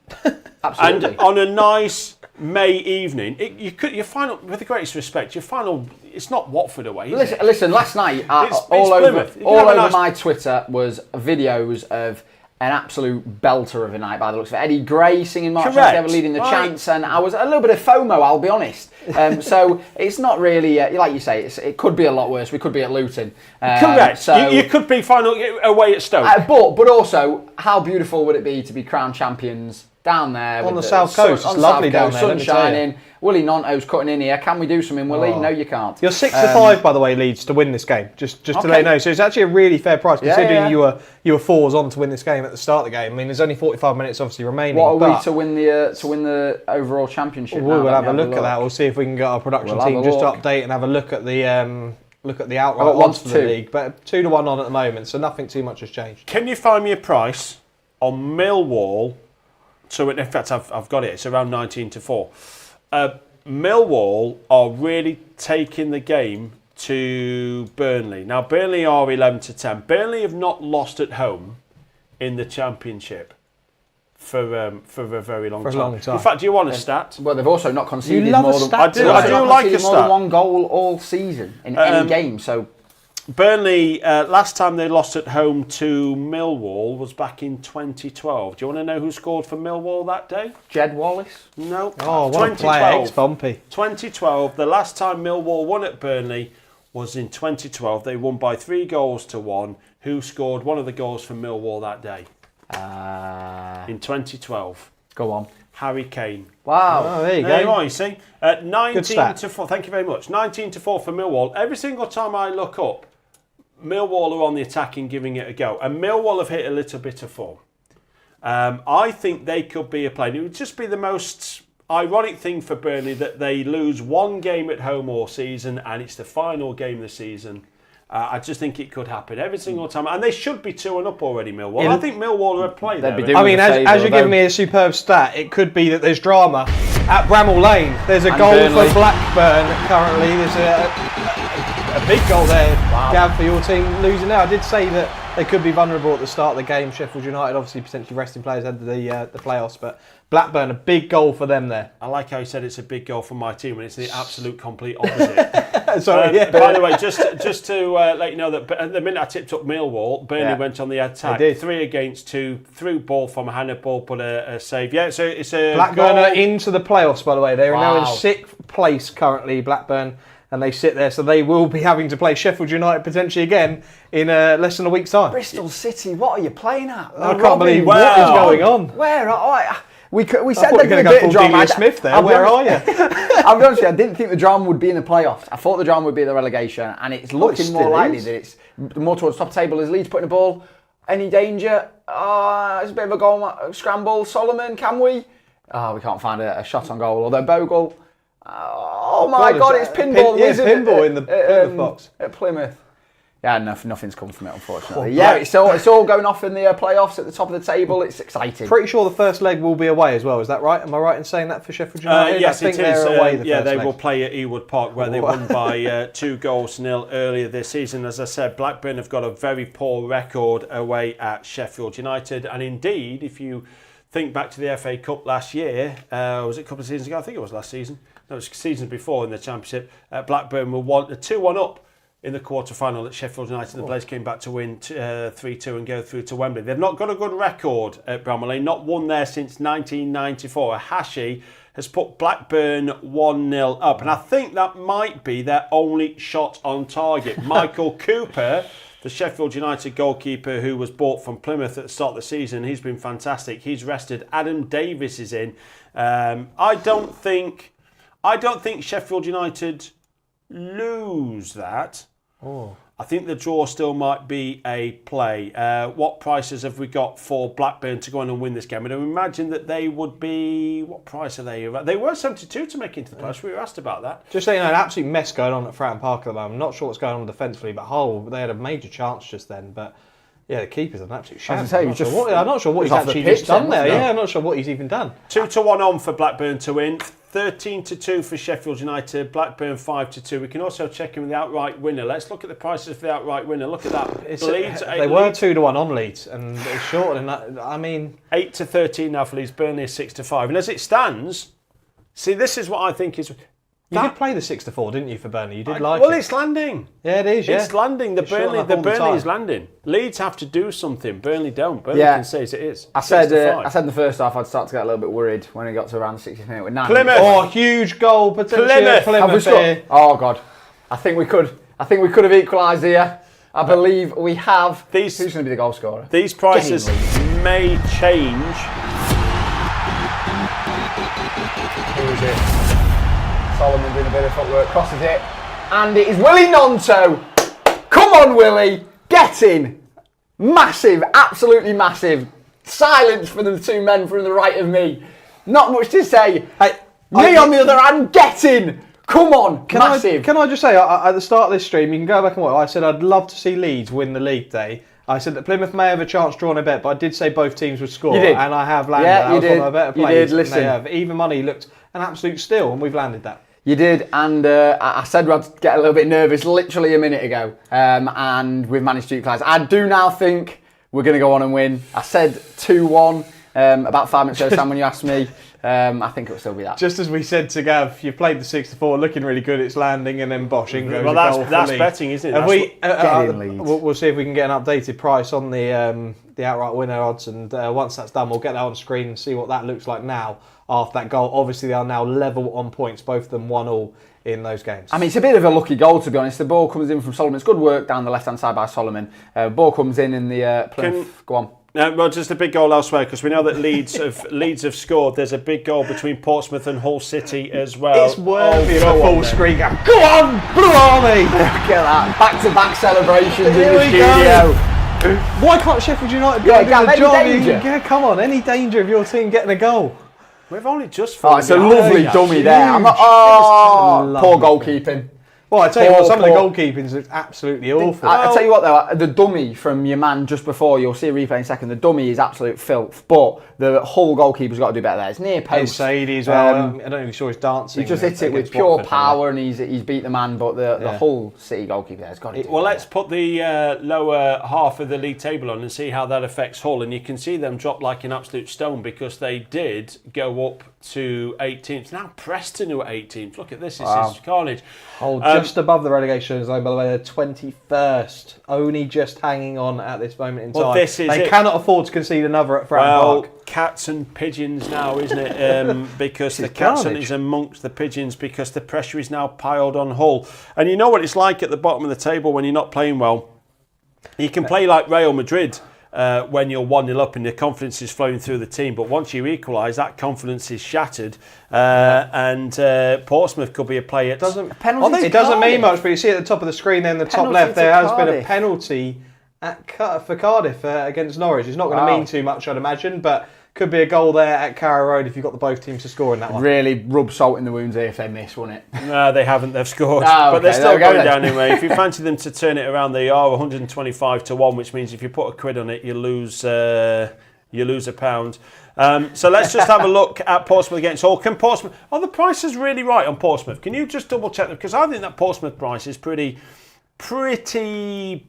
C: Absolutely.
A: And on a nice May evening, your final, with the greatest respect, your final, it's not Watford away, is it?
C: Listen, last night,
A: It's
C: all
A: Plymouth. You can
C: over
A: have a nice-
C: my Twitter was videos of an absolute belter of a night by the looks of it. Eddie Gray singing March
A: Correct.
C: Together, leading the
A: Right.
C: chants, and I was a little bit of FOMO, I'll be honest. So it's not really, like you say, it could be a lot worse. We could be at Luton.
A: Correct.
C: So,
A: you could be final away at Stoke.
C: but also, how beautiful would it be to be crowned champions down there
B: On
C: with
B: the south coast?
C: on
B: It's
C: the
B: lovely
C: south
B: down
C: coast,
B: there, let me
C: sun
B: tell you.
C: shining. Willie Nonto's cutting in here. Can we do something, Willie? No, you can't.
B: You're 6-5, by the way, Leeds, to win this game. Just to let you know. So it's actually a really fair price, considering you were 4s on to win this game at the start of the game. I mean, there's only 45 minutes obviously remaining.
C: What are we
B: but
C: to win the overall championship?
B: we'll have a look at that. We'll see if we can get our production
C: We'll have
B: team
C: a
B: just to
C: look.
B: update and have a look at the outright
C: got
B: odds for the
C: 1-2.
B: league. But 2-1 on at the moment, so nothing too much has changed.
A: Can you find me a price on Millwall So in fact, I've got it. It's around 19-4. Millwall are really taking the game to Burnley. Now, Burnley are 11-10. Burnley have not lost at home in the Championship for a very long time. In fact, do you want a stat?
C: Well, they've also not conceded
B: You love
C: more
B: a
C: than
B: stat.
A: I do like a
C: more than
A: stat.
C: one goal all season in any game. So
A: Burnley, last time they lost at home to Millwall was back in 2012. Do you want to know who scored for Millwall that day?
C: Jed Wallace.
A: No.
B: Oh, what a player, ex-Bumpy.
A: 2012, the last time Millwall won at Burnley was in 2012. They won by 3-1. Who scored one of the goals for Millwall that day? In 2012.
C: Go on.
A: Harry Kane.
C: Wow.
B: Oh, there you
A: There
B: go.
A: you are, you see. 19-4. Thank you very much. 19-4 for Millwall. Every single time I look up, Millwall are on the attack and giving it a go. And Millwall have hit a little bit of form. I think they could be a play. It would just be the most ironic thing for Burnley that they lose one game at home all season and it's the final game of the season. I just think it could happen every single time. And they should be 2-up already, Millwall. I think Millwall are a play there.
B: I mean, as you're giving me a superb stat, it could be that there's drama at Bramall Lane. There's a goal for Blackburn currently. There's a big goal there, Gav, for your team losing now. I did say that they could be vulnerable at the start of the game. Sheffield United obviously potentially resting players ahead of the playoffs, but Blackburn, a big goal for them there.
A: I like how you said it's a big goal for my team when it's the absolute complete opposite.
B: Sorry,
A: By the way, just to let you know that at the minute I tipped up Millwall, Burnley went on the attack.
B: They did.
A: 3-2, through ball from Hannibal, but a save. Yeah, so it's a
B: Blackburn
A: goal.
B: are into the playoffs, by the way. They are now in 6th place currently, Blackburn, and they sit there, so they will be having to play Sheffield United potentially again in less than a week's time.
C: Bristol City, what are you playing at?
B: I can't believe what is going on.
C: Where? We said
B: I
C: there'd
B: thought
C: be
B: you
C: a
B: were going
C: bit
B: to
C: of
B: go
C: drama.
B: Delia Smith there. Where are you?
C: I'll be honest with you, I didn't think the drama would be in the playoffs. I thought the drama would be the relegation, and it's looking more likely that it's more towards top table. Is Leeds putting the ball? Any danger? It's a bit of a goal scramble. Solomon, can we? We can't find a shot on goal. Although Bogle, my God, it's pinball.
B: Pinball in the Plymouth box
C: at Plymouth. Yeah, nothing's come from it, unfortunately. It's all going off in the playoffs at the top of the table. It's exciting.
B: Pretty sure the first leg will be away as well. Is that right? Am I right in saying that for Sheffield United?
A: Yes,
B: I think
A: it is.
B: they're away the
A: they
B: first leg.
A: will play at Ewood Park where they won by 2-0 earlier this season. As I said, Blackburn have got a very poor record away at Sheffield United. And indeed, if you think back to the FA Cup last year, was it a couple of seasons ago? I think it was last season. No, it was seasons before in the Championship. Blackburn were 2-1 up in the quarter-final at Sheffield United. The Blades came back to win 3-2 and go through to Wembley. They've not got a good record at Bramall Lane, not won there since 1994. Hashi has put Blackburn 1-0 up, and I think that might be their only shot on target. Michael Cooper, the Sheffield United goalkeeper who was bought from Plymouth at the start of the season, he's been fantastic. He's rested. Adam Davis is in. I don't think Sheffield United lose that. I think the draw still might be a play. What prices have we got for Blackburn to go on and win this game? And I imagine that they would be... What price are they? They were 72 to make into the playoffs. We were asked about that.
B: Just so you know, an absolute mess going on at Fratton Park at the moment. I'm not sure what's going on defensively, but Hull, they had a major chance just then. But yeah, the keeper's an absolute shame.
C: I'm
B: not sure what he's actually just done there. Yeah, I'm not sure what he's even done.
A: 2-1 on for Blackburn to win. 13-2 for Sheffield United, Blackburn 5-2. We can also check in with the outright winner. Let's look at the prices for the outright winner. Look at that. Leeds,
B: they were 2-1 on Leeds, and it's shorter than that. I mean,
A: 8-13 now for Leeds. Burnley is 6-5. And as it stands, see, this is what I think is.
B: You did play the 6-4, didn't you, for Burnley? You did like
A: it. Well,
B: it.
A: It's landing.
B: Yeah, it is, yeah.
A: It's landing. The Burnley is landing. Leeds have to do something. Burnley don't. Burnley can say as it is.
C: I said in the first half I'd start to get a little bit worried when it got to around the 60th minute with 9.
A: Plymouth.
B: Oh, huge goal potential. Plymouth here.
C: Oh, God. I think we could have equalised here. I believe we have. Who's going to be the goal scorer?
A: These prices may change.
C: Who is it? Solomon doing a bit of footwork, crosses it, and it is Willie Nonto. Come on, Willie, get in. Massive, absolutely massive. Silence for the two men from the right of me. Not much to say. Me on the other hand, get in. Come on, massive.
B: Can I just say, at the start of this stream, you can go back and watch. I said I'd love to see Leeds win the league day. I said that Plymouth may have a chance drawn a bet, but I did say both teams would score.
C: You did.
B: And I have landed
C: Yeah,
B: that.
C: you
B: I was
C: did.
B: one of my better
C: You
B: plays.
C: did, listen.
B: They have. Even money looked an absolute steal, and we've landed that.
C: You did, and I said I'd get a little bit nervous literally a minute ago, and we've managed to equalise. I do now think we're going to go on and win. I said 2-1 about 5 minutes ago, Sam, when you asked me. I think it'll still be that.
B: Just as we said to Gav, you played the 6-4, looking really good, it's landing, and then boshing goes
A: Well,
B: a goal
A: that's
B: for Leeds.
A: betting, isn't it?
B: And
A: That's
B: we'll see if we can get an updated price on the outright winner odds, and once that's done, we'll get that on screen and see what that looks like now after that goal. Obviously, they are now level on points, both of them 1-1 in those games.
C: I mean, it's a bit of a lucky goal, to be honest. The ball comes in from Solomon. It's good work down the left-hand side by Solomon. Ball comes in the Plymouth. Go on.
A: Well, just a big goal elsewhere, because we know that Leeds have scored. There's a big goal between Portsmouth and Hull City as well.
B: It's worthy of a
A: go
B: full
A: on,
B: screen. Go on, Blue Army!
C: Look at that. Back-to-back celebrations in
B: Here
C: the
B: we
C: studio.
B: Why can't Sheffield United
C: Yeah,
B: do
C: Gav,
B: the
C: any
B: job?
C: danger?
B: Yeah, come on, any danger of your team getting a goal?
A: We've only just
C: Oh, it's a lovely dummy there. I'm not, poor goalkeeping.
B: Well, I tell you what, some of the goalkeeping's looked absolutely awful.
C: I tell you what though, the dummy from your man just before, you'll see a replay in a second, the dummy is absolute filth, but the Hull goalkeeper's got to do better there. It's near post.
B: Sadie as well. I don't know if you saw his dancing.
C: He just hit it with pure power, and he's beat the man, but the Hull City goalkeeper there has got to do
A: Well,
C: better.
A: let's put the lower half of the league table on and see how that affects Hull. And you can see them drop like an absolute stone, because they did go up to 18th. Now Preston are 18th. Look at this. This is carnage.
B: Hull just above the relegation zone, by the way. They're 21st. Only just hanging on at this moment in time.
A: Well, this is
B: they
A: it.
B: cannot afford to concede another at Fratton
A: Well,
B: Park.
A: cats and pigeons now, isn't it? Because the cats is amongst the pigeons, because the pressure is now piled on Hull. And you know what it's like at the bottom of the table when you're not playing well? You can play like Real Madrid when you're 1-0 up and the confidence is flowing through the team. But once you equalise, that confidence is shattered. And Portsmouth could be a play at...
B: It doesn't mean much, but you see at the top of the screen there in the top left, there has been a penalty for Cardiff against Norwich. It's not going to mean too much, I'd imagine, but could be a goal there at Carrow Road if you've got the both teams to score in that one.
C: Really rub salt in the wounds here if they miss, wouldn't it?
A: No, they haven't. They've scored.
C: But
A: they're still going down anyway. If you fancy them to turn it around, they are 125-1, which means if you put a quid on it, you lose a pound. So let's just have a look at Portsmouth against Hull. Can Portsmouth... Are the prices really right on Portsmouth? Can you just double check them? Because I think that Portsmouth price is pretty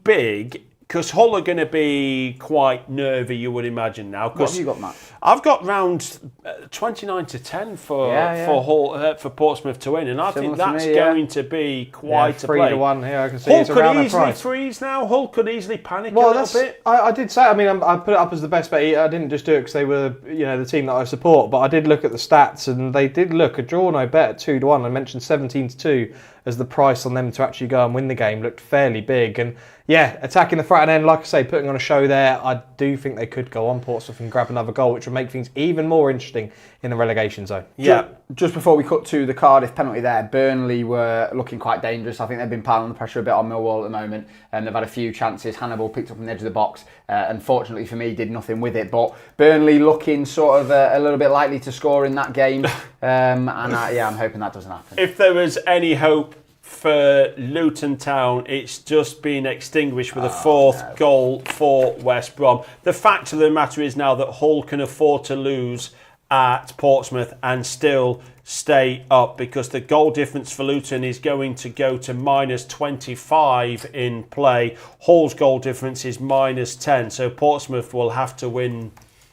A: big, because Hull are going to be quite nervy, you would imagine now.
C: What have you got, Matt?
A: I've got round 29-10 for Hull, for Portsmouth to win, and I think that's going to be quite a play.
B: 3-1 here, I can see
A: Hull
B: it's around
A: could
B: that
A: easily
B: price.
A: freeze now. Hull could easily panic a little bit.
B: I did say, I mean, I put it up as the best bet. I didn't just do it because they were, the team that I support, but I did look at the stats, and they did look a draw no bet at 2-1. I mentioned 17-2 as the price on them to actually go and win the game. Looked fairly big, and attacking the front end, like I say, putting on a show there. I do think they could go on Portsmouth and grab another goal, which would make things even more interesting in the relegation zone.
C: Yeah. Just before we cut to the Cardiff penalty there, Burnley were looking quite dangerous. I think they've been piling the pressure a bit on Millwall at the moment, and they've had a few chances. Hannibal picked up on the edge of the box. Unfortunately for me, did nothing with it. But Burnley looking sort of a little bit likely to score in that game, I'm hoping that doesn't happen.
A: If there was any hope for Luton Town, it's just been extinguished with a fourth goal for West Brom. The fact of the matter is now that Hull can afford to lose at Portsmouth and still stay up, because the goal difference for Luton is going to go to -25 in play. Hull's goal difference is -10, so Portsmouth will have to win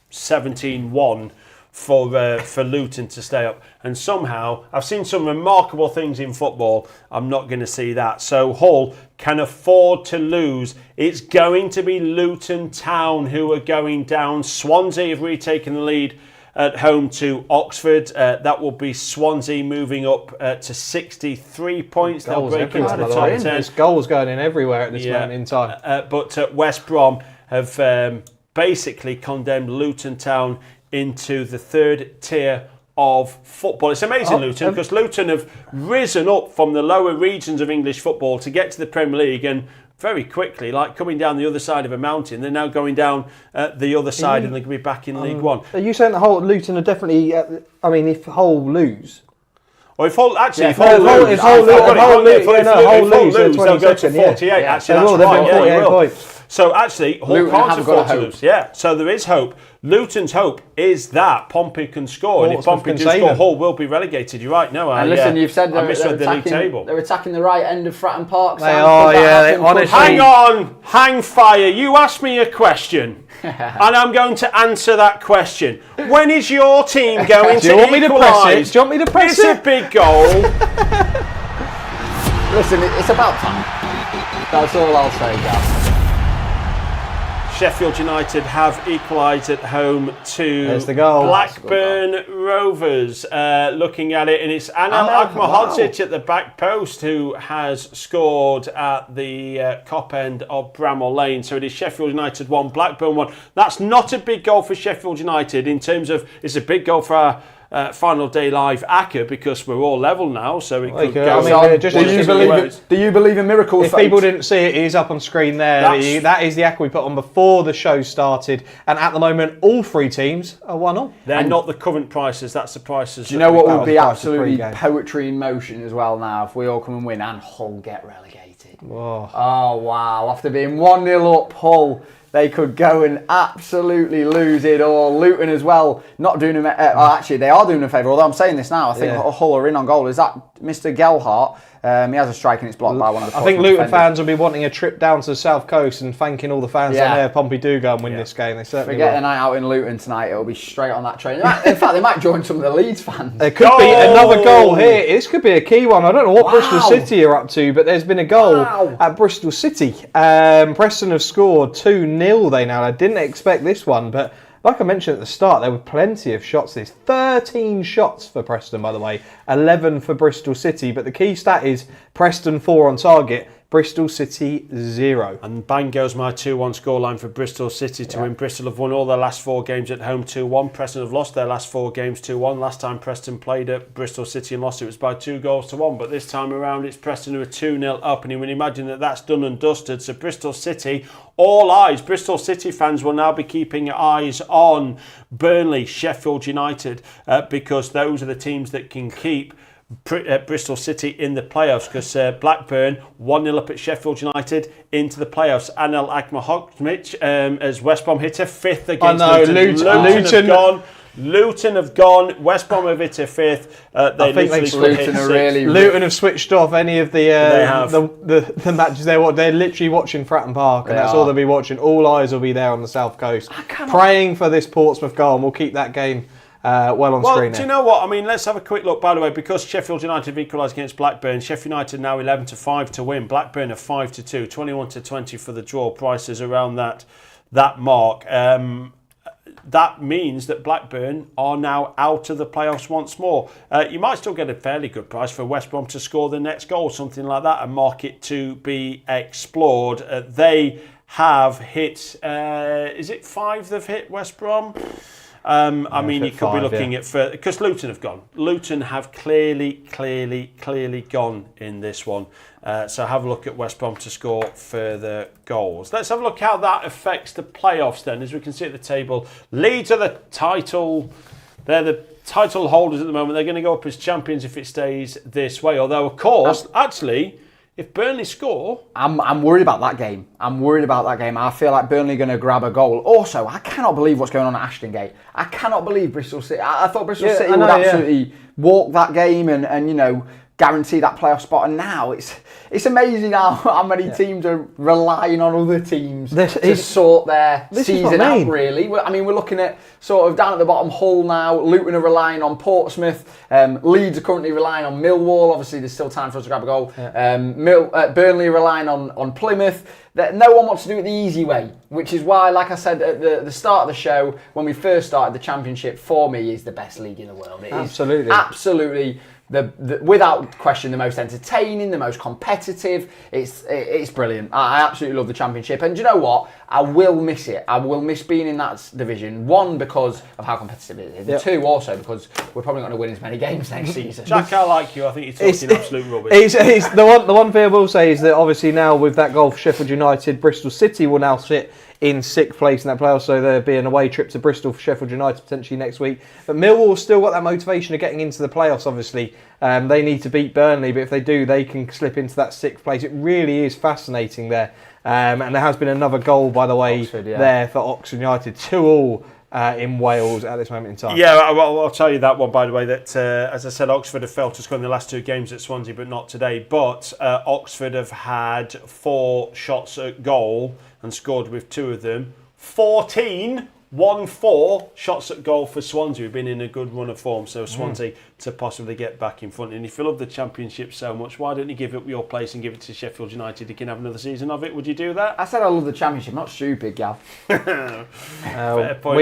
A: 17-1 for Luton to stay up. And somehow, I've seen some remarkable things in football. I'm not going to see that. So Hull can afford to lose. It's going to be Luton Town who are going down. Swansea have retaken the lead at home to Oxford. That will be Swansea moving up to 63 points. They'll break into the top 10.
B: There's goals going in everywhere at this moment in time.
A: But West Brom have basically condemned Luton Town into the third tier of football. It's amazing, Luton, because Luton have risen up from the lower regions of English football to get to the Premier League, and very quickly, like coming down the other side of a mountain, they're now going down the other side, and they can be back in League One.
B: Are you saying that Luton are definitely? if Hull lose.
A: Well, if Hull lose, they'll go to 48. Actually, that's right. Yeah, you will. So actually, Hull
C: Luton
A: can't
C: have got
A: afford
C: a
A: to
C: hope.
A: lose. Yeah, so there is hope. Luton's hope is that Pompey can score, and if
B: Portsmouth
A: Pompey
B: can
A: do
B: save
A: score,
B: them.
A: Hull will be relegated. You're right. No,
C: And listen, you've said
A: I misread the league
C: attacking,
A: table.
C: they're attacking the right end of Fratton Park.
B: They
C: Sam.
B: are,
C: Could that
B: yeah,
C: happen?
B: honestly.
A: Hang on, hang fire. You asked me a question, and I'm going to answer that question. When is your team going
B: Do you
A: to
B: want me to press it?
A: equalise?
B: Do you want me to press
A: It's
B: it?
A: a big goal.
C: Listen, it's about time. That's all I'll say, Gav.
A: Sheffield United have equalised at home to
B: There's the goal.
A: Blackburn Rovers. Looking at it, and it's Anel Akmahodzic at the back post who has scored at the Cop end of Bramall Lane. So it is Sheffield United 1, Blackburn 1. That's not a big goal for Sheffield United in terms of, it's a big goal for our final day live ACCA because we're all level now, so it could go.
B: I mean, just
C: Do you believe in miracles?
B: If people didn't see it, it is up on screen there. That is the ACCA we put on before the show started. And at the moment, all three teams are 1-1.
A: They're not the current prices, that's the prices.
C: Do you know what would be
B: the price of
C: absolutely
B: pre-game.
C: poetry in motion as well now if we all come and win and Hull get relegated?
B: Whoa.
C: Oh, wow. After being 1-0 up, Hull, they could go and absolutely lose it all. Luton as well, not doing them. Actually, they are doing a favour. Although I'm saying this now, I think Hull are in on goal. Is that Mr. Gelhardt? He has a strike and it's blocked by one of the.
B: I think Luton
C: defenders.
B: fans will be wanting a trip down to the south coast and thanking all the fans down there. Pompey do go and win this game. They certainly
C: Forget
B: will.
C: a night out in Luton tonight. It'll be straight on that train. In fact, they might join some of the Leeds fans.
B: There could be another goal here. This could be a key one. I don't know what Bristol City are up to, but there's been a goal at Bristol City. Preston have scored 2-0 they now. I didn't expect this one, but like I mentioned at the start, there were plenty of shots. There's 13 shots for Preston, by the way, 11 for Bristol City. But the key stat is Preston 4 on target, Bristol City 0.
A: And bang goes my 2-1 scoreline for Bristol City to win. Bristol have won all their last 4 games at home 2-1. Preston have lost their last 4 games 2-1. Last time Preston played at Bristol City and lost, it was by 2-1. But this time around it's Preston who are 2-0 up, and you would imagine that that's done and dusted. So Bristol City, all eyes. Bristol City fans will now be keeping eyes on Burnley, Sheffield United, because those are the teams that can keep Bristol City in the playoffs, because Blackburn 1-0 up at Sheffield United into the playoffs. Anel Akmahodzic as West Brom hit a 5th against Luton have gone. West Brom have hit a 5th.
B: Luton have switched off any of the matches they're watching. They're literally watching Fratton Park, and that's all they'll be watching. All eyes will be there on the south coast, praying for this Portsmouth goal, and we'll keep that game well on screen.
A: Do you know what? I mean, let's have a quick look, by the way, because Sheffield United have equalised against Blackburn. Sheffield United now 11-5 to win. Blackburn are 5-2, 21-20 for the draw. Prices around that mark. That means that Blackburn are now out of the playoffs once more. You might still get a fairly good price for West Brom to score the next goal, something like that, a market to be explored. They have hit, is it 5 they've hit, West Brom? I mean, you could be looking at further, because Luton have gone. Luton have clearly gone in this one. So have a look at West Brom to score further goals. Let's have a look how that affects the playoffs then. As we can see at the table, Leeds are the title. They're the title holders at the moment. They're going to go up as champions if it stays this way. Although, of course, actually, if Burnley score...
C: I'm worried about that game. I feel like Burnley are going to grab a goal. Also, I cannot believe what's going on at Ashton Gate. I cannot believe Bristol City... I thought Bristol City would absolutely walk that game and, you know, guarantee that playoff spot. And now it's amazing how many teams are relying on other teams to sort their season out, really. I mean, we're looking at sort of down at the bottom, Hull now. Luton are relying on Portsmouth. Leeds are currently relying on Millwall. Obviously, there's still time for us to grab a goal. Burnley are relying on Plymouth. No one wants to do it the easy way, which is why, like I said at the start of the show, when we first started, the Championship, for me, is the best league in the world. It is absolutely... without question, the most entertaining, the most competitive. It's brilliant. I absolutely love the Championship, and do you know what? I will miss it. I will miss being in that division. 1, because of how competitive it is. 2, also because we're probably not going to win as many games next season.
A: Jack, I like you. I think you're talking absolute rubbish.
B: The one thing I will say is that obviously now with that goal for Sheffield United, Bristol City will now sit in 6th place in that playoff, so there'll be an away trip to Bristol for Sheffield United potentially next week. But Millwall still got that motivation of getting into the playoffs, obviously. They need to beat Burnley, but if they do, they can slip into that 6th place. It really is fascinating there. And there has been another goal, by the way, there for Oxford United. 2-2 in Wales at this moment in time.
A: Yeah, I'll tell you that one, by the way, that, as I said, Oxford have failed to score in the last 2 games at Swansea, but not today. But Oxford have had 4 shots at goal and scored with 2 of them. 1-4 shots at goal for Swansea, who've been in a good run of form. So Swansea to possibly get back in front. And if you love the Championship so much, why don't you give up your place and give it to Sheffield United? You can have another season of it. Would you do that?
C: I said I love the Championship, not stupid, Gav.
B: We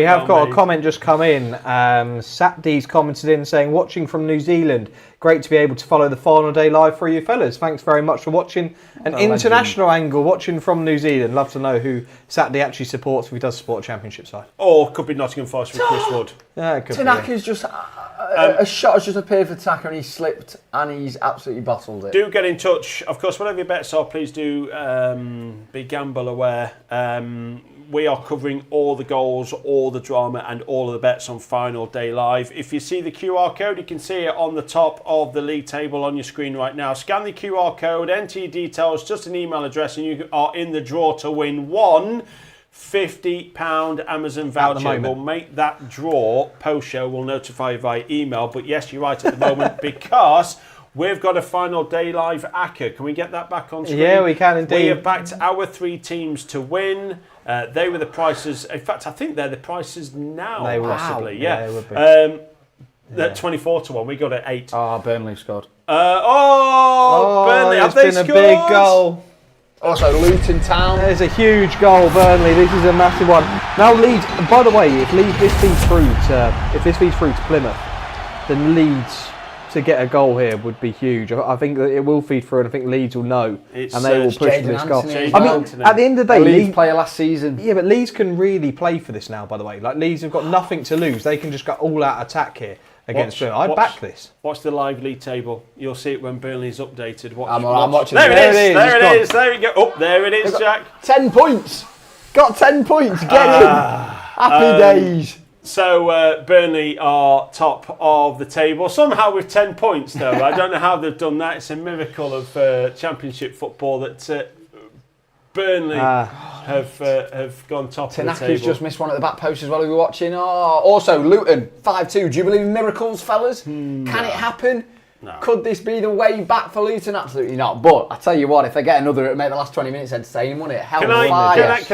B: have got a comment just come in. Satdi's commented in saying, watching from New Zealand. Great to be able to follow the final day live for you fellas. Thanks very much for watching. An international angle, watching from New Zealand. Love to know who Satdi actually supports if he does support a Championship side.
A: Or could be Nottingham Forest with Chris Wood.
B: Yeah, it could
C: Tanaka's just... a shot has just appeared for Taka and he slipped and he's absolutely bottled it.
A: Do get in touch. Of course, whatever your bets are, please do be gamble aware. We are covering all the goals, all the drama and all of the bets on Final Day Live. If you see the QR code, you can see it on the top of the league table on your screen right now. Scan the QR code, enter your details, just an email address, and you are in the draw to win one £50 Amazon voucher. We'll make that draw post-show. We'll notify you via email. But yes, you're right at the moment because we've got a Final Day Live ACCA. Can we get that back on screen?
B: Yeah, we can indeed.
A: We have backed our 3 teams to win. They were the prices. In fact, I think they're the prices now, possibly. Yeah,
B: they would be.
A: At 24-1, we got at 8.
C: Oh, Burnley scored.
A: Burnley, have they scored?
B: It's been a big goal.
C: Also, Luton Town.
B: There's a huge goal, Burnley. This is a massive one. Now, Leeds. By the way, if this feeds through to Plymouth, then Leeds to get a goal here would be huge. I think that it will feed through, and I think Leeds will know, and they will push for this goal. I mean, at the end of the day,
C: Leeds player last season.
B: Yeah, but Leeds can really play for this now. By the way, like Leeds have got nothing to lose. They can just go all-out attack here against Burnley. I'd back this.
A: Watch the live league table. You'll see it when Burnley's updated.
C: I'm watching.
A: There it is. There it is. There you go. Oh, there it is, Jack.
C: 10 points. Got 10 points. Get in. Happy days.
A: So Burnley are top of the table, somehow with 10 points though. I don't know how they've done that. It's a miracle of Championship football that Burnley have gone top of the table.
C: Tanaka's just missed one at the back post as well, we were watching. Also, Luton, 5-2. Do you believe in miracles, fellas? Can it happen?
A: No.
C: Could this be the way back for Luton? Absolutely not. But I tell you what, if they get another, it'll make the last 20 minutes entertaining, won't it?
A: Can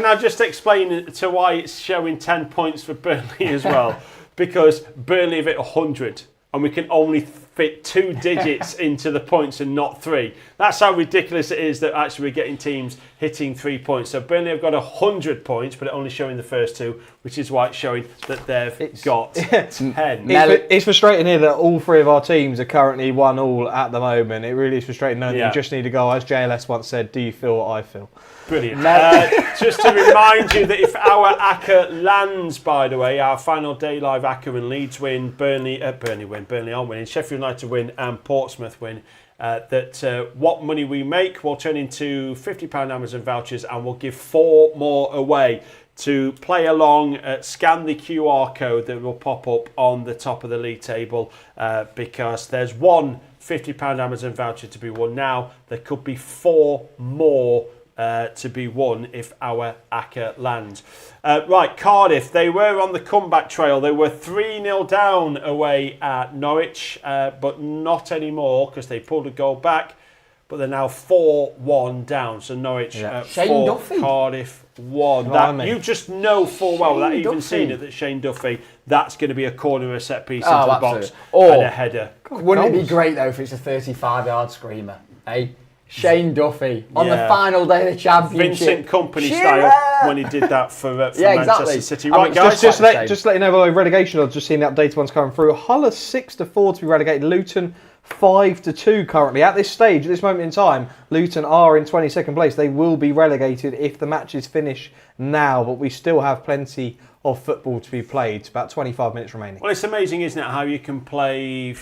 A: I just explain to why it's showing 10 points for Burnley as well? Because Burnley have hit 100 and we can only fit 2 digits into the points and not 3. That's how ridiculous it is that actually we're getting teams hitting 3 points. So Burnley have got 100 points, but only showing the first 2, which is why it's showing that they've got 10.
B: It's frustrating here that all 3 of our teams are currently 1-1 at the moment. It really is frustrating knowing that you just need a goal. As JLS once said, do you feel what I feel?
A: Brilliant. Just to remind you that if our ACCA lands, by the way, our Final Day Live ACCA and Leeds win, Burnley aren't winning, Sheffield United win and Portsmouth win, what money we make will turn into £50 Amazon vouchers and we'll give 4 more away. To play along, scan the QR code that will pop up on the top of the league table because there's one £50 Amazon voucher to be won now. There could be 4 more to be won if our ACCA lands. Right, Cardiff, they were on the comeback trail. They were 3-0 down away at Norwich, but not anymore because they pulled a goal back. But they're now 4-1 down. So Norwich 4,
C: Duffy.
A: Cardiff 1. You just know full well, without even seeing it, that Shane Duffy, that's going to be a corner, a set piece into the box and a header.
C: Wouldn't it be great though if it's a 35-yard screamer? Eh? Shane Duffy on the final day of the Championship.
A: Vincent Kompany style when he did that for Manchester City. Right, guys.
B: Just let you know, by the way, relegation, I've just seen the updated ones coming through. Hull are 6-4 to be relegated. Luton 5-2 currently. At this stage, at this moment in time, Luton are in 22nd place. They will be relegated if the matches finish now, but we still have plenty of football to be played. It's about 25 minutes remaining.
A: Well, it's amazing, isn't it, how you can play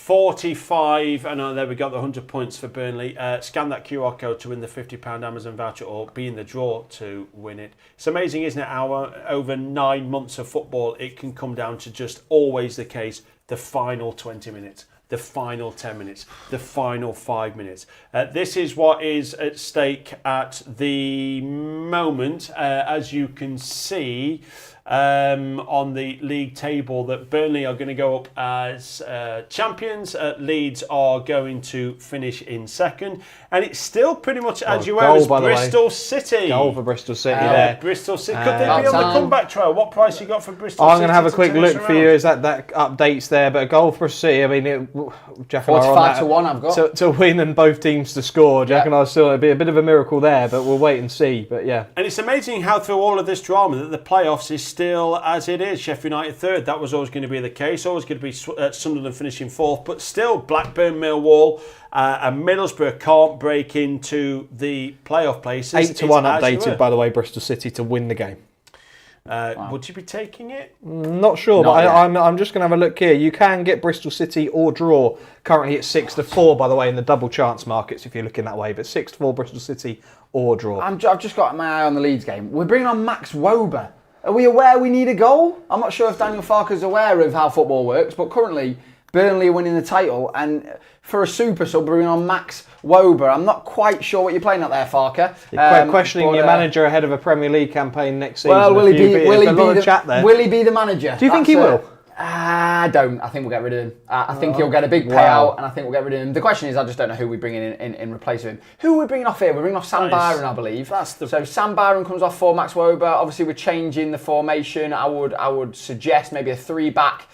A: 45, and there we got the 100 points for Burnley. Scan that QR code to win the £50 Amazon voucher or be in the draw to win it. It's amazing, isn't it? Over 9 months of football, it can come down to just always the case, the final 20 minutes, the final 10 minutes, the final 5 minutes. This is what is at stake at the moment, as you can see on the league table, that Burnley are going to go up as champions. Leeds are going to finish in second, and it's still pretty much as you were as Bristol City.
B: Goal for Bristol City there.
A: Bristol City. Could they be on the comeback trail? What price you got for Bristol City?
B: I'm going to have a quick look for you as that updates there. But a goal for Bristol City, I mean, Jeff and I are on that
C: 45-1 I've got.
B: to win and both teams to score. Jack and I still, it'd be a bit of a miracle there, but we'll wait and see. But yeah.
A: And it's amazing how through all of this drama that the playoffs is still as it is. Sheffield United third, that was always going to be the case. Always going to be Sunderland finishing fourth, but still Blackburn, Millwall and Middlesbrough can't break into the playoff places.
B: 8-1 updated, by the way, Bristol City to win the game.
A: Would you be taking it?
B: Not sure, but I'm just going to have a look here. You can get Bristol City or draw, currently at 6-4, by the way, in the double chance markets, if you're looking that way. But 6-4 Bristol City or draw.
C: I've just got my eye on the Leeds game. We're bringing on Max Wober. Are we aware we need a goal? I'm not sure if Daniel Farke's aware of how football works, but currently Burnley are winning the title, and for a super sub, bringing on Max Wober. I'm not quite sure what you're playing out there, Farke.
B: You're questioning your manager ahead of a Premier League campaign next season.
C: Well, will he be the manager?
B: Do you think he will?
C: I don't. I think we'll get rid of him. I think he'll get a big payout, and I think we'll get rid of him. The question is, I just don't know who we're bringing in replace of him. Who are we bringing off here? We're bringing off Sam Byron, I believe. So Sam Byron comes off for Max Wober. Obviously, we're changing the formation. I would suggest maybe a 3-back.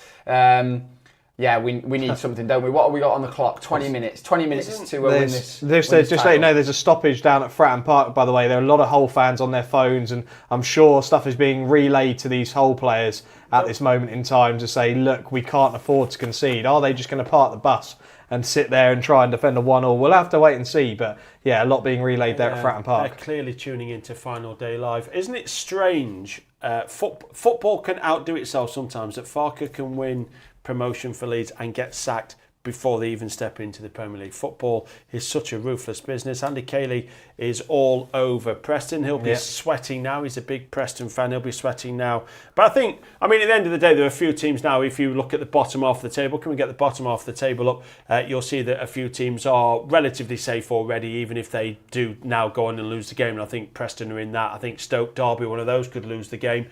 C: Yeah, we need something, don't we? What have we got on the clock? 20 minutes. 20 minutes to win this.
B: Just let you know, there's a stoppage down at Fratton Park, by the way. There are a lot of Hull fans on their phones, and I'm sure stuff is being relayed to these Hull players at this moment in time to say, look, we can't afford to concede. Are they just going to park the bus and sit there and try and defend a 1-1? We'll have to wait and see. But yeah, a lot being relayed there at Fratton Park.
A: They're clearly tuning into Final Day Live. Isn't it strange? Football can outdo itself sometimes. That Farke can win promotion for Leeds and get sacked before they even step into the Premier League. Football is such a ruthless business. Andy Cayley is all over Preston. He'll be sweating now. He's a big Preston fan. He'll be sweating now. But at the end of the day, there are a few teams now. If you look at the bottom half of the table, can we get the bottom half of the table up? You'll see that a few teams are relatively safe already, even if they do now go on and lose the game. And I think Preston are in that. I think Stoke, Derby, one of those could lose the game.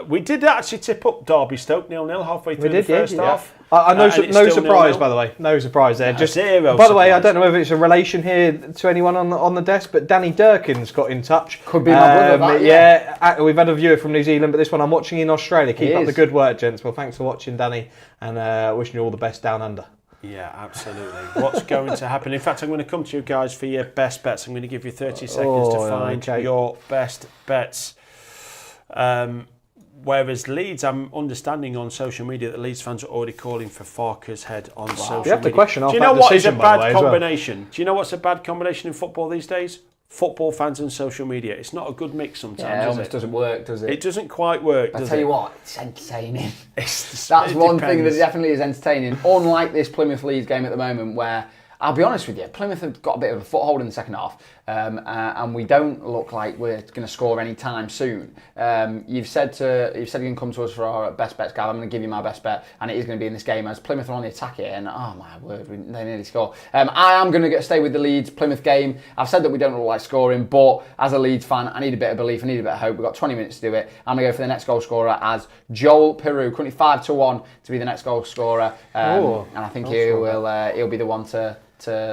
A: We did actually tip up Derby Stoke 0-0 halfway through the first half.
B: No surprise, 0-0. By the way. No surprise there. Just
A: zero.
B: By the way, I don't know whether it's a relation here to anyone on the desk, but Danny Durkin's got in touch.
C: Could be my brother.
B: We've had a viewer from New Zealand, but this one I'm watching in Australia. Keep up the good work, gents. Well, thanks for watching, Danny, and wishing you all the best down under.
A: Yeah, absolutely. What's going to happen? In fact, I'm going to come to you guys for your best bets. I'm going to give you 30 seconds to find your best bets. Whereas Leeds, I'm understanding on social media that Leeds fans are already calling for Farke's head on social media.
B: You have to question
A: Do you know what is a bad combination? Do you know what's a bad combination in football these days? Football fans and social media. It's not a good mix sometimes.
C: Yeah, it almost doesn't work, does it?
A: It doesn't quite work.
C: I tell you what, it's entertaining. That's one thing that definitely is entertaining. Unlike this Plymouth Leeds game at the moment, where I'll be honest with you, Plymouth have got a bit of a foothold in the second half, and we don't look like we're going to score any time soon. You've said you're going to come to us for our best bets, Gav. I'm going to give you my best bet, and it is going to be in this game as Plymouth are on the attack here, and oh my word, they nearly score. I am going to stay with the Leeds Plymouth game. I've said that we don't look like scoring, but as a Leeds fan, I need a bit of belief, I need a bit of hope. We've got 20 minutes to do it. I'm going to go for the next goal scorer as Joel Peru, currently 5-1 to be the next goal scorer, and I think he'll be the one to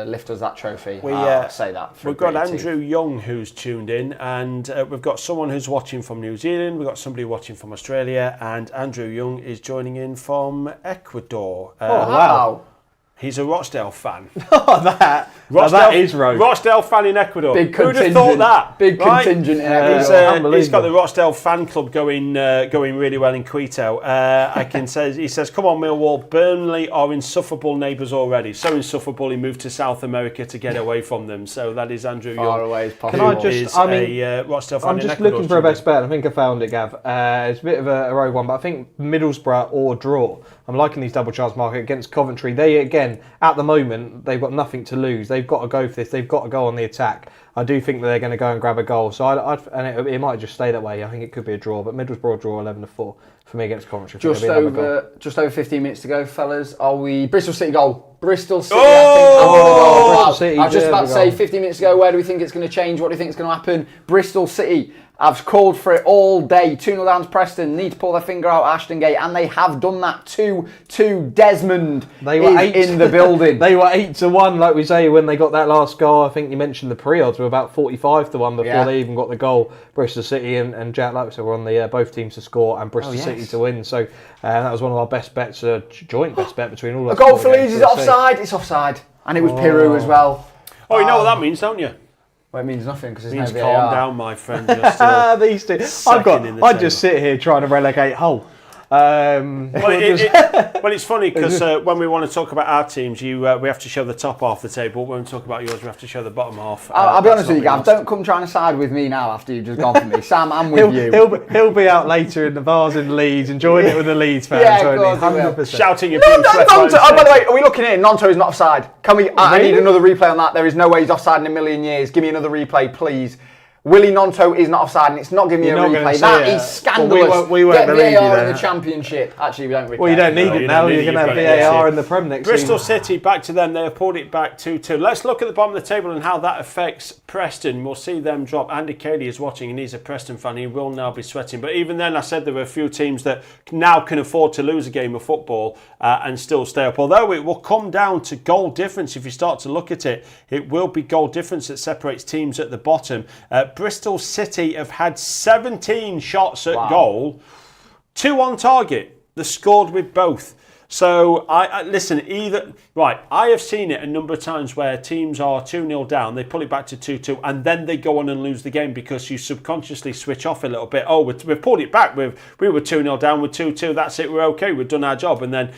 C: lift us that trophy. I'll say that.
A: We've got Andrew Young who's tuned in, and we've got someone who's watching from New Zealand, we've got somebody watching from Australia, and Andrew Young is joining in from Ecuador.
C: Wow.
A: He's a Rochdale fan.
B: That is rogue.
A: Rochdale fan in Ecuador.
C: Big
A: Who'd have thought that?
C: Big
A: right?
C: contingent in Ecuador.
A: He's got the Rochdale fan club going really well in Quito. He says, come on Millwall, Burnley are insufferable neighbours already. So insufferable he moved to South America to get away from them. So that is Andrew Young.
C: Far away as possible.
B: Can I just,
A: a Rochdale fan
B: I'm
A: in
B: just
A: Ecuador.
B: looking for a best bet. I think I found it, Gav. It's a bit of a rogue one, but I think Middlesbrough or draw. I'm liking these double chance market against Coventry. They, again, at the moment, they've got nothing to lose. They've got to go for this. They've got to go on the attack. I do think that they're going to go and grab a goal. So it might just stay that way. I think it could be a draw, but Middlesbrough draw 11-4 for me against Coventry.
C: Just over 15 minutes to go, fellas. Are we Bristol City goal? Bristol City.
B: Oh! Bristol City,
C: I was just about to say
B: goal.
C: 15 minutes ago. Where do we think it's going to change? What do you think is going to happen? Bristol City. I've called for it all day. 2-0 down to Preston. Need to pull their finger out at Ashton Gate, and they have done that. 2-2. Desmond is in the building.
B: They were 8-1, like we say, when they got that last goal. I think you mentioned the pre-odds were about 45-1 before they even got the goal. Bristol City and Jack, like we said, were on the both teams to score and Bristol City to win. So that was one of our best bets, joint best bet between all of us.
C: A goal for Leeds is offside. It's offside, and it was Piru as well.
A: Oh, you know what that means, don't you?
C: Well, it means nothing because
A: It
C: there's
A: means
C: no
A: calm
C: VAR.
A: down, my friend. You're still
B: These two.
A: second in the
B: I'd
A: table.
B: just sit here trying to relegate Hull.
A: Well, it's funny because when we want to talk about our teams, we have to show the top half of the table. When we talk about yours, we have to show the bottom half.
C: I'll be honest with you, Gav. Don't come trying to side with me now after you've just gone for me. Sam, I'm with you.
B: He'll be out later in the bars in Leeds, enjoying it with the Leeds fans.
C: Yeah, of course he will.
B: 100%.
A: Shouting
C: No,
A: abuse. left, right,
C: Nonto.
A: and
C: Oh, by
A: centre.
C: the way, are we looking at it? Nonto is not offside. Can we? I need
B: Really?
C: another replay on that. There is no way he's offside in a million years. Give me another replay, please. Willie Nonto is not offside, and it's not giving me a
B: You're not gonna
C: replay.
B: see
C: That
B: it.
C: is scandalous.
B: Well, we won't
C: Get
B: believe you
C: VAR in
B: there.
C: the Championship. Actually, we don't.
B: Well, you don't need
A: No,
B: it
A: you
B: now.
A: don't need
B: You're
A: it.
B: going to have
A: You've got it.
B: VAR in the Prem next
A: Bristol
B: season.
A: City, back to them. They have pulled it back 2-2. Let's look at the bottom of the table and how that affects Preston. We'll see them drop. Andy Cady is watching and he's a Preston fan. He will now be sweating. But even then, I said there were a few teams that now can afford to lose a game of football and still stay up. Although it will come down to goal difference. If you start to look at it, it will be goal difference that separates teams at the bottom. Bristol City have had 17 shots at goal, 2 on target. They scored with both. So, I listen, I have seen it a number of times where teams are 2-0 down, they pull it back to 2-2, and then they go on and lose the game because you subconsciously switch off a little bit. Oh, we've pulled it back. We were 2-0 down with 2-2. That's it. We're okay. We've done our job. And then,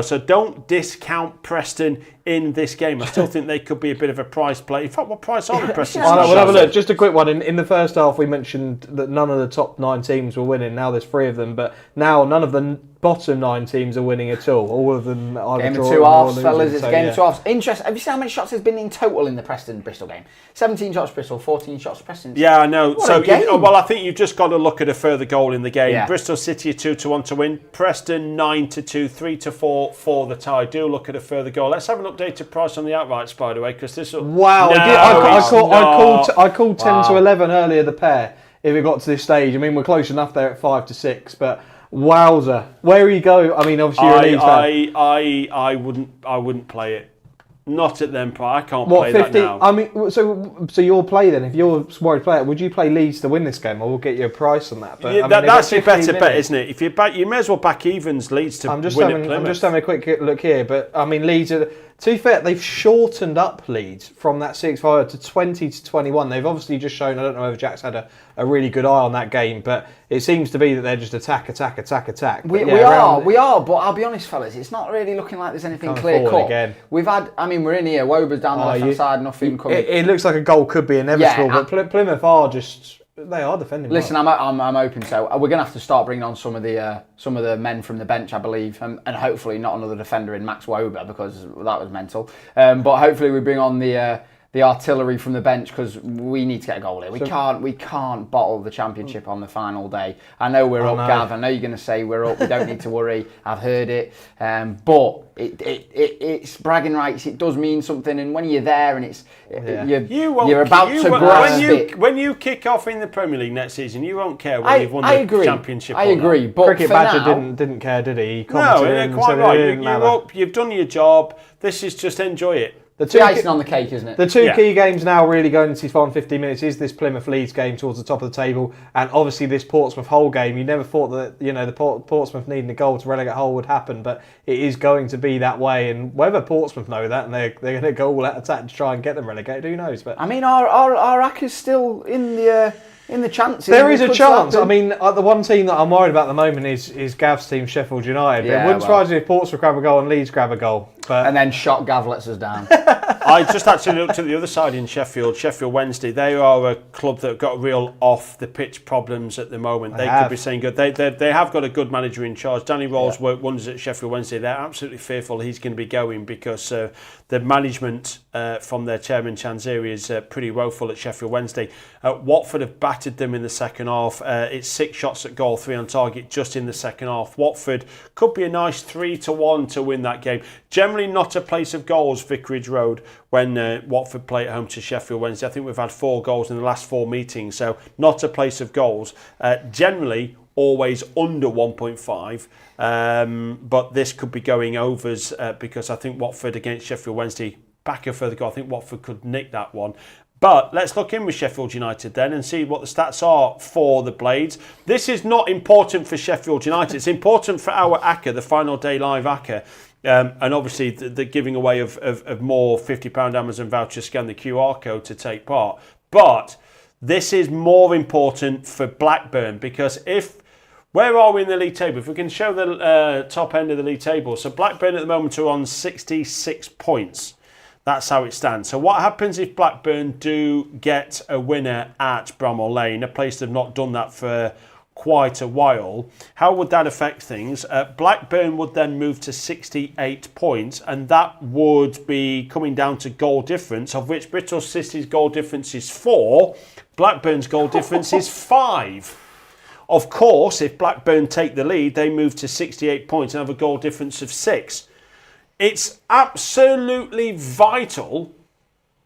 A: so don't discount Preston in this game. I still think they could be a bit of a prize play. In fact, what price are the Preston?
B: We'll have a look. Just a quick one. In the first half, we mentioned that none of the top 9 teams were winning. Now there's 3 of them, but now none of the bottom 9 teams are winning at all. All of them are
C: Game of
B: drawing
C: 2
B: or
C: halves,
B: losing.
C: fellas. It's
B: So,
C: game of 2 halves. Interesting. Have you seen how many shots there's been in total in the Preston-Bristol game? 17 shots Bristol, 14 shots Preston.
A: Yeah, I know.
C: What a game.
A: I think you've just got to look at a further goal in the game.
C: Yeah.
A: Bristol City are 2-1 to win. Preston 9-2, 3-4 for the tie. Do look at a further goal. Let's have an updated price on the outrights, by the way, because this.
B: Wow!
A: No,
B: I called 10 to 11 earlier. The pair. If it got to this stage, I mean, we're close enough there at 5 to 6, but. Wowzer! Where you go? I mean, obviously you're a Leeds fan.
A: I wouldn't play it. Not at them price. I can't
B: What,
A: play
B: 50?
A: that now.
B: I mean, so you'll play then. If you're worried player, would you play Leeds to win this game, or we'll get you a price on that? But
A: Yeah,
B: I mean,
A: that's your
B: they've got
A: better
B: 15
A: bet,
B: minutes.
A: isn't it? If you may as well back evens Leeds to
B: I'm just
A: win
B: having,
A: at Plymouth.
B: I'm just having a quick look here, but I mean, Leeds are. To be fair, they've shortened up Leeds from that 6-5 to 20 to 21. They've obviously just shown. I don't know whether Jack's had a really good eye on that game, but it seems to be that they're just attack.
C: We are, but I'll be honest, fellas, it's not really looking like there's anything
B: Can't
C: clear
B: afford
C: cut.
B: again.
C: We're in here. Wober's down the left-hand side, nothing coming.
B: It looks like a goal could be inevitable,
C: Yeah,
B: but Plymouth are just. They are defending.
C: Listen, I'm open. So we're going to have to start bringing on some of the men from the bench, I believe, and hopefully not another defender in Max Wober because that was mental. But hopefully we bring on the artillery from the bench because we need to get a goal here. We can't bottle the Championship on the final day. I know we're up, Gav. I know you're going to say we're up. We don't need to worry. I've heard it, but it's bragging rights. It does mean something, and when you're there and you're about to grasp it.
A: When you kick off in the Premier League next season, you won't care whether you've won the Championship.
C: I agree, but
B: Cricket
C: for
B: Badger
C: now,
B: didn't care, did he?
A: No, quite right. You're up. You've done your job. This is just enjoy it.
C: The icing on the cake, isn't it?
B: The two
A: Yeah.
B: key games now really going into these final 15 minutes is this Plymouth Leeds game towards the top of the table, and obviously this Portsmouth Hull game. You never thought that the Portsmouth needing a goal to relegate Hull would happen, but it is going to be that way. And whether Portsmouth know that and they're going to go all out attack to try and get them relegated, who knows? But
C: I mean, our Acca's still in the chances.
B: there is a chance. I mean, the one team that I'm worried about at the moment is Gav's team, Sheffield United.
C: Yeah,
B: it wouldn't surprise me if Portsmouth grab a goal and Leeds grab a goal. But
C: And then shot Gav lets us down.
A: I just actually looked at the other side in Sheffield Wednesday. They are a club that have got real off-the-pitch problems at the moment. They could be saying good. They have got a good manager in charge. Danny Rawls worked wonders at Sheffield Wednesday. They're absolutely fearful he's going to be going because the management from their chairman Chanzeri is pretty woeful at Sheffield Wednesday. Watford have battered them in the second half. It's 6 shots at goal, 3 on target just in the second half. Watford could be a nice 3-1 to win that game. Generally not a place of goals, Vicarage Road, when Watford play at home to Sheffield Wednesday. I think we've had 4 goals in the last 4 meetings, so not a place of goals. Generally always under 1.5, but this could be going overs because I think Watford against Sheffield Wednesday, back a further goal, I think Watford could nick that one. But let's look in with Sheffield United then and see what the stats are for the Blades. This is not important for Sheffield United. It's important for our ACCA, the final day live ACCA. And obviously the giving away of more £50 Amazon vouchers, scan the QR code to take part. But this is more important for Blackburn because where are we in the league table? If we can show the top end of the league table. So Blackburn at the moment are on 66 points. That's how it stands. So what happens if Blackburn do get a winner at Bramall Lane, a place they've not done that for quite a while? How would that affect things? Blackburn would then move to 68 points, and that would be coming down to goal difference, of which Bristol City's goal difference is 4, Blackburn's goal difference is 5. Of course, if Blackburn take the lead, they move to 68 points and have a goal difference of 6. It's absolutely vital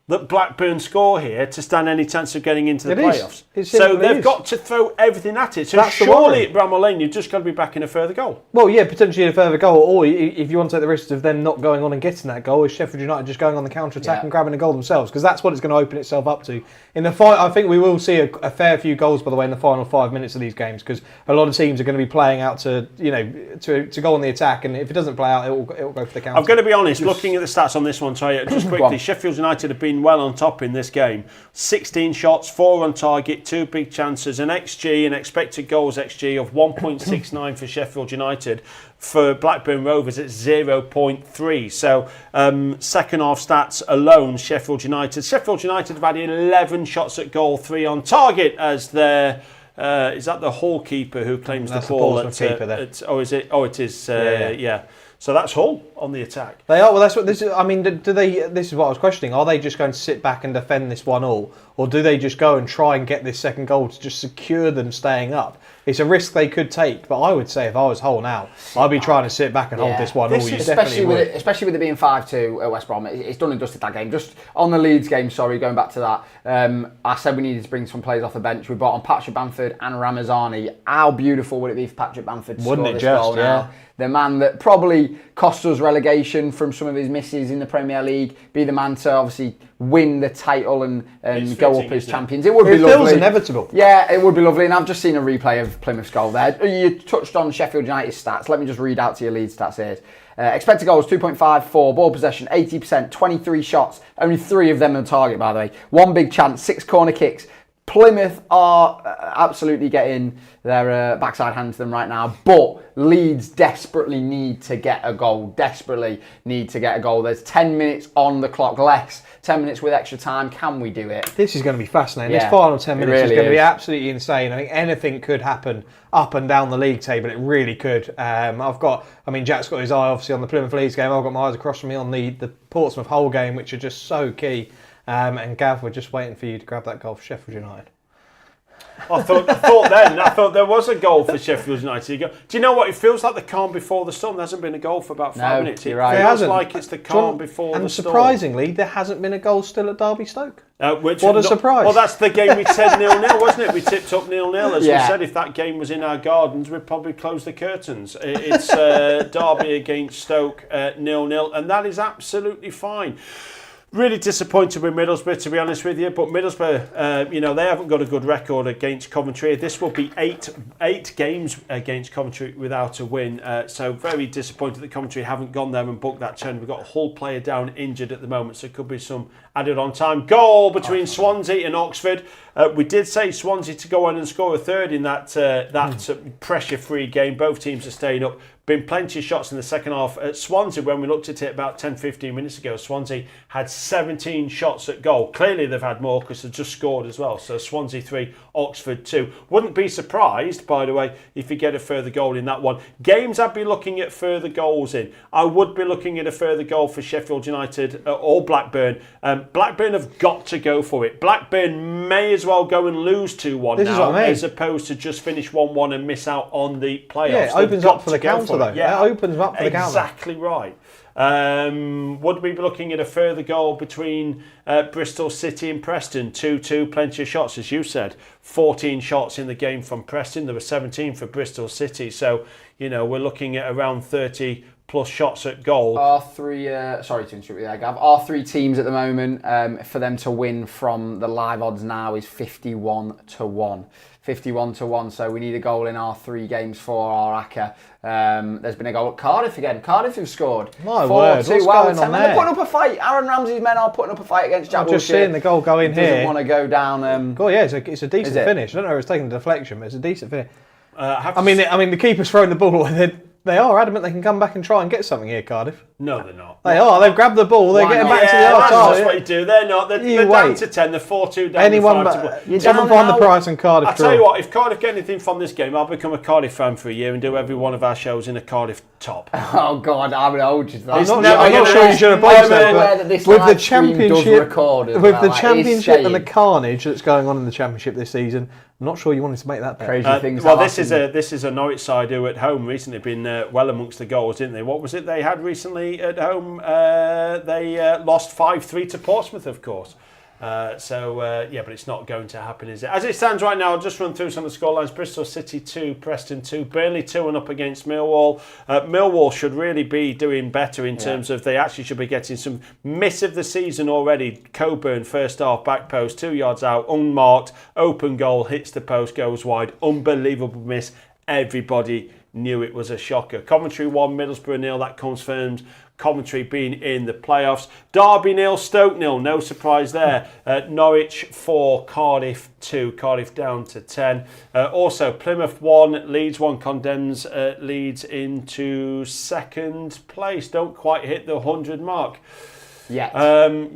A: that Blackburn score here to stand any chance of getting into the playoffs. So they've got to throw everything at it. So
B: That's
A: surely at Bramall Lane, you've just got to be backing a further goal.
B: Well, yeah, potentially a further goal. Or if you want to take the risk of them not going on and getting that goal, is Sheffield United just going on the counter-attack and grabbing a goal themselves? Because that's what it's going to open itself up to. In the fight, I think we will see a fair few goals, by the way, in the final 5 minutes of these games, because a lot of teams are going to be playing out to go on the attack, and if it doesn't play out, it will go for the counter.
A: I'm going to be honest, looking at the stats on this one, just quickly, Sheffield United have been well on top in this game. 16 shots, 4 on target, 2 big chances, an XG, an expected goals XG of 1.69 for Sheffield United. For Blackburn Rovers, it's 0.3. So second half stats alone, Sheffield United have had 11 shots at goal, 3 on target as their... is that the Hull keeper who claims the ball? It is. Yeah. So that's Hull on the attack.
B: They are. Well, that's what this is. I mean, do they? This is what I was questioning. Are they just going to sit back and defend this 1-1, or do they just go and try and get this second goal to just secure them staying up? It's a risk they could take, but I would say if I was Hull now, I'd be trying to sit back and hold this 1-1.
C: Especially with it being 5-2 at West Brom, it's done and dusted that game. Just on the Leeds game, going back to that, I said we needed to bring some players off the bench. We brought on Patrick Bamford and Ramazani. How beautiful would it be for Patrick Bamford to score this goal now? The man that probably cost us relegation from some of his misses in the Premier League, be the man to obviously win the title and go up as champions. It would be lovely. It feels
B: inevitable.
C: Yeah, it would be lovely. And I've just seen a replay of Plymouth's goal there. You touched on Sheffield United's stats. Let me just read out to your Leeds stats here. Expected goals 2.54, ball possession 80%, 23 shots, only 3 of them on target, by the way. 1 big chance, 6 corner kicks. Plymouth are absolutely getting their backside handed to them right now, but Leeds desperately need to get a goal. There's 10 minutes on the clock, less 10 minutes with extra time. Can we do it?
B: This is going to be fascinating. This final 10 minutes is going to be absolutely insane. I think anything could happen up and down the league table. It really could. Jack's got his eye obviously on the Plymouth Leeds game. I've got my eyes across from me on the Portsmouth Hull game, which are just so key. And Gav, we're just waiting for you to grab that goal for Sheffield United.
A: I thought there was a goal for Sheffield United. Do you know what? It feels like the calm before the storm. There hasn't been a goal for about 5 minutes. It feels like it's the calm before the storm.
B: And surprisingly, there hasn't been a goal still at Derby Stoke. What a surprise.
A: Well, that's the game we said 0-0, wasn't it? We tipped up 0-0. As we said, if that game was in our gardens, we'd probably close the curtains. It's Derby against Stoke 0-0, and that is absolutely fine. Really disappointed with Middlesbrough, to be honest with you. But Middlesbrough, they haven't got a good record against Coventry. This will be eight games against Coventry without a win. So very disappointed that Coventry haven't gone there and booked that turn. We've got a Hull player down injured at the moment, so it could be some added on time. Goal between Swansea and Oxford. We did say Swansea to go on and score a third in that pressure-free game. Both teams are staying up. Been plenty of shots in the second half. At Swansea, when we looked at it about 10-15 minutes ago, Swansea had 17 shots at goal. Clearly they've had more because they've just scored as well. So Swansea 3, Oxford 2. Wouldn't be surprised, by the way, if you get a further goal in that one. Games I'd be looking at further goals in. I would be looking at a further goal for Sheffield United or Blackburn. Blackburn have got to go for it. Blackburn may as well go and lose 2-1 now, as opposed to just finish 1-1 and miss out on the playoffs.
B: Yeah, it opens up for the counter though. Yeah, it opens up for the counter.
A: Exactly right. Would we be looking at a further goal between Bristol City and Preston? 2-2, plenty of shots, as you said. 14 shots in the game from Preston. There were 17 for Bristol City. So, we're looking at around 30 plus shots at goal.
C: Our three, sorry to interrupt you there, Gav. Our three teams at the moment, for them to win from the live odds now is 51-1. 51-1, so we need a goal in our 3 games for our ACCA. There's been a goal at Cardiff again. Cardiff have scored.
B: My word, what's going on there?
C: They're putting up a fight. Aaron Ramsey's men are putting up a fight against Jack Wilshere.
B: Just seeing the goal go in here.
C: Doesn't want to go down.
B: It's a decent finish. I don't know if it's taking a deflection, but it's a decent finish. I mean, the keeper's throwing the ball. They are adamant they can come back and try and get something here, Cardiff.
A: No, they're not.
B: They are. They've grabbed the ball. They're getting back to the other side.
A: That's what you do. They're not. They're down to 10. They're 4-2 down.
B: Anyone from the price and Cardiff.
A: I tell you what, if Cardiff get anything from this game, I'll become a Cardiff fan for a year and do every one of our shows in a Cardiff top.
C: Oh God, I'm going to hold you to that.
B: I'm not sure you should have played that, but with the championship and the carnage that's going on in the championship this season, I'm not sure you wanted to make that bet.
C: Crazy things.
A: Well, this is a Norwich side who at home recently been well amongst the goals, didn't they? What was it they had recently at home? They lost 5-3 to Portsmouth, of course. But it's not going to happen, is it? As it stands right now, I'll just run through some of the scorelines. Bristol City 2, Preston 2, Burnley 2 and up against Millwall. Millwall should really be doing better in terms of they actually should be getting some miss of the season already. Coburn, first half, back post, 2 yards out, unmarked, open goal, hits the post, goes wide. Unbelievable miss. Everybody knew it was a shocker. Coventry 1, Middlesbrough 0. That confirms Coventry being in the playoffs. Derby 0, Stoke 0. No surprise there. Norwich 4, Cardiff 2. Cardiff down to 10. Also, Plymouth 1, Leeds 1 condemns Leeds into second place. Don't quite hit the 100 mark.
C: Yet.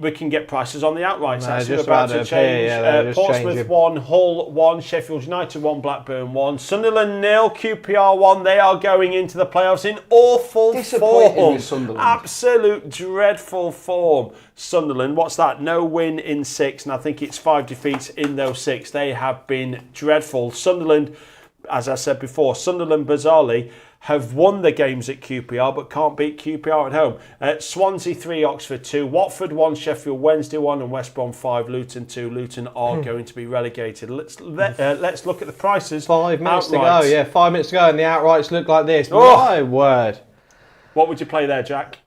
A: We can get prices on the outrights.
B: No,
A: Actually, about to change. Portsmouth 1, Hull 1, Sheffield United 1, Blackburn 1, Sunderland 0, QPR 1. They are going into the playoffs in awful form.
C: Sunderland.
A: Absolute dreadful form. Sunderland, what's that? No win in 6, and I think it's 5 defeats in those 6. They have been dreadful. Sunderland, as I said before, Sunderland bizarrely have won the games at QPR but can't beat QPR at home. Swansea 3, Oxford 2, Watford 1, Sheffield Wednesday 1 and West Brom 5, Luton 2. Luton are going to be relegated. Let's look at the prices.
B: 5 minutes to go, 5 minutes to go and the outrights look like this. Oh. My word.
A: What would you play there, Jack?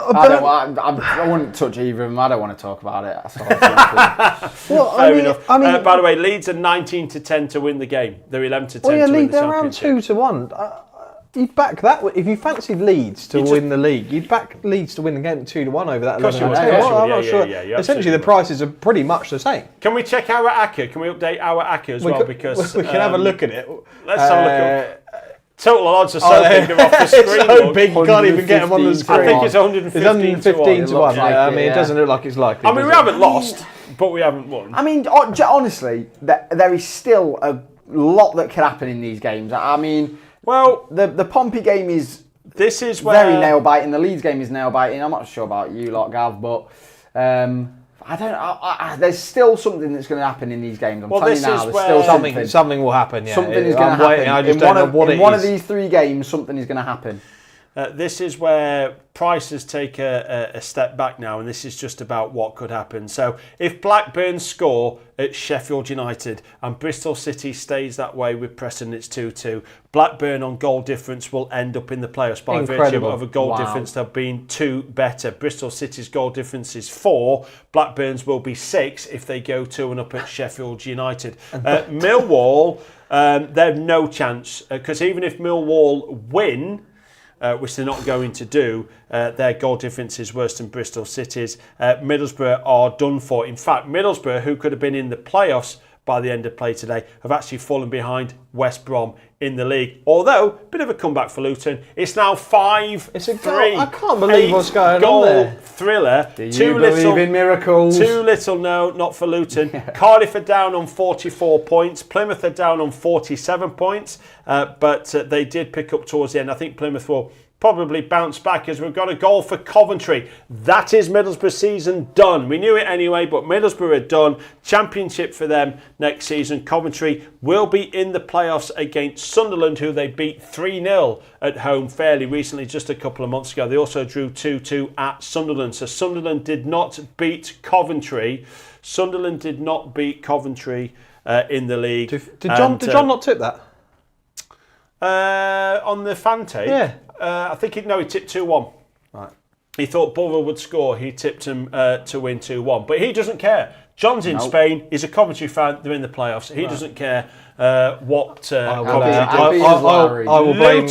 C: I wouldn't touch either of them. I don't want to talk about it. That's all.
A: Fair enough. By the way, Leeds are 19-10 to win the game. They're 11-10 to win the championship.
B: They're around 2-1. You'd back that if you fancied Leeds to win the league. You'd back Leeds to win the game 2-1 over that. I'm not sure. Essentially, the prices are pretty much the same.
A: Can we check our ACCA? Can we update our ACCA as well? Because
B: we can have a look at it.
A: Let's have a look at. Total odds are so big they're off the screen.
B: It's so big you can't even get them on the screen.
A: I think it's 115 to 1.
B: It doesn't look like it's likely.
A: We haven't lost, but we haven't won.
C: Honestly, there is still a lot that could happen in these games. The Pompey game is very nail biting. The Leeds game is nail biting. I'm not sure about you lot, Gav, but there's still something that's going to happen in these games. I'm telling you now, there's still
B: something will happen. Yeah.
C: Something is going to happen.
B: I just don't know what it is.
C: In one of these 3 games, something is going to happen.
A: this is where prices take a step back now, and this is just about what could happen. So if Blackburn score at Sheffield United and Bristol City stays that way with Preston, it's 2-2, Blackburn on goal difference will end up in the playoffs by virtue of a goal difference. They've been 2 better. Bristol City's goal difference is 4. Blackburn's will be 6 if they go 2-up at Sheffield United. Millwall, they have no chance, because even if Millwall win, which they're not going to do, their goal difference is worse than Bristol City's. Middlesbrough are done for. In fact, Middlesbrough, who could have been in the playoffs by the end of play today, have actually fallen behind West Brom in the league. Although, bit of a comeback for Luton. It's now 5-3.
B: It's a goal. I can't believe what's going on there.
A: Thriller.
C: Do you believe in miracles?
A: Too little, no, not for Luton. Cardiff are down on 44 points. Plymouth are down on 47 points. But they did pick up towards the end. I think Plymouth will probably bounce back, as we've got a goal for Coventry. That is Middlesbrough's season done. We knew it anyway, but Middlesbrough are done. Championship for them next season. Coventry will be in the playoffs against Sunderland, who they beat 3-0 at home fairly recently, just a couple of months ago. They also drew 2-2 at Sunderland. So Sunderland did not beat Coventry. Sunderland did not beat Coventry in the league.
B: Did John not tip that?
A: On the fan take?
B: Yeah.
A: I think he tipped 2-1.
B: Right.
A: He thought Borough would score. He tipped him to win 2-1. But he doesn't care. John's in Spain. He's a Coventry fan. They're in the playoffs. He doesn't care what Coventry do.
B: I will blame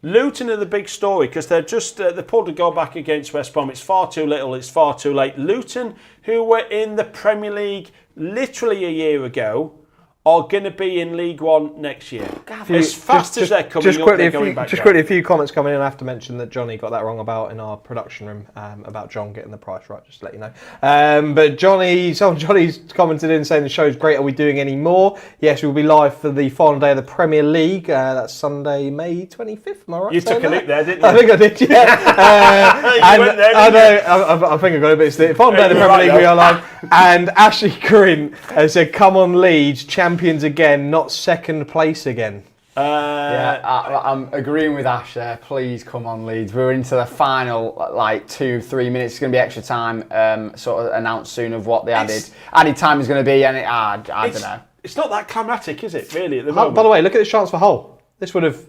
A: Luton are the big story, because they're just they pulled a goal back against West Brom. It's far too little. It's far too late. Luton, who were in the Premier League literally a year ago, are going to be in League One next year. As fast as they're coming up, they're going back down.
B: Quickly, a few comments coming in. I have to mention that Johnny got that wrong about in our production room, about John getting the price right, just to let you know. But Johnny's commented in saying the show's great. Are we doing any more? Yes, we'll be live for the final day of the Premier League. That's Sunday, May 25th. Am I right?
A: You took a leap there, didn't you?
B: I think I did, yeah.
A: You went there, didn't you?
B: I think I got a bit of stick. Final day of the Premier League, we are live. And Ashley Corinne said, come on Leeds, champions again, not second place again.
C: I'm agreeing with Ash there. Please come on, Leeds. We're into the final, 2-3 minutes. It's going to be extra time, sort of announced soon of what the added time is going to be. And I don't know.
A: It's not that climatic, is it, really, at the moment?
B: By the way, look at this chance for Hull. This would have...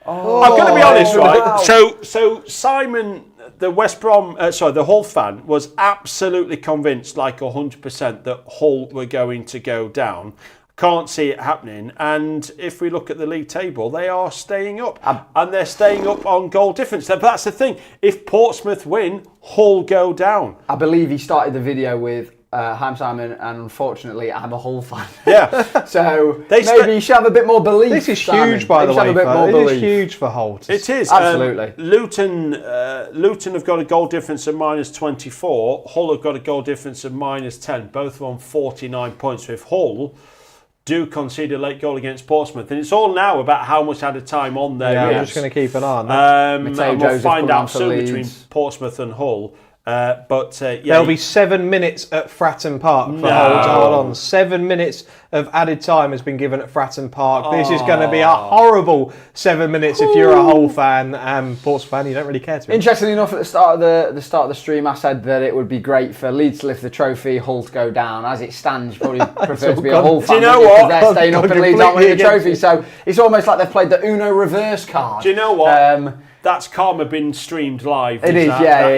A: I'm going to be honest, right? Wow. So Simon, the the Hull fan, was absolutely convinced, 100%, that Hull were going to go down. Can't see it happening. And if we look at the league table, they are staying up, and they're staying up on goal difference. But that's the thing. If Portsmouth win, Hull go down.
C: I believe he started the video with. Hi, I'm Simon, and unfortunately, I'm a Hull fan.
A: Yeah.
C: So maybe you should have a bit more belief.
B: This is huge, by the way. It is huge for Hull.
A: It is.
C: Absolutely.
A: Luton have got a goal difference of -24. Hull have got a goal difference of -10. Both are on 49 points. So if Hull do concede a late goal against Portsmouth, and it's all now about how much added time on there.
B: Yeah, I'm just going to keep an eye on that.
A: And we'll find out soon between Portsmouth and Hull.
B: There'll be 7 minutes at Fratton Park for Hull to hold on. 7 minutes of added time has been given at Fratton Park. This is going to be a horrible 7 minutes if you're a Hull fan and Portsmouth fan. You don't really care to.
C: Interestingly enough, at the start of the stream, I said that it would be great for Leeds to lift the trophy, Hull to go down. As it stands, you probably prefer to be a Hull fan.
A: Do you know what?
C: They're staying up and Leeds aren't winning the trophy. So it's almost like they've played the Uno reverse card.
A: Do you know what? That's karma been streamed live.
C: It is, yeah.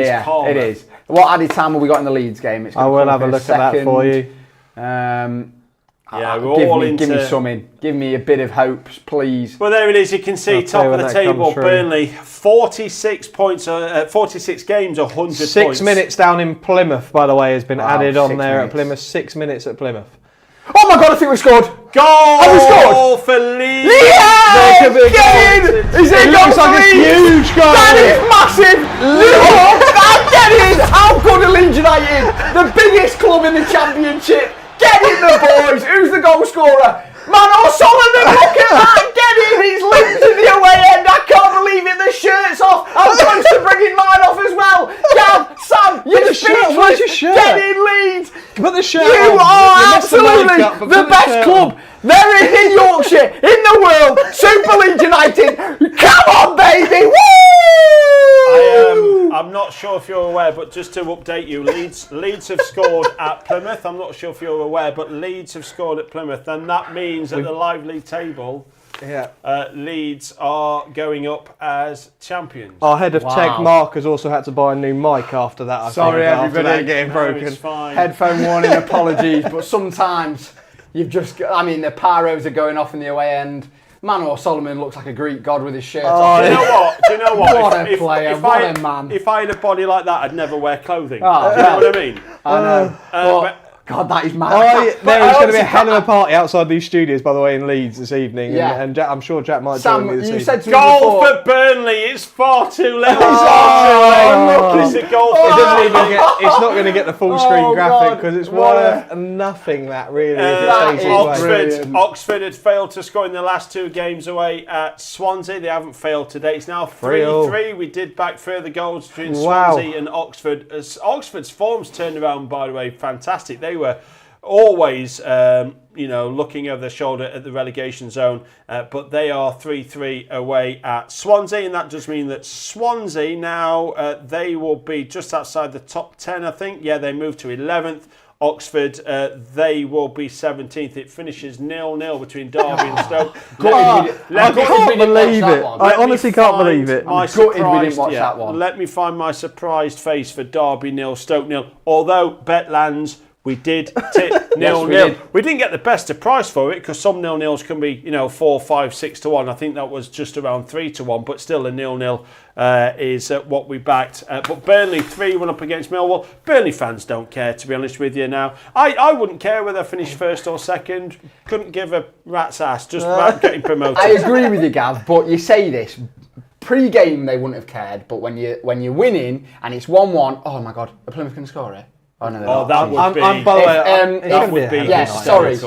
C: It is. What added time have we got in the Leeds game?
B: I will have a look at that for you.
C: Give me something. Give me a bit of hope, please.
A: Well, there it is. You can see top of the table. Burnley, 46 points, 46 games, 100 points.
B: 6 minutes down in Plymouth, by the way, has been added on there at Plymouth. 6 minutes at Plymouth.
C: Oh my God! I think we scored.
A: Goal!
C: Have we scored?
A: For Leeds.
C: Yeah! Get in! Is it
B: looks like a huge goal?
C: That is massive. Get in! How good are Leeds United? The biggest club in the Championship. Get in the boys. Who's the goal scorer? Man, O'Sullivan, look at that! Get in! He's limped in the away end. I can't believe it. The shirt's off. I'm close to bringing mine off as well. Gav, Sam, you're speechless.
B: Where's your shirt?
C: Get in, Leeds.
B: Put the shirt
C: You
B: on.
C: are absolutely the best club. There is in Yorkshire, in the world, Super Leeds United. Come on, baby! Woo!
A: I'm not sure if you're aware, but just to update you, Leeds have scored at Plymouth. I'm not sure if you're aware, but Leeds have scored at Plymouth, and that means at the live league table, Leeds are going up as champions.
B: Our head of tech, Mark, has also had to buy a new mic after that.
C: Sorry,
B: after
C: everybody.
B: that getting broken.
A: It's fine.
C: Headphone warning, apologies, but sometimes you've just got, I mean, the pyros are going off in the away end. Manuel Solomon looks like a Greek god with his shirt off.
A: Do you know what?
C: What a player, what a man.
A: If I had a body like that, I'd never wear clothing. Do you know what I mean?
C: I know. God, that is mad.
B: There is going to be a hell of a party outside these studios, by the way, in Leeds this evening.
C: Yeah.
B: And Jack, I'm sure Jack might
C: Sam,
B: join me this
C: you
B: evening.
C: said to me
A: Goal
C: before,
A: for Burnley. It's far too late.
C: unlucky.
A: It's a goal
B: It
A: for
B: doesn't even
A: Burnley.
B: it's not going to get the full screen
C: Oh,
B: graphic
C: God.
B: because it's
C: What
B: worth nothing, that really. if it
C: That
B: stays
C: is
B: this way.
C: brilliant.
A: Oxford had failed to score in the last 2 games away at Swansea. They haven't failed today. It's now 3-3. We did back further goals between Swansea and Oxford. As Oxford's form's turned around, by the way, fantastic. They were always, looking over their shoulder at the relegation zone, but they are 3-3 away at Swansea, and that does mean that Swansea now, they will be just outside the top 10, I think. Yeah, they moved to 11th. Oxford, they will be 17th. It finishes 0-0 between Derby and Stoke.
B: I can't believe it. I honestly can't believe it.
C: I'm gutted we didn't watch that one.
A: Let me find my surprised face for Derby 0, Stoke 0. Although Betlands, we did tip 0-0. We didn't get the best of price for it because some 0-0s can be, 4, 5, 6 to 1. I think that was just around 3 to 1, but still a 0-0 is what we backed. But Burnley 3-1 up against Millwall. Burnley fans don't care, to be honest with you now. I wouldn't care whether I finished first or second. Couldn't give a rat's ass, just about getting promoted.
C: I agree with you, Gav, but you say this. Pre-game they wouldn't have cared, but when you're winning and it's 1-1, oh my God, are Plymouth going to score it? Oh, no,
A: that would be.
B: By the way,
A: that would be.
C: Yeah, sorry.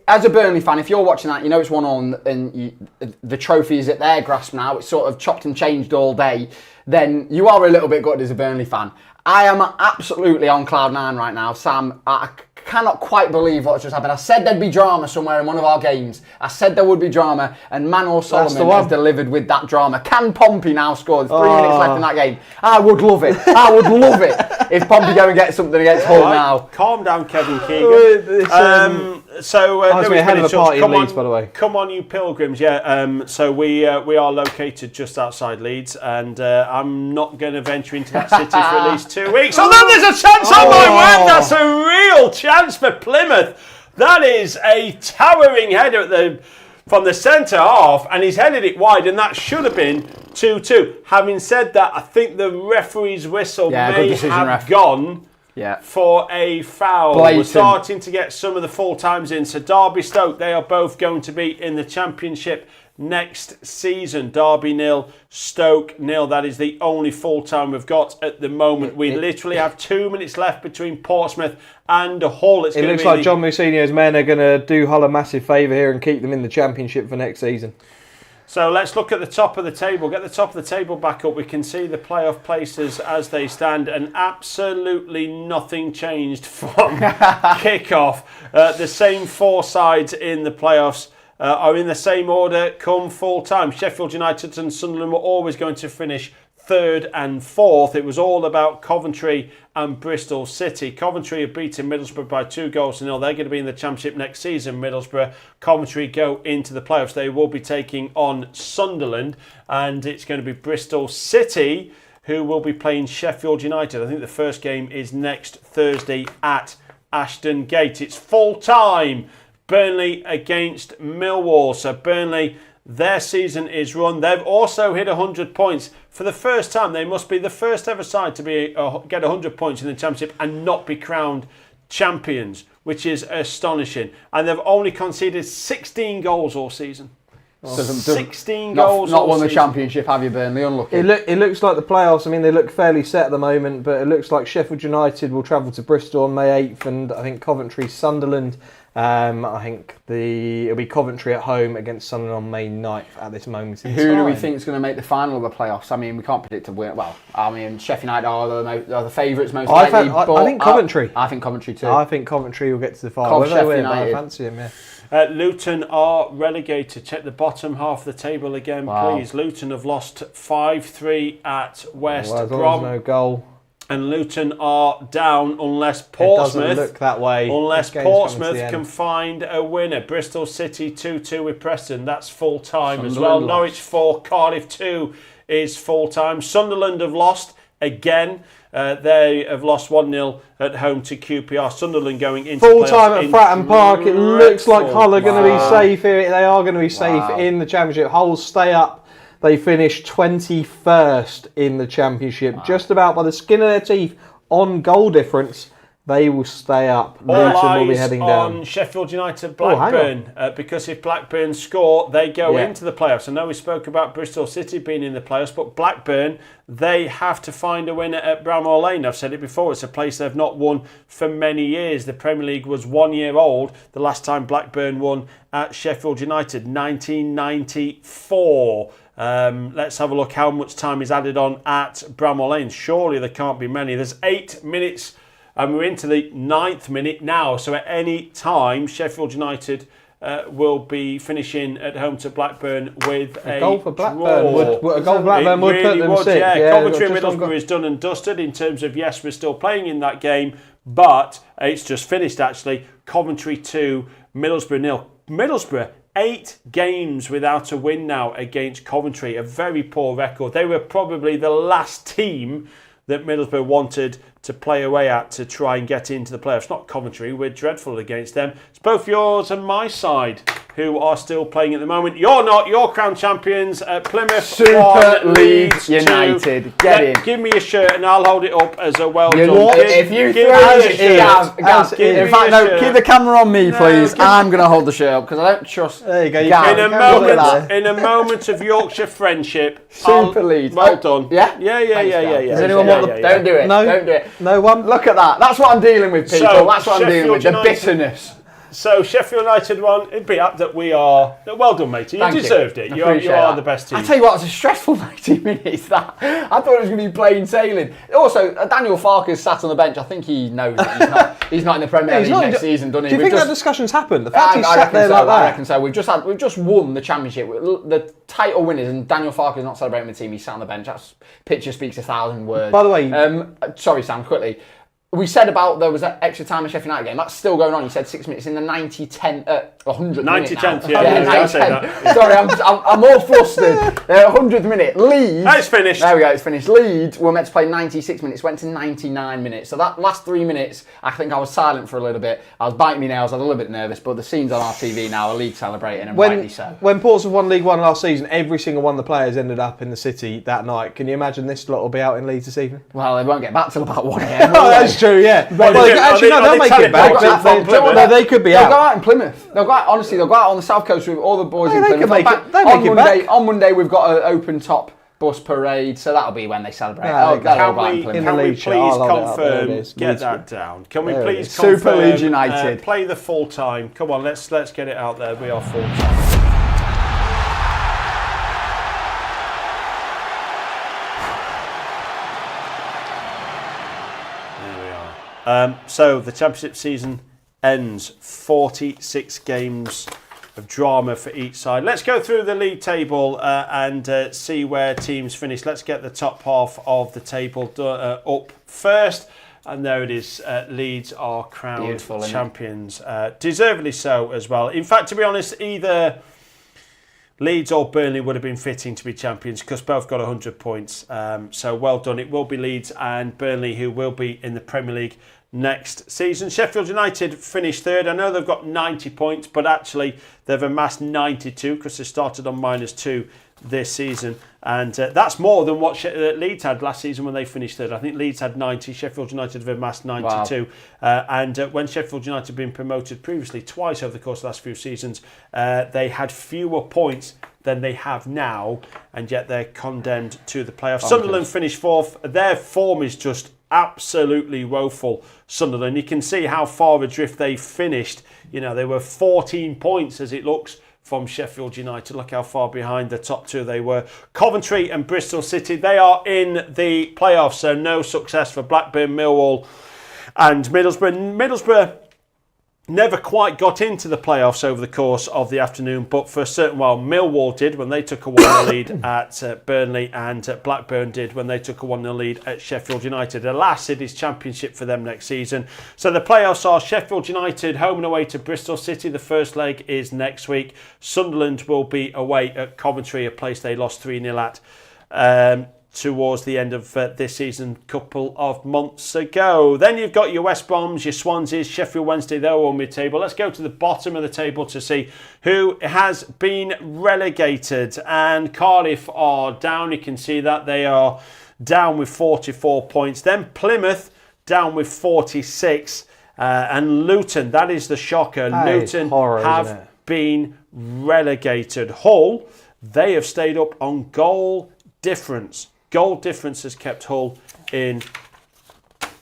C: As a Burnley fan, if you're watching that, you know it's 1-1 and the trophy is at their grasp now. It's sort of chopped and changed all day. Then you are a little bit gutted as a Burnley fan. I am absolutely on cloud 9 right now, Sam. I cannot quite believe what's just happened. I said there'd be drama somewhere in one of our games. I said there would be drama, and Manuel Solomon has delivered with that drama. Can Pompey now score? 3 minutes left in that game. I would love it. I would love it if Pompey go and get something against Hull now.
A: Calm down, Kevin Keegan.
B: It's a hell of a party in Leeds, by the way.
A: Come on, you pilgrims. Yeah. So we are located just outside Leeds, and I'm not going to venture into that city for at least 2 weeks. Although there's a chance on my word, that's a real chance for Plymouth. That is a towering header from the centre half, and he's headed it wide, and that should have been 2-2. Having said that, I think the referee's whistle may have gone for a foul.
C: Blatant.
A: We're starting to get some of the full times in. So Derby Stoke, they are both going to be in the Championship next season. Derby 0, Stoke 0. That is the only full time we've got at the moment. We literally have 2 minutes left between Portsmouth and Hull.
B: It looks like John Mousinho's men are going to do Hull a massive favour here and keep them in the Championship for next season.
A: So let's look at the top of the table. Get the top of the table back up. We can see the playoff places as they stand, and absolutely nothing changed from kick-off. The same 4 sides in the playoffs are in the same order come full time. Sheffield United and Sunderland were always going to finish 3rd and 4th. It was all about Coventry and Bristol City. Coventry have beaten Middlesbrough by 2-0. They're going to be in the Championship next season. Middlesbrough, Coventry go into the playoffs. They will be taking on Sunderland, and it's going to be Bristol City who will be playing Sheffield United. I think the first game is next Thursday at Ashton Gate. It's full time. Burnley against Millwall. So Burnley, their season is run. They've also hit 100 points. For the first time, they must be the first ever side to get 100 points in the Championship and not be crowned champions, which is astonishing. And they've only conceded 16 goals all season. 16 goals.
C: Not won the Championship, have you, Burnley? Unlucky.
B: It looks like the playoffs. I mean, they look fairly set at the moment, but it looks like Sheffield United will travel to Bristol on May 8th, and I think Coventry, Sunderland. I think it'll be Coventry at home against Sunderland on May 9th at this moment in time.
C: Who do we think is going to make the final of the playoffs? I mean, we can't predict a win. Well, I mean, Sheffield United are the favourites most likely.
B: I think Coventry.
C: I think Coventry too.
B: I think Coventry will get to the final. Whether they win, I fancy them, yeah.
A: Luton are relegated. Check the bottom half of the table again, please. Luton have lost 5-3 at West Brom.
B: No goal.
A: And Luton are down unless Portsmouth,
B: it doesn't look that way.
A: unless Portsmouth can find a winner. Bristol City 2-2 with Preston. That's full time as well. Norwich 4, Cardiff 2 is full time. Sunderland have lost again. They have lost 1-0 at home to QPR. Sunderland going into
B: full time at Fratton Park. It looks like Hull are going to be safe here. They are going to be safe in the Championship. Hull stay up. They finished 21st in the Championship, just about by the skin of their teeth on goal difference. They will stay up. Luton will be heading down.
A: On Sheffield United, Blackburn, because if Blackburn score, they go into the playoffs. I know we spoke about Bristol City being in the playoffs, but Blackburn, they have to find a winner at Bramall Lane. I've said it before, it's a place they've not won for many years. The Premier League was 1 year old the last time Blackburn won at Sheffield United, 1994. Let's have a look how much time is added on at Bramall Lane. Surely there can't be many. There's 8 minutes and we're into the 9th minute now. So at any time, Sheffield United will be finishing at home to Blackburn with a
B: goal for Blackburn.
A: Draw.
B: A goal for Blackburn would put them sick.
A: Yeah. Coventry and Middlesbrough is done and dusted in terms of, yes, we're still playing in that game, but it's just finished actually. Coventry 2, Middlesbrough 0. Middlesbrough 8 games without a win now against Coventry, a very poor record. They were probably the last team that Middlesbrough wanted to play away at to try and get into the playoffs. Not Coventry, we're dreadful against them. It's both yours and my side who are still playing at the moment. You're not, you're crown champions at Plymouth.
C: Super Leeds United. Get in.
A: Give me a shirt and I'll hold it up as a well done.
C: If you throw it, in fact, no, keep the camera on me, please. I'm going to hold the shirt up because I don't trust.
B: There you go.
A: In a moment of Yorkshire friendship.
C: Super Leeds.
A: Well done.
C: Yeah?
A: Yeah.
C: Does anyone want the... Don't do it.
B: No.
C: Don't do it.
B: No one.
C: Look at that. That's what I'm dealing with, people. That's what I'm dealing with. The bitterness.
A: So Sheffield United won. It'd be up that we are. Well done, matey. You deserved it. You are the best team.
C: I tell you what, it's a stressful 90 minutes. That I thought it was going to be plain sailing. Also, Daniel Farke's sat on the bench. I think he knows that he's not in the Premier League next season, doesn't he?
B: Do you think that discussion's happened? The fact he's sat there like that.
C: I reckon so. We've just won the Championship. The title winners, and Daniel Farke's not celebrating the team. He's sat on the bench. That picture speaks 1,000 words.
B: By the way,
C: sorry, Sam. Quickly. We said about there was that extra time in Sheffield United game. That's still going on. You said 6 minutes in the 100th minute.
A: 10th, yeah.
C: Sorry, I'm all flustered. 100th minute. Leeds.
A: It's finished.
C: There we go, it's finished. Leeds were meant to play 96 minutes, went to 99 minutes. So that last 3 minutes, I think I was silent for a little bit. I was biting my nails, I was a little bit nervous, but the scenes on our TV now are Leeds celebrating, and rightly so.
B: When Portsmouth won League One last season, every single one of the players ended up in the city that night. Can you imagine this lot will be out in Leeds this evening?
C: Well, they won't get back till about 1 a.m.
B: Oh, that's true, yeah. Actually, no, they'll make it back. They could be out.
C: They'll go out in Plymouth. They'll go out on the south coast with all the boys in Plymouth.
B: They make it back.
C: On Monday, we've got an open top bus parade, so that'll be when they celebrate.
A: Can we please confirm? Get that down. Can we please confirm?
C: Super Leeds United.
A: Play the full time. Come on, let's get it out there. We are full time. So the Championship season ends. 46 games of drama for each side. Let's go through the league table and see where teams finish. Let's get the top half of the table up first. And there it is. Leeds are crowned champions. Deservedly so as well. In fact, to be honest, either Leeds or Burnley would have been fitting to be champions because both got 100 points. So well done. It will be Leeds and Burnley who will be in the Premier League next season. Sheffield United finished third. I know they've got 90 points, but actually they've amassed 92 because they started on -2 this season. And that's more than what Leeds had last season when they finished third. I think Leeds had 90. Sheffield United have amassed 92. Wow. And when Sheffield United had been promoted previously twice over the course of the last few seasons, they had fewer points than they have now, and yet they're condemned to the playoffs. Sunderland finished fourth. Their form is just absolutely woeful, Sunderland. You can see how far adrift they finished. You know, they were 14 points as it looks from Sheffield United. Look how far behind the top two they were. Coventry and Bristol City, they are in the playoffs, so no success for Blackburn, Millwall and Middlesbrough. Middlesbrough never quite got into the playoffs over the course of the afternoon, but for a certain while Millwall did when they took a 1-0 lead at Burnley, and Blackburn did when they took a 1-0 lead at Sheffield United. Alas, it is Championship for them next season. So the playoffs are Sheffield United home and away to Bristol City. The first leg is next week. Sunderland will be away at Coventry, a place they lost 3-0 at towards the end of this season, couple of months ago. Then you've got your West Broms, your Swanseas, Sheffield Wednesday, they're all mid-table. Let's go to the bottom of the table to see who has been relegated. And Cardiff are down, you can see that. They are down with 44 points. Then Plymouth down with 46. And Luton, that is the shocker. Luton have been relegated. Hull, they have stayed up on goal difference. Goal difference has kept Hull in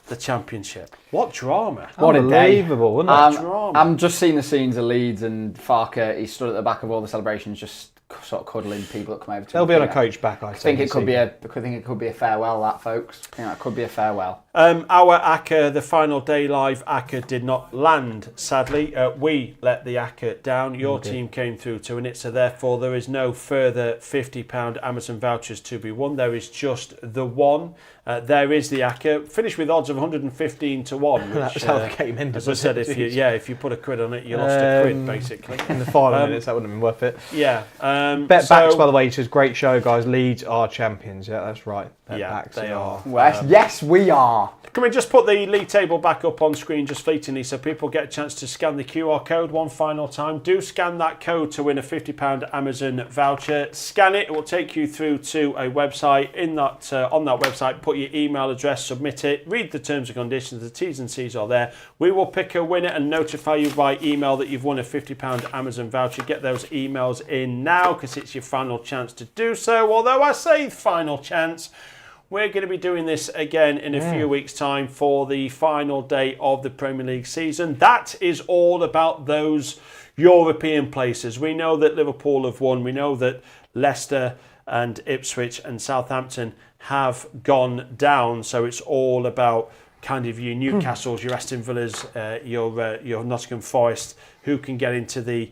A: the Championship. What drama.
B: What unbelievable, wasn't it?
A: Drama.
C: I'm just seeing the scenes of Leeds and Farker. He stood at the back of all the celebrations, just sort of cuddling people that come over to him.
B: They'll be on a coach back, I
C: think it could be a farewell, that, folks. I think that could be a farewell.
A: Our ACCA, the final day live ACCA did not land, sadly. We let the ACCA down. Your team came through to win it, so therefore there is no further £50 Amazon vouchers to be won. There is just the one. There is the ACCA, finished with odds of 115 to 1. Which,
B: that's how the game ended.
A: As I said, if you put a quid on it, you lost a quid, basically.
B: In the final minutes, that wouldn't have been worth it.
A: Yeah.
B: Bet backs, by the way, says great show, guys. Leeds are champions. Yeah, that's right. Bet backs,
A: they are.
C: Yes, we are.
A: Can we just put the league table back up on screen just fleetingly so people get a chance to scan the QR code one final time? Do scan that code to win a £50 Amazon voucher. Scan it. It will take you through to a website. On that website, put your email address, submit it, read the terms and conditions. The T's and C's are there. We will pick a winner and notify you by email that you've won a £50 Amazon voucher. Get those emails in now because it's your final chance to do so. Although I say final chance, we're going to be doing this again in a few weeks' time for the final day of the Premier League season. That is all about those European places. We know that Liverpool have won. We know that Leicester and Ipswich and Southampton have gone down. So it's all about kind of your Newcastles, your Aston Villas, your Nottingham Forest, who can get into the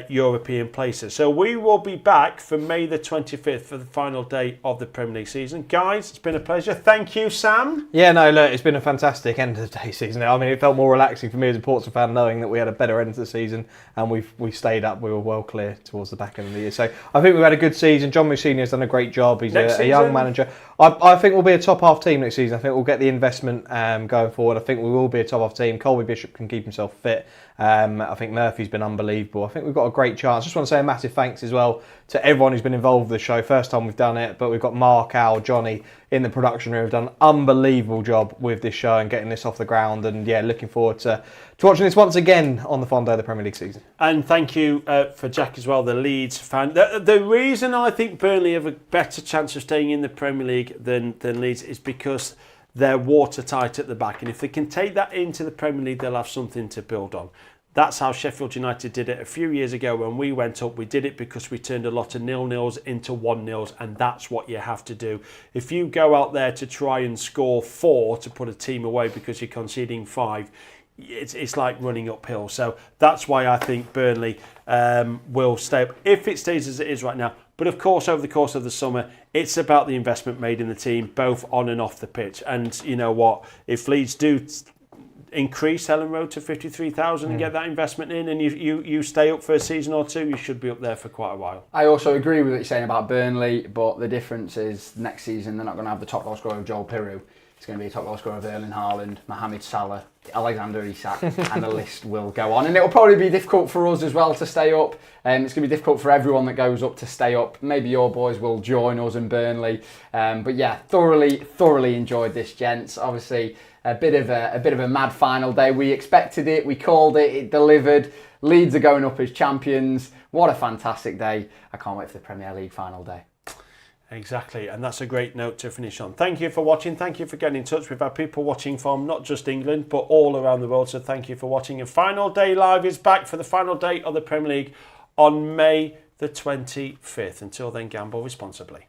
A: European places. So we will be back for May the 25th for the final day of the Premier League season. Guys, it's been a pleasure. Thank you, Sam.
B: Yeah, no, look, it's been a fantastic end of the day season. I mean, it felt more relaxing for me as a Portsmouth fan knowing that we had a better end to the season and we stayed up. We were well clear towards the back end of the year. So I think we've had a good season. John Mousinho has done a great job. He's a young manager. I think we'll be a top half team next season. I think we'll get the investment going forward. I think we will be a top half team. Colby Bishop can keep himself fit. I think Murphy's been unbelievable. I think we've got a great chance. Just want to say a massive thanks as well to everyone who's been involved with the show. First time we've done it, but we've got Mark, Al, Johnny in the production room. Have done an unbelievable job with this show and getting this off the ground. And yeah, looking forward to watching this once again on the final day of the Premier League season.
A: And thank you for Jack as well, the Leeds fan. The reason I think Burnley have a better chance of staying in the Premier League than Leeds is because they're watertight at the back, and if they can take that into the Premier League, they'll have something to build on. That's how Sheffield United did it a few years ago when we went up. We did it because we turned a lot of 0-0s into 1-0s, and that's what you have to do. If you go out there to try and score 4 to put a team away because you're conceding 5, it's like running uphill. So that's why I think Burnley will stay up if it stays as it is right now. But of course, over the course of the summer, it's about the investment made in the team, both on and off the pitch. And you know what? If Leeds do increase Ellen Road to 53,000 and get that investment in, and you stay up for a season or two, you should be up there for quite a while.
C: I also agree with what you're saying about Burnley, but the difference is next season they're not going to have the top goal scorer of Joel Piroe. It's going to be a top goal scorer of Erling Haaland, Mohamed Salah, Alexander Isak, and the list will go on. And it'll probably be difficult for us as well to stay up. It's going to be difficult for everyone that goes up to stay up. Maybe your boys will join us in Burnley. But yeah, thoroughly enjoyed this, gents. Obviously, a bit of a mad final day. We expected it, we called it, it delivered. Leeds are going up as champions. What a fantastic day. I can't wait for the Premier League final day.
A: Exactly, and that's a great note to finish on. Thank you for watching. Thank you for getting in touch. We've had people watching from not just England, but all around the world. So thank you for watching. And Final Day Live is back for the final day of the Premier League on May the 25th. Until then, gamble responsibly.